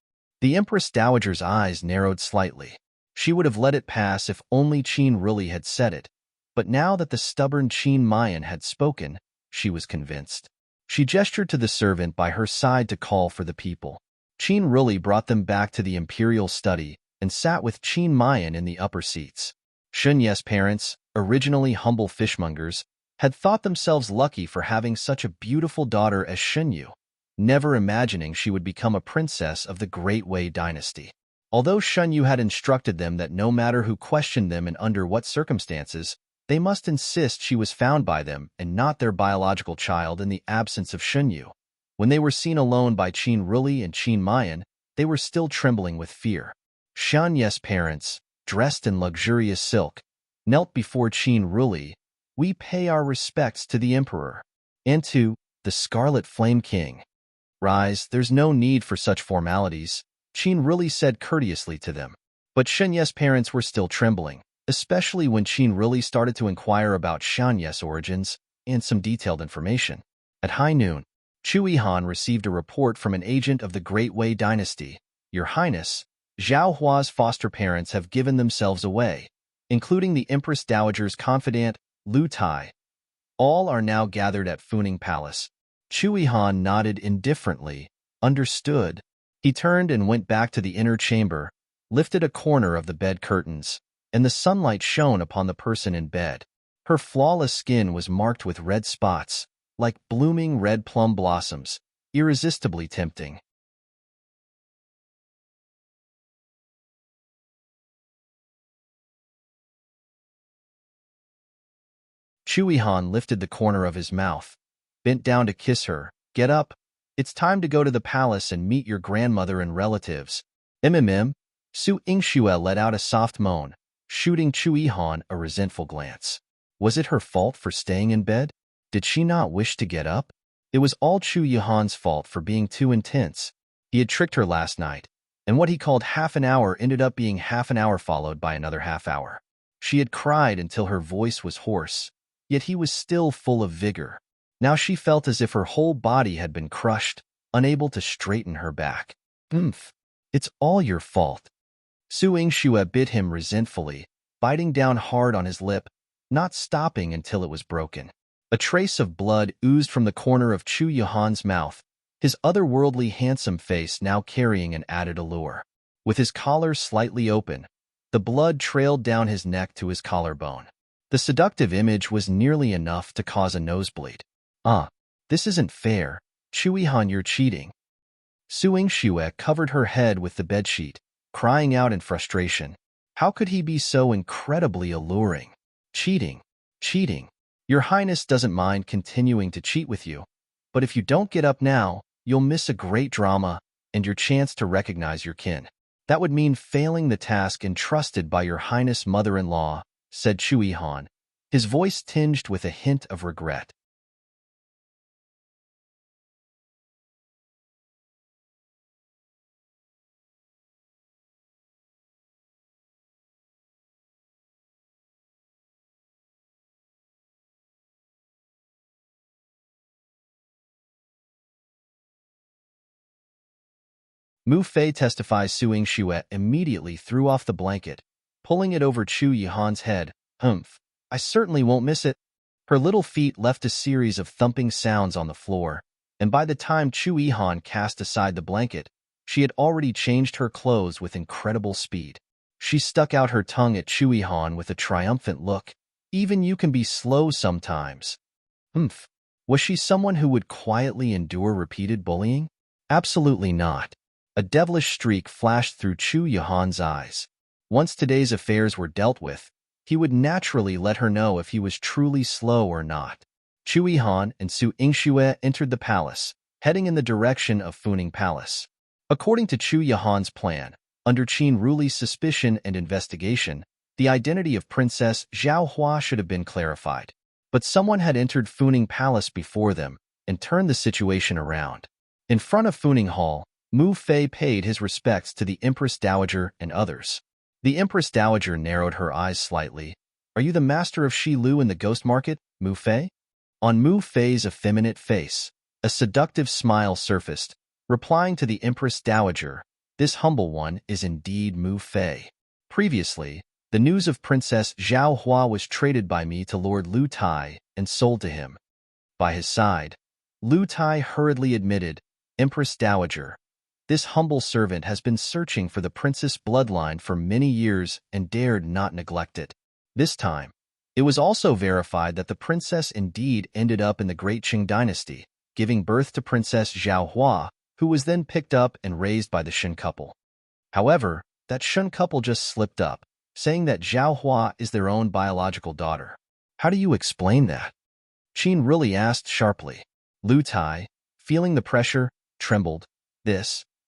Speaker 1: The Empress Dowager's eyes narrowed slightly. She would have let it pass if only Qin Ruli had said it, but now that the stubborn Qin Mayan had spoken, she was convinced. She gestured to the servant by her side to call for the people. Qin Ruli brought them back to the imperial study and sat with Qin Mayan in the upper seats. Shunye's parents, originally humble fishmongers, had thought themselves lucky for having such a beautiful daughter as Shunyu, never imagining she would become a princess of the Great Wei dynasty. Although Shunyu had instructed them that no matter who questioned them and under what circumstances, they must insist she was found by them and not their biological child in the absence of Shunyu. When they were seen alone by Qin Ruli and Qin Mayan, they were still trembling with fear. Shunye's parents, dressed in luxurious silk, knelt before Qin Ruli. We pay our respects to the Emperor and to the Scarlet Flame King. Rise, there's no need for such formalities, Qin Ruli said courteously to them. But Shunye's parents were still trembling, especially when Qin Ruli started to inquire about Shunye's origins and some detailed information. At high noon, Chu Yihan received a report from an agent of the Great Wei dynasty. Your Highness, Zhao Hua's foster parents have given themselves away, including the Empress Dowager's confidant, Lu Tai. All are now gathered at Funing Palace. Chu Yihan nodded indifferently. Understood. He turned and went back to the inner chamber, lifted a corner of the bed curtains, and the sunlight shone upon the person in bed. Her flawless skin was marked with red spots, like blooming red plum blossoms, irresistibly tempting. Chu Yihan lifted the corner of his mouth, bent down to kiss her. Get up. It's time to go to the palace and meet your grandmother and relatives. Su Yingxue let out a soft moan, shooting Chu Yihan a resentful glance. Was it her fault for staying in bed? Did she not wish to get up? It was all Chu Yihan's fault for being too intense. He had tricked her last night, and what he called half an hour ended up being half an hour followed by another half hour. She had cried until her voice was hoarse, yet he was still full of vigor. Now she felt as if her whole body had been crushed, unable to straighten her back. It's all your fault. Su Yingxue bit him resentfully, biting down hard on his lip, not stopping until it was broken. A trace of blood oozed from the corner of Chu Yihan's mouth, his otherworldly handsome face now carrying an added allure. With his collar slightly open, the blood trailed down his neck to his collarbone. The seductive image was nearly enough to cause a nosebleed. This isn't fair. Chu Yihan, you're cheating. Su Yingxue covered her head with the bedsheet, crying out in frustration. How could he be so incredibly alluring? Cheating. Cheating. Your Highness doesn't mind continuing to cheat with you, but if you don't get up now, you'll miss a great drama and your chance to recognize your kin. That would mean failing the task entrusted by your Highness mother-in-law, said Chu Yihan, his voice tinged with a hint of regret. Mu Fei testifies Su Yingxue immediately threw off the blanket, pulling it over Chu Yihan's head. I certainly won't miss it. Her little feet left a series of thumping sounds on the floor, and by the time Chu Yihan cast aside the blanket, she had already changed her clothes with incredible speed. She stuck out her tongue at Chu Yihan with a triumphant look. Even you can be slow sometimes. Was she someone who would quietly endure repeated bullying? Absolutely not. A devilish streak flashed through Chu Yihan's eyes. Once today's affairs were dealt with, he would naturally let her know if he was truly slow or not. Chu Yihan and Su Yingxue entered the palace, heading in the direction of Funing Palace. According to Chu Yihan's plan, Under Qin Ruli's suspicion and investigation, the identity of Princess Zhao Hua should have been clarified. But someone had entered Funing Palace before them and turned the situation around. In front of Funing Hall, Mu Fei paid his respects to the Empress Dowager and others. The Empress Dowager narrowed her eyes slightly. "Are you the master of Shi Lu in the ghost market, Mu Fei?" On Mu Fei's effeminate face, a seductive smile surfaced, replying to the Empress Dowager, "This humble one is indeed Mu Fei. Previously, the news of Princess Zhao Hua was traded by me to Lord Lu Tai and sold to him." By his side, Lu Tai hurriedly admitted, "Empress Dowager, this humble servant has been searching for the princess bloodline for many years and dared not neglect it. This time, it was also verified that the princess indeed ended up in the Great Qing dynasty, giving birth to Princess Zhao Hua, who was then picked up and raised by the Shen couple. However, that Shen couple just slipped up, saying that Zhao Hua is their own biological daughter. How do you explain that?" Qin really asked sharply. Lu Tai, feeling the pressure, trembled.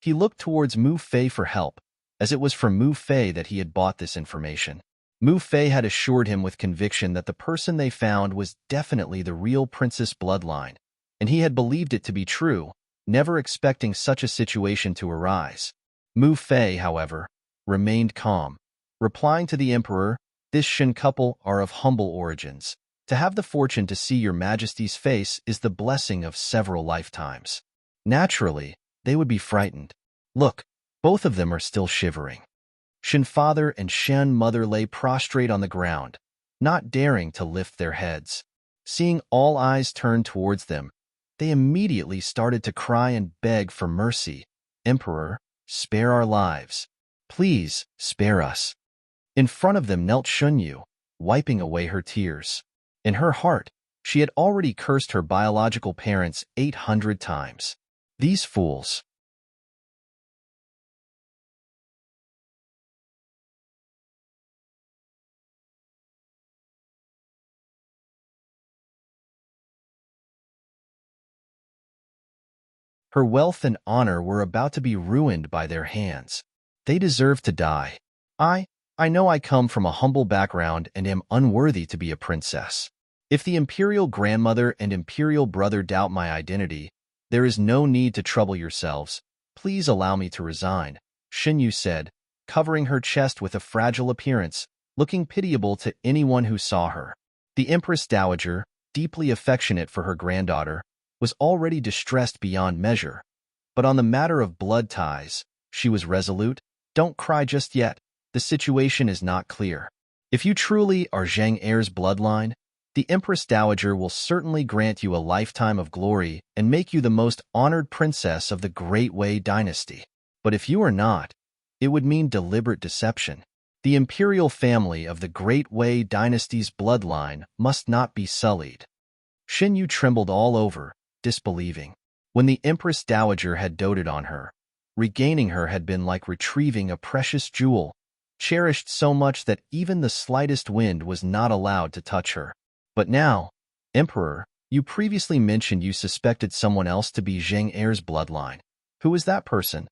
Speaker 1: He looked towards Mu Fei for help, as it was from Mu Fei that he had bought this information. Mu Fei had assured him with conviction that the person they found was definitely the real princess bloodline, and he had believed it to be true, never expecting such a situation to arise. Mu Fei, however, remained calm, replying to the emperor, "This Shen couple are of humble origins. To have the fortune to see your majesty's face is the blessing of several lifetimes. Naturally, they would be frightened. Look, both of them are still shivering." Shen father and Shen mother lay prostrate on the ground, not daring to lift their heads. Seeing all eyes turned towards them, they immediately started to cry and beg for mercy. "Emperor, spare our lives. Please, spare us." In front of them knelt Shunyu, wiping away her tears. In her heart, she had already cursed her biological parents 800 times. These fools. Her wealth and honor were about to be ruined by their hands. They deserve to die. I know I come from a humble background and am unworthy to be a princess. If the imperial grandmother and imperial brother doubt my identity, there is no need to trouble yourselves. Please allow me to resign," Xinyu said, covering her chest with a fragile appearance, looking pitiable to anyone who saw her. The Empress Dowager, deeply affectionate for her granddaughter, was already distressed beyond measure. But on the matter of blood ties, she was resolute. "Don't cry just yet. The situation is not clear. If you truly are Zhang Heir's bloodline, the Empress Dowager will certainly grant you a lifetime of glory and make you the most honored princess of the Great Wei dynasty. But if you are not, it would mean deliberate deception. The imperial family of the Great Wei dynasty's bloodline must not be sullied." Xinyu trembled all over, disbelieving. When the Empress Dowager had doted on her, regaining her had been like retrieving a precious jewel, cherished so much that even the slightest wind was not allowed to touch her. But now, Emperor, you previously mentioned you suspected someone else to be Zhang Heir's bloodline. Who is that person?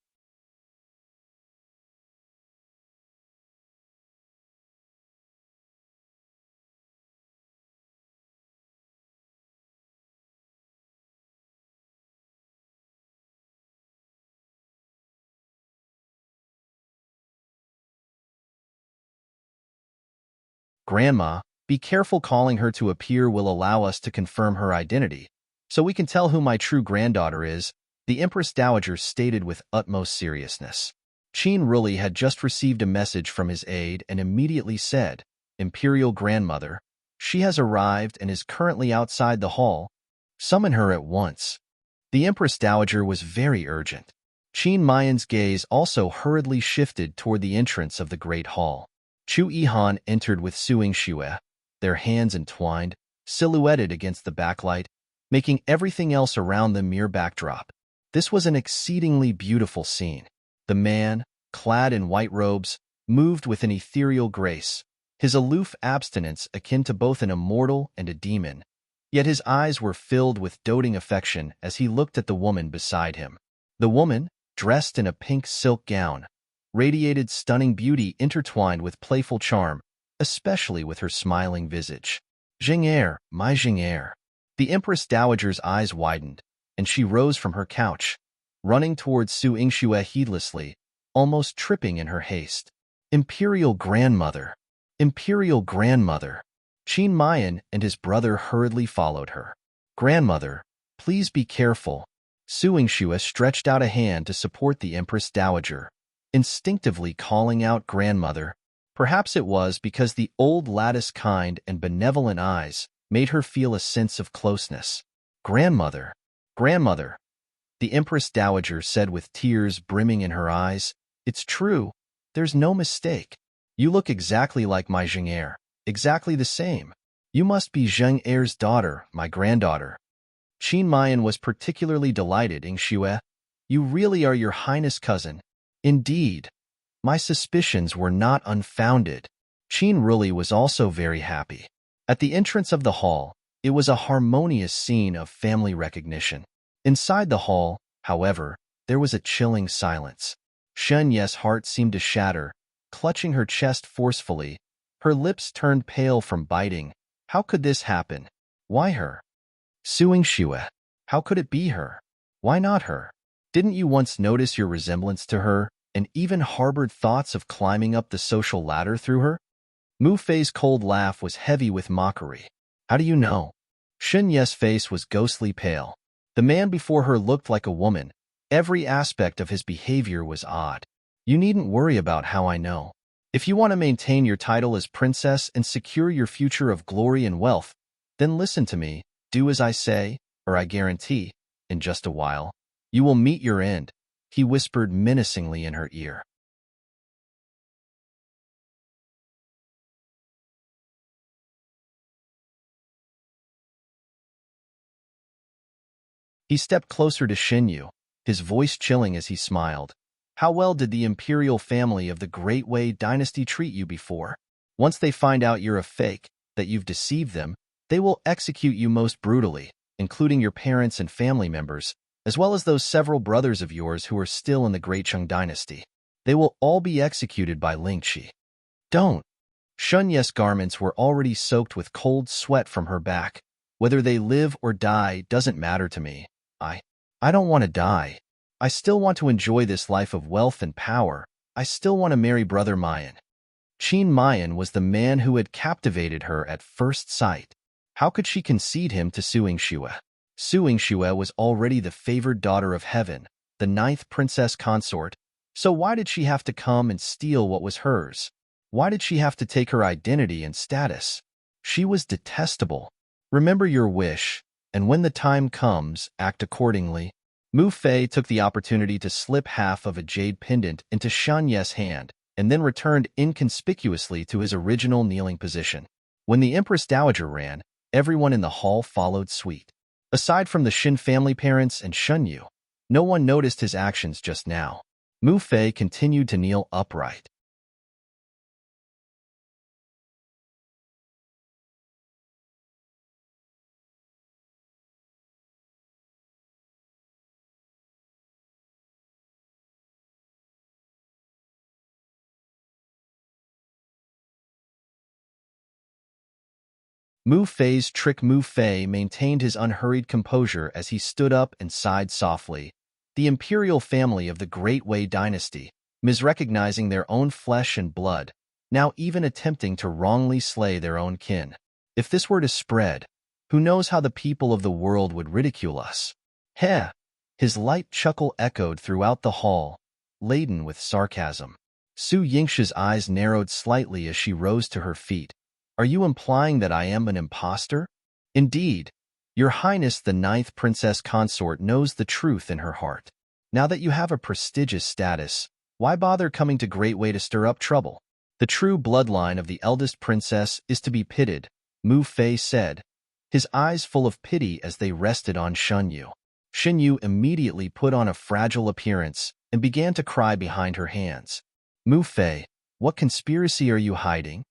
Speaker 1: Grandma, be careful calling her to appear will allow us to confirm her identity, so we can tell who my true granddaughter is, the Empress Dowager stated with utmost seriousness. Qin Ruli had just received a message from his aide and immediately said, "Imperial Grandmother, she has arrived and is currently outside the hall. Summon her at once." The Empress Dowager was very urgent. Qin Mayan's gaze also hurriedly shifted toward the entrance of the great hall. Chu Yihan entered with Suing Xue, their hands entwined, silhouetted against the backlight, making everything else around them mere backdrop. This was an exceedingly beautiful scene. The man, clad in white robes, moved with an ethereal grace, his aloof abstinence akin to both an immortal and a demon, yet his eyes were filled with doting affection as he looked at the woman beside him. The woman, dressed in a pink silk gown, radiated stunning beauty intertwined with playful charm, especially with her smiling visage. Jing'er, my Jing'er. The Empress Dowager's eyes widened, and she rose from her couch, running towards Su Yingxue heedlessly, almost tripping in her haste. Imperial Grandmother! Imperial Grandmother! Qin Mayan and his brother hurriedly followed her. Grandmother, please be careful. Su Yingxue stretched out a hand to support the Empress Dowager, instinctively calling out Grandmother. Perhaps it was because the old lattice kind and benevolent eyes made her feel a sense of closeness. Grandmother! Grandmother! The Empress Dowager said with tears brimming in her eyes, it's true, there's no mistake. You look exactly like my Jing'er, exactly the same. You must be Jing'er's daughter, my granddaughter. Qin Mayan was particularly delighted, Yingxue. You really are Your Highness' cousin. Indeed. My suspicions were not unfounded. Qin Ruli was also very happy. At the entrance of the hall, it was a harmonious scene of family recognition. Inside the hall, however, there was a chilling silence. Shen Ye's heart seemed to shatter, clutching her chest forcefully. Her lips turned pale from biting. How could this happen? Why her? Su Yingxue. How could it be her? Why not her? Didn't you once notice your resemblance to her, and even harbored thoughts of climbing up the social ladder through her? Mu Fei's cold laugh was heavy with mockery. How do you know? Shen Ye's face was ghostly pale. The man before her looked like a woman. Every aspect of his behavior was odd. You needn't worry about how I know. If you want to maintain your title as princess and secure your future of glory and wealth, then listen to me, do as I say, or I guarantee, in just a while, you will meet your end, he whispered menacingly in her ear. He stepped closer to Xinyu, his voice chilling as he smiled. How well did the imperial family of the Great Wei dynasty treat you before? Once they find out you're a fake, that you've deceived them, they will execute you most brutally, including your parents and family members, as well as those several brothers of yours who are still in the Great Shang dynasty. They will all be executed by Lingqi. Don't. Shun Ye's garments were already soaked with cold sweat from her back. Whether they live or die doesn't matter to me. I don't want to die. I still want to enjoy this life of wealth and power. I still want to marry Brother Mayan. Qin Mayan was the man who had captivated her at first sight. How could she concede him to Su Yingxue? Su Yingxue was already the favored daughter of heaven, the 9th princess consort, so why did she have to come and steal what was hers? Why did she have to take her identity and status? She was detestable. Remember your wish, and when the time comes, act accordingly. Mu Fei took the opportunity to slip half of a jade pendant into Shan Ye's hand, and then returned inconspicuously to his original kneeling position. When the Empress Dowager ran, everyone in the hall followed suit. Aside from the Shin family parents and Shunyu, no one noticed his actions just now. Mu Fei continued to kneel upright. Mu Fei's trick Mu Fei maintained his unhurried composure as he stood up and sighed softly. The imperial family of the Great Wei dynasty, misrecognizing their own flesh and blood, now even attempting to wrongly slay their own kin. If this were to spread, who knows how the people of the world would ridicule us? Heh! His light chuckle echoed throughout the hall, laden with sarcasm. Su Yingxue's eyes narrowed slightly as she rose to her feet. Are you implying that I am an impostor? Indeed, Your Highness the 9th Princess Consort knows the truth in her heart. Now that you have a prestigious status, why bother coming to Great Wei to stir up trouble? The true bloodline of the eldest princess is to be pitied, Mu Fei said, his eyes full of pity as they rested on Shunyu. Xinyu immediately put on a fragile appearance and began to cry behind her hands. Mu Fei, what conspiracy are you hiding?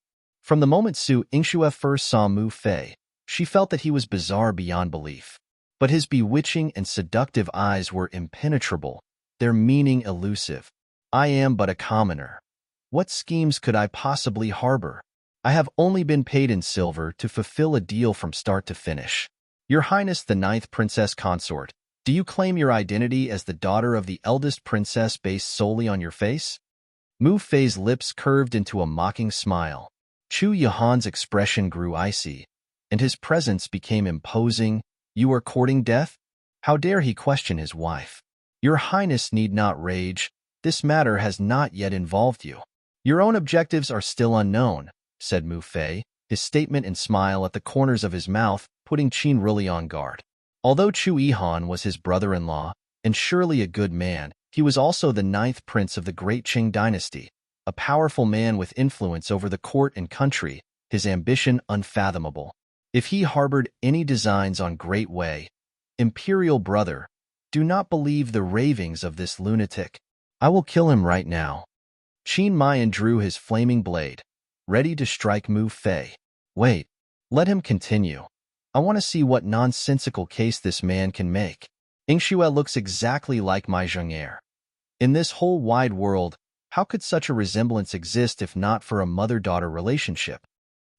Speaker 1: From the moment Su Yingxue first saw Mu Fei, she felt that he was bizarre beyond belief. But his bewitching and seductive eyes were impenetrable, their meaning elusive. I am but a commoner. What schemes could I possibly harbor? I have only been paid in silver to fulfill a deal from start to finish. Your Highness the Ninth Princess Consort, do you claim your identity as the daughter of the eldest princess based solely on your face? Mu Fei's lips curved into a mocking smile. Chu Yuhan's expression grew icy, and his presence became imposing. You are courting death? How dare he question his wife? Your Highness need not rage. This matter has not yet involved you. Your own objectives are still unknown, said Mu Fei, his statement and smile at the corners of his mouth putting Qin Ruli on guard. Although Chu Yihan was his brother-in-law, and surely a good man, he was also the ninth prince of the great Qing dynasty, a powerful man with influence over the court and country, his ambition unfathomable. If he harbored any designs on Great Wei, imperial brother, do not believe the ravings of this lunatic. I will kill him right now. Qin Mayan drew his flaming blade, ready to strike Mu Fei. Wait, let him continue. I want to see what nonsensical case this man can make. Yingxue looks exactly like my Zheng'er. In this whole wide world, how could such a resemblance exist if not for a mother-daughter relationship?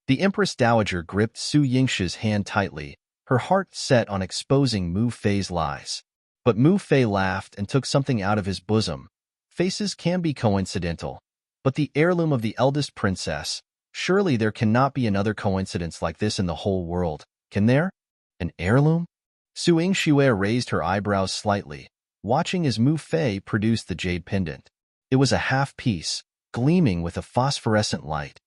Speaker 1: The Empress Dowager gripped Su Yingxue's hand tightly, her heart set on exposing Mu Fei's lies. But Mu Fei laughed and took something out of his bosom. Faces can be coincidental, but the heirloom of the eldest princess, surely there cannot be another coincidence like this in the whole world, can there? An heirloom? Su Yingxue raised her eyebrows slightly, watching as Mu Fei produced the jade pendant. It was a half-piece, gleaming with a phosphorescent light.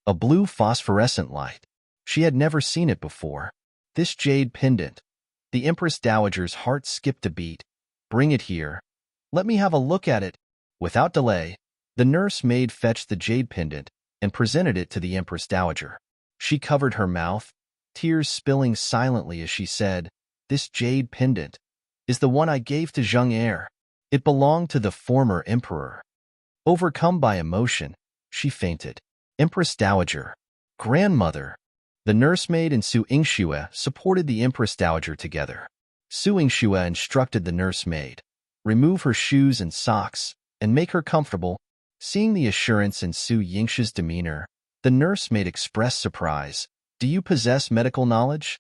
Speaker 1: A blue phosphorescent light. She had never seen it before. This jade pendant. The Empress Dowager's heart skipped a beat. Bring it here. Let me have a look at it. Without delay, the nurse-maid fetched the jade pendant and presented it to the Empress Dowager. She covered her mouth, tears spilling silently as she said, "This jade pendant is the one I gave to Zheng'er. It belonged to the former emperor." Overcome by emotion, she fainted. Empress Dowager, grandmother. The nursemaid and Su Yingxue supported the Empress Dowager together. Su Yingxue instructed the nursemaid, remove her shoes and socks, and make her comfortable. Seeing the assurance in Su Yingxue's demeanor, the nursemaid expressed surprise. Do you possess medical knowledge?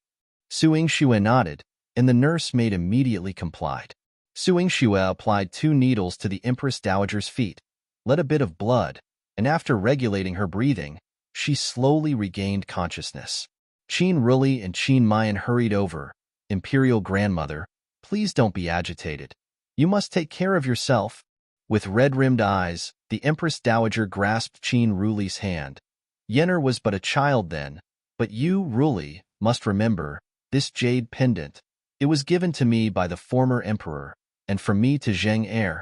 Speaker 1: Su Yingxue nodded, and the nursemaid immediately complied. Su Yingxue applied 2 needles to the Empress Dowager's feet, let a bit of blood, and after regulating her breathing, she slowly regained consciousness. Qin Ruli and Qin Mayan hurried over. Imperial grandmother, please don't be agitated. You must take care of yourself. With red-rimmed eyes, the Empress Dowager grasped Qin Ruli's hand. Yenner was but a child then, but you, Ruli, must remember, this jade pendant. It was given to me by the former emperor, and from me to Zheng'er.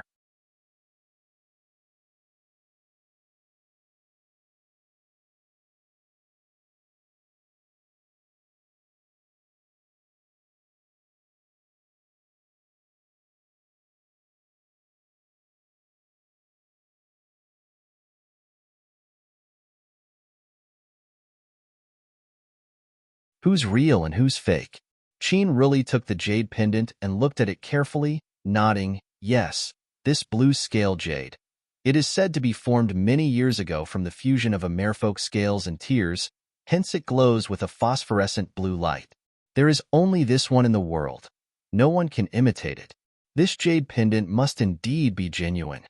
Speaker 1: Who's real and who's fake? Qin Ruli took the jade pendant and looked at it carefully, nodding, yes, this blue scale jade. It is said to be formed many years ago from the fusion of a merfolk scales and tears, hence it glows with a phosphorescent blue light. There is only this one in the world. No one can imitate it. This jade pendant must indeed be genuine.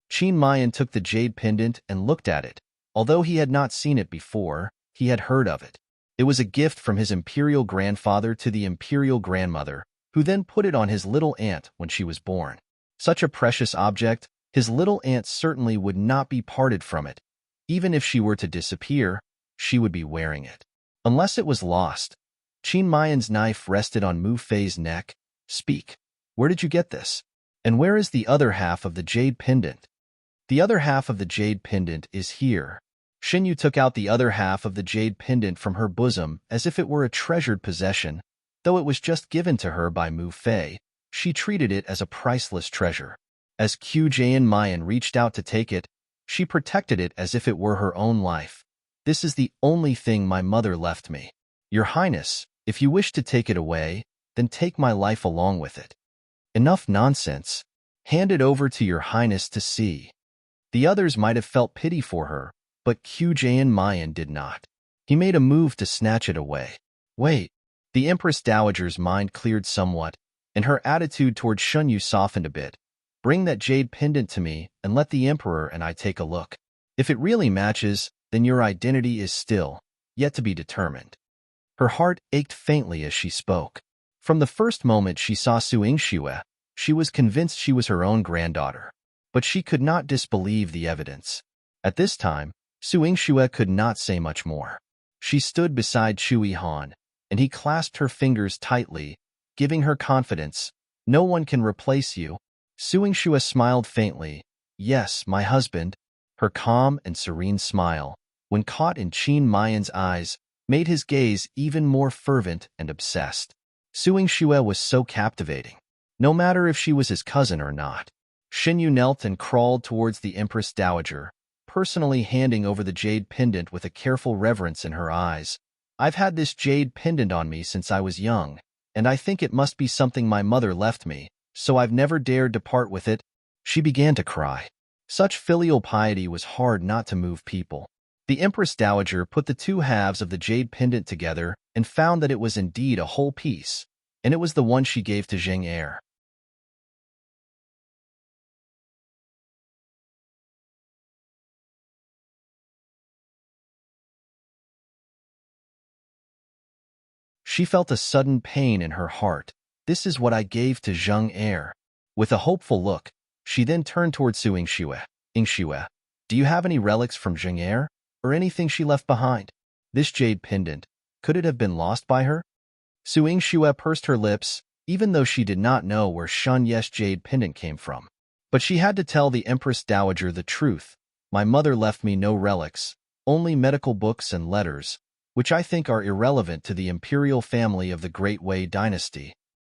Speaker 1: Qin Mayan took the jade pendant and looked at it. Although he had not seen it before, he had heard of it. It was a gift from his imperial grandfather to the imperial grandmother, who then put it on his little aunt when she was born. Such a precious object, his little aunt certainly would not be parted from it. Even if she were to disappear, she would be wearing it. Unless it was lost. Qin Mayan's knife rested on Mu Fei's neck. Speak. Where did you get this? And where is the other half of the jade pendant? The other half of the jade pendant is here. Xinyu took out the other half of the jade pendant from her bosom as if it were a treasured possession. Though it was just given to her by Mu Fei, she treated it as a priceless treasure. As Qin Mayan reached out to take it, she protected it as if it were her own life. This is the only thing my mother left me. Your Highness, if you wish to take it away, then take my life along with it. Enough nonsense. Hand it over to your Highness to see. The others might have felt pity for her, but Qjayan Mayan did not. He made a move to snatch it away. Wait. The Empress Dowager's mind cleared somewhat, and her attitude toward Shunyu softened a bit. Bring that jade pendant to me and let the Emperor and I take a look. If it really matches, then your identity is still yet to be determined. Her heart ached faintly as she spoke. From the first moment she saw Su Yingxue, she was convinced she was her own granddaughter. But she could not disbelieve the evidence. At this time, Su Yingxue could not say much more. She stood beside Chu Yihan, and he clasped her fingers tightly, giving her confidence. No one can replace you. Su Yingxue smiled faintly. Yes, my husband. Her calm and serene smile, when caught in Qin Mayan's eyes, made his gaze even more fervent and obsessed. Su Yingxue was so captivating, no matter if she was his cousin or not. Xinyu knelt and crawled towards the Empress Dowager, personally handing over the jade pendant with a careful reverence in her eyes. I've had this jade pendant on me since I was young, and I think it must be something my mother left me, so I've never dared to part with it. She began to cry. Such filial piety was hard not to move people. The Empress Dowager put the two halves of the jade pendant together and found that it was indeed a whole piece, and it was the one she gave to Zheng Er. She felt a sudden pain in her heart. This is what I gave to Zheng Er. With a hopeful look, she then turned toward Su Yingxue. Yingxue, do you have any relics from Zheng Er, or anything she left behind? This jade pendant, could it have been lost by her? Su Yingxue pursed her lips, even though she did not know where Shun Ye's jade pendant came from. But she had to tell the Empress Dowager the truth. My mother left me no relics, only medical books and letters, which I think are irrelevant to the imperial family of the Great Wei dynasty.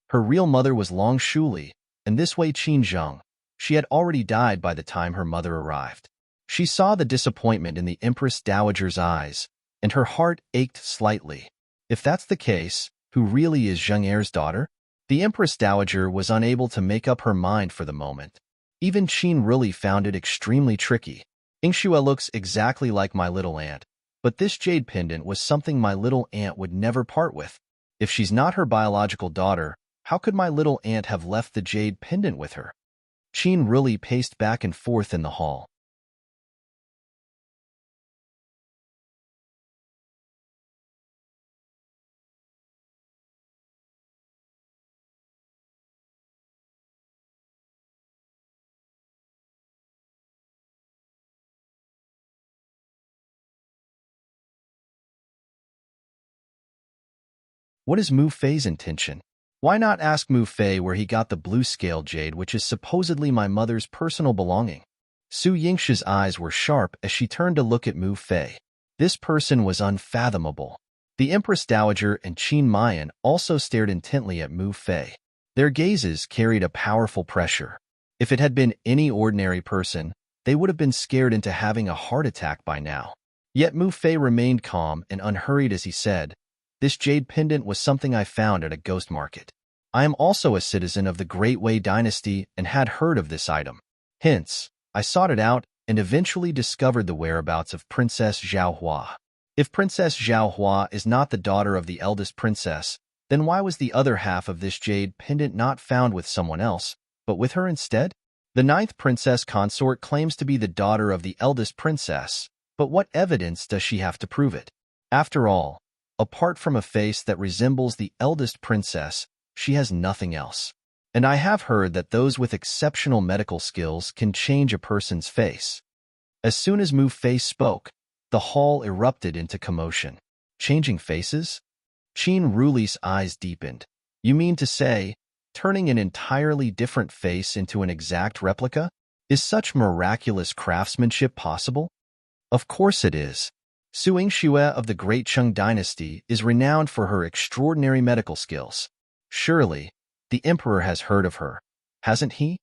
Speaker 1: Her real mother was Long Shuli, and this Wei Qinzheng. She had already died by the time her mother arrived. She saw the disappointment in the Empress Dowager's eyes, and her heart ached slightly. If that's the case, who really is Zheng Er's daughter? The Empress Dowager was unable to make up her mind for the moment. Even Qin really found it extremely tricky. Yingxue looks exactly like my little aunt, but this jade pendant was something my little aunt would never part with. If she's not her biological daughter, how could my little aunt have left the jade pendant with her? Qin really paced back and forth in the hall. What is Mu Fei's intention? Why not ask Mu Fei where he got the blue scale jade, which is supposedly my mother's personal belonging? Su Yingxue's eyes were sharp as she turned to look at Mu Fei. This person was unfathomable. The Empress Dowager and Qin Mayan also stared intently at Mu Fei. Their gazes carried a powerful pressure. If it had been any ordinary person, they would have been scared into having a heart attack by now. Yet Mu Fei remained calm and unhurried as he said, "This jade pendant was something I found at a ghost market. I am also a citizen of the Great Wei dynasty and had heard of this item. Hence, I sought it out and eventually discovered the whereabouts of Princess Zhaohua. If Princess Zhaohua is not the daughter of the eldest princess, then why was the other half of this jade pendant not found with someone else, but with her instead? The ninth princess consort claims to be the daughter of the eldest princess, but what evidence does she have to prove it? After all, apart from a face that resembles the eldest princess, she has nothing else. And I have heard that those with exceptional medical skills can change a person's face." As soon as Mu Fei spoke, the hall erupted into commotion. Changing faces? Qin Ruli's eyes deepened. You mean to say, turning an entirely different face into an exact replica? Is such miraculous craftsmanship possible? Of course it is. Su Yingxue of the Great Qing dynasty is renowned for her extraordinary medical skills. Surely, the emperor has heard of her, hasn't he?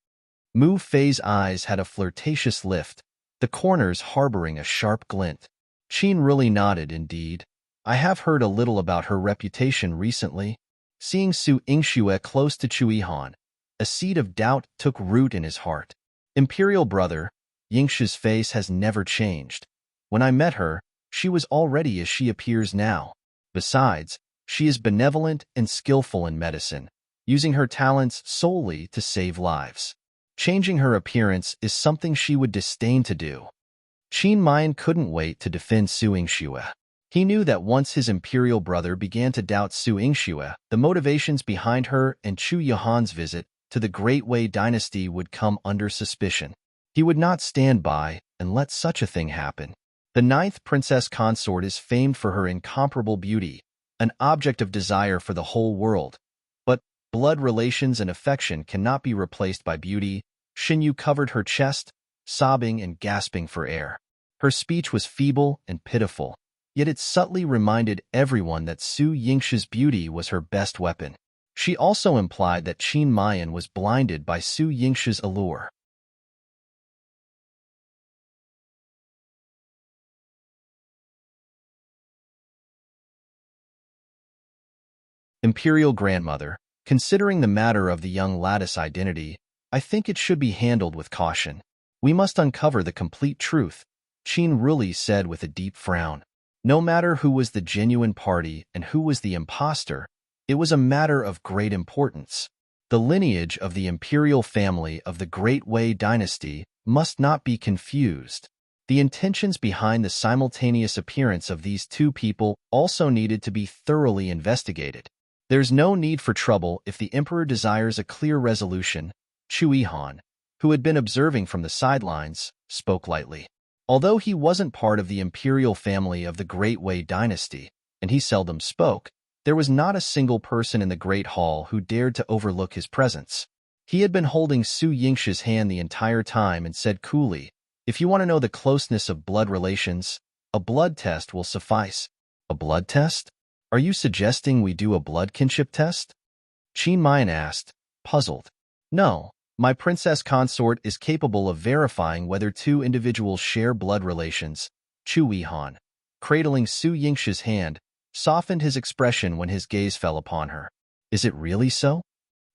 Speaker 1: Mu Fei's eyes had a flirtatious lift, the corners harboring a sharp glint. Qin really nodded, indeed. I have heard a little about her reputation recently. Seeing Su Yingxue close to Chu Yihan, a seed of doubt took root in his heart. Imperial brother, Yingshu's face has never changed. When I met her, she was already as she appears now. Besides, she is benevolent and skillful in medicine, using her talents solely to save lives. Changing her appearance is something she would disdain to do. Qin Mian couldn't wait to defend Su Yingxue. He knew that once his imperial brother began to doubt Su Yingxue, the motivations behind her and Chu Yihan's visit to the Great Wei dynasty would come under suspicion. He would not stand by and let such a thing happen. The 9th Princess Consort is famed for her incomparable beauty, an object of desire for the whole world. But blood relations and affection cannot be replaced by beauty. Xinyu covered her chest, sobbing and gasping for air. Her speech was feeble and pitiful, yet it subtly reminded everyone that Su Yingshu's beauty was her best weapon. She also implied that Qin Mian was blinded by Su Yingshu's allure. Imperial grandmother, considering the matter of the young lattice identity, I think it should be handled with caution. We must uncover the complete truth, Qin Ruli said with a deep frown. No matter who was the genuine party and who was the impostor, it was a matter of great importance. The lineage of the imperial family of the Great Wei dynasty must not be confused. The intentions behind the simultaneous appearance of these two people also needed to be thoroughly investigated. There's no need for trouble if the emperor desires a clear resolution, Chu Yihan, who had been observing from the sidelines, spoke lightly. Although he wasn't part of the imperial family of the Great Wei dynasty, and he seldom spoke, there was not a single person in the Great Hall who dared to overlook his presence. He had been holding Su Yingshu's hand the entire time and said coolly, "If you want to know the closeness of blood relations, a blood test will suffice." A blood test? Are you suggesting we do a blood kinship test? Qin Mian asked, puzzled. No, my princess consort is capable of verifying whether two individuals share blood relations. Chu Yihan, cradling Su Yingshu's hand, softened his expression when his gaze fell upon her. Is it really so?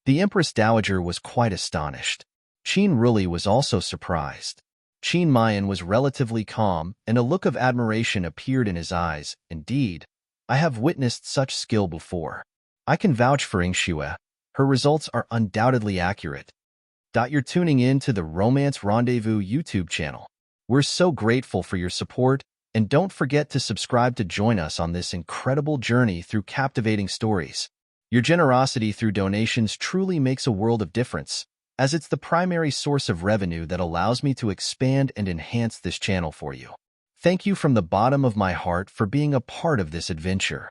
Speaker 1: The Empress Dowager was quite astonished. Qin Ruli was also surprised. Qin Mian was relatively calm, and a look of admiration appeared in his eyes. Indeed, I have witnessed such skill before. I can vouch for Yingxue. Her results are undoubtedly accurate. You're tuning in to the Romance Rendezvous YouTube channel. We're so grateful for your support, and don't forget to subscribe to join us on this incredible journey through captivating stories. Your generosity through donations truly makes a world of difference, as it's the primary source of revenue that allows me to expand and enhance this channel for you. Thank you from the bottom of my heart for being a part of this adventure.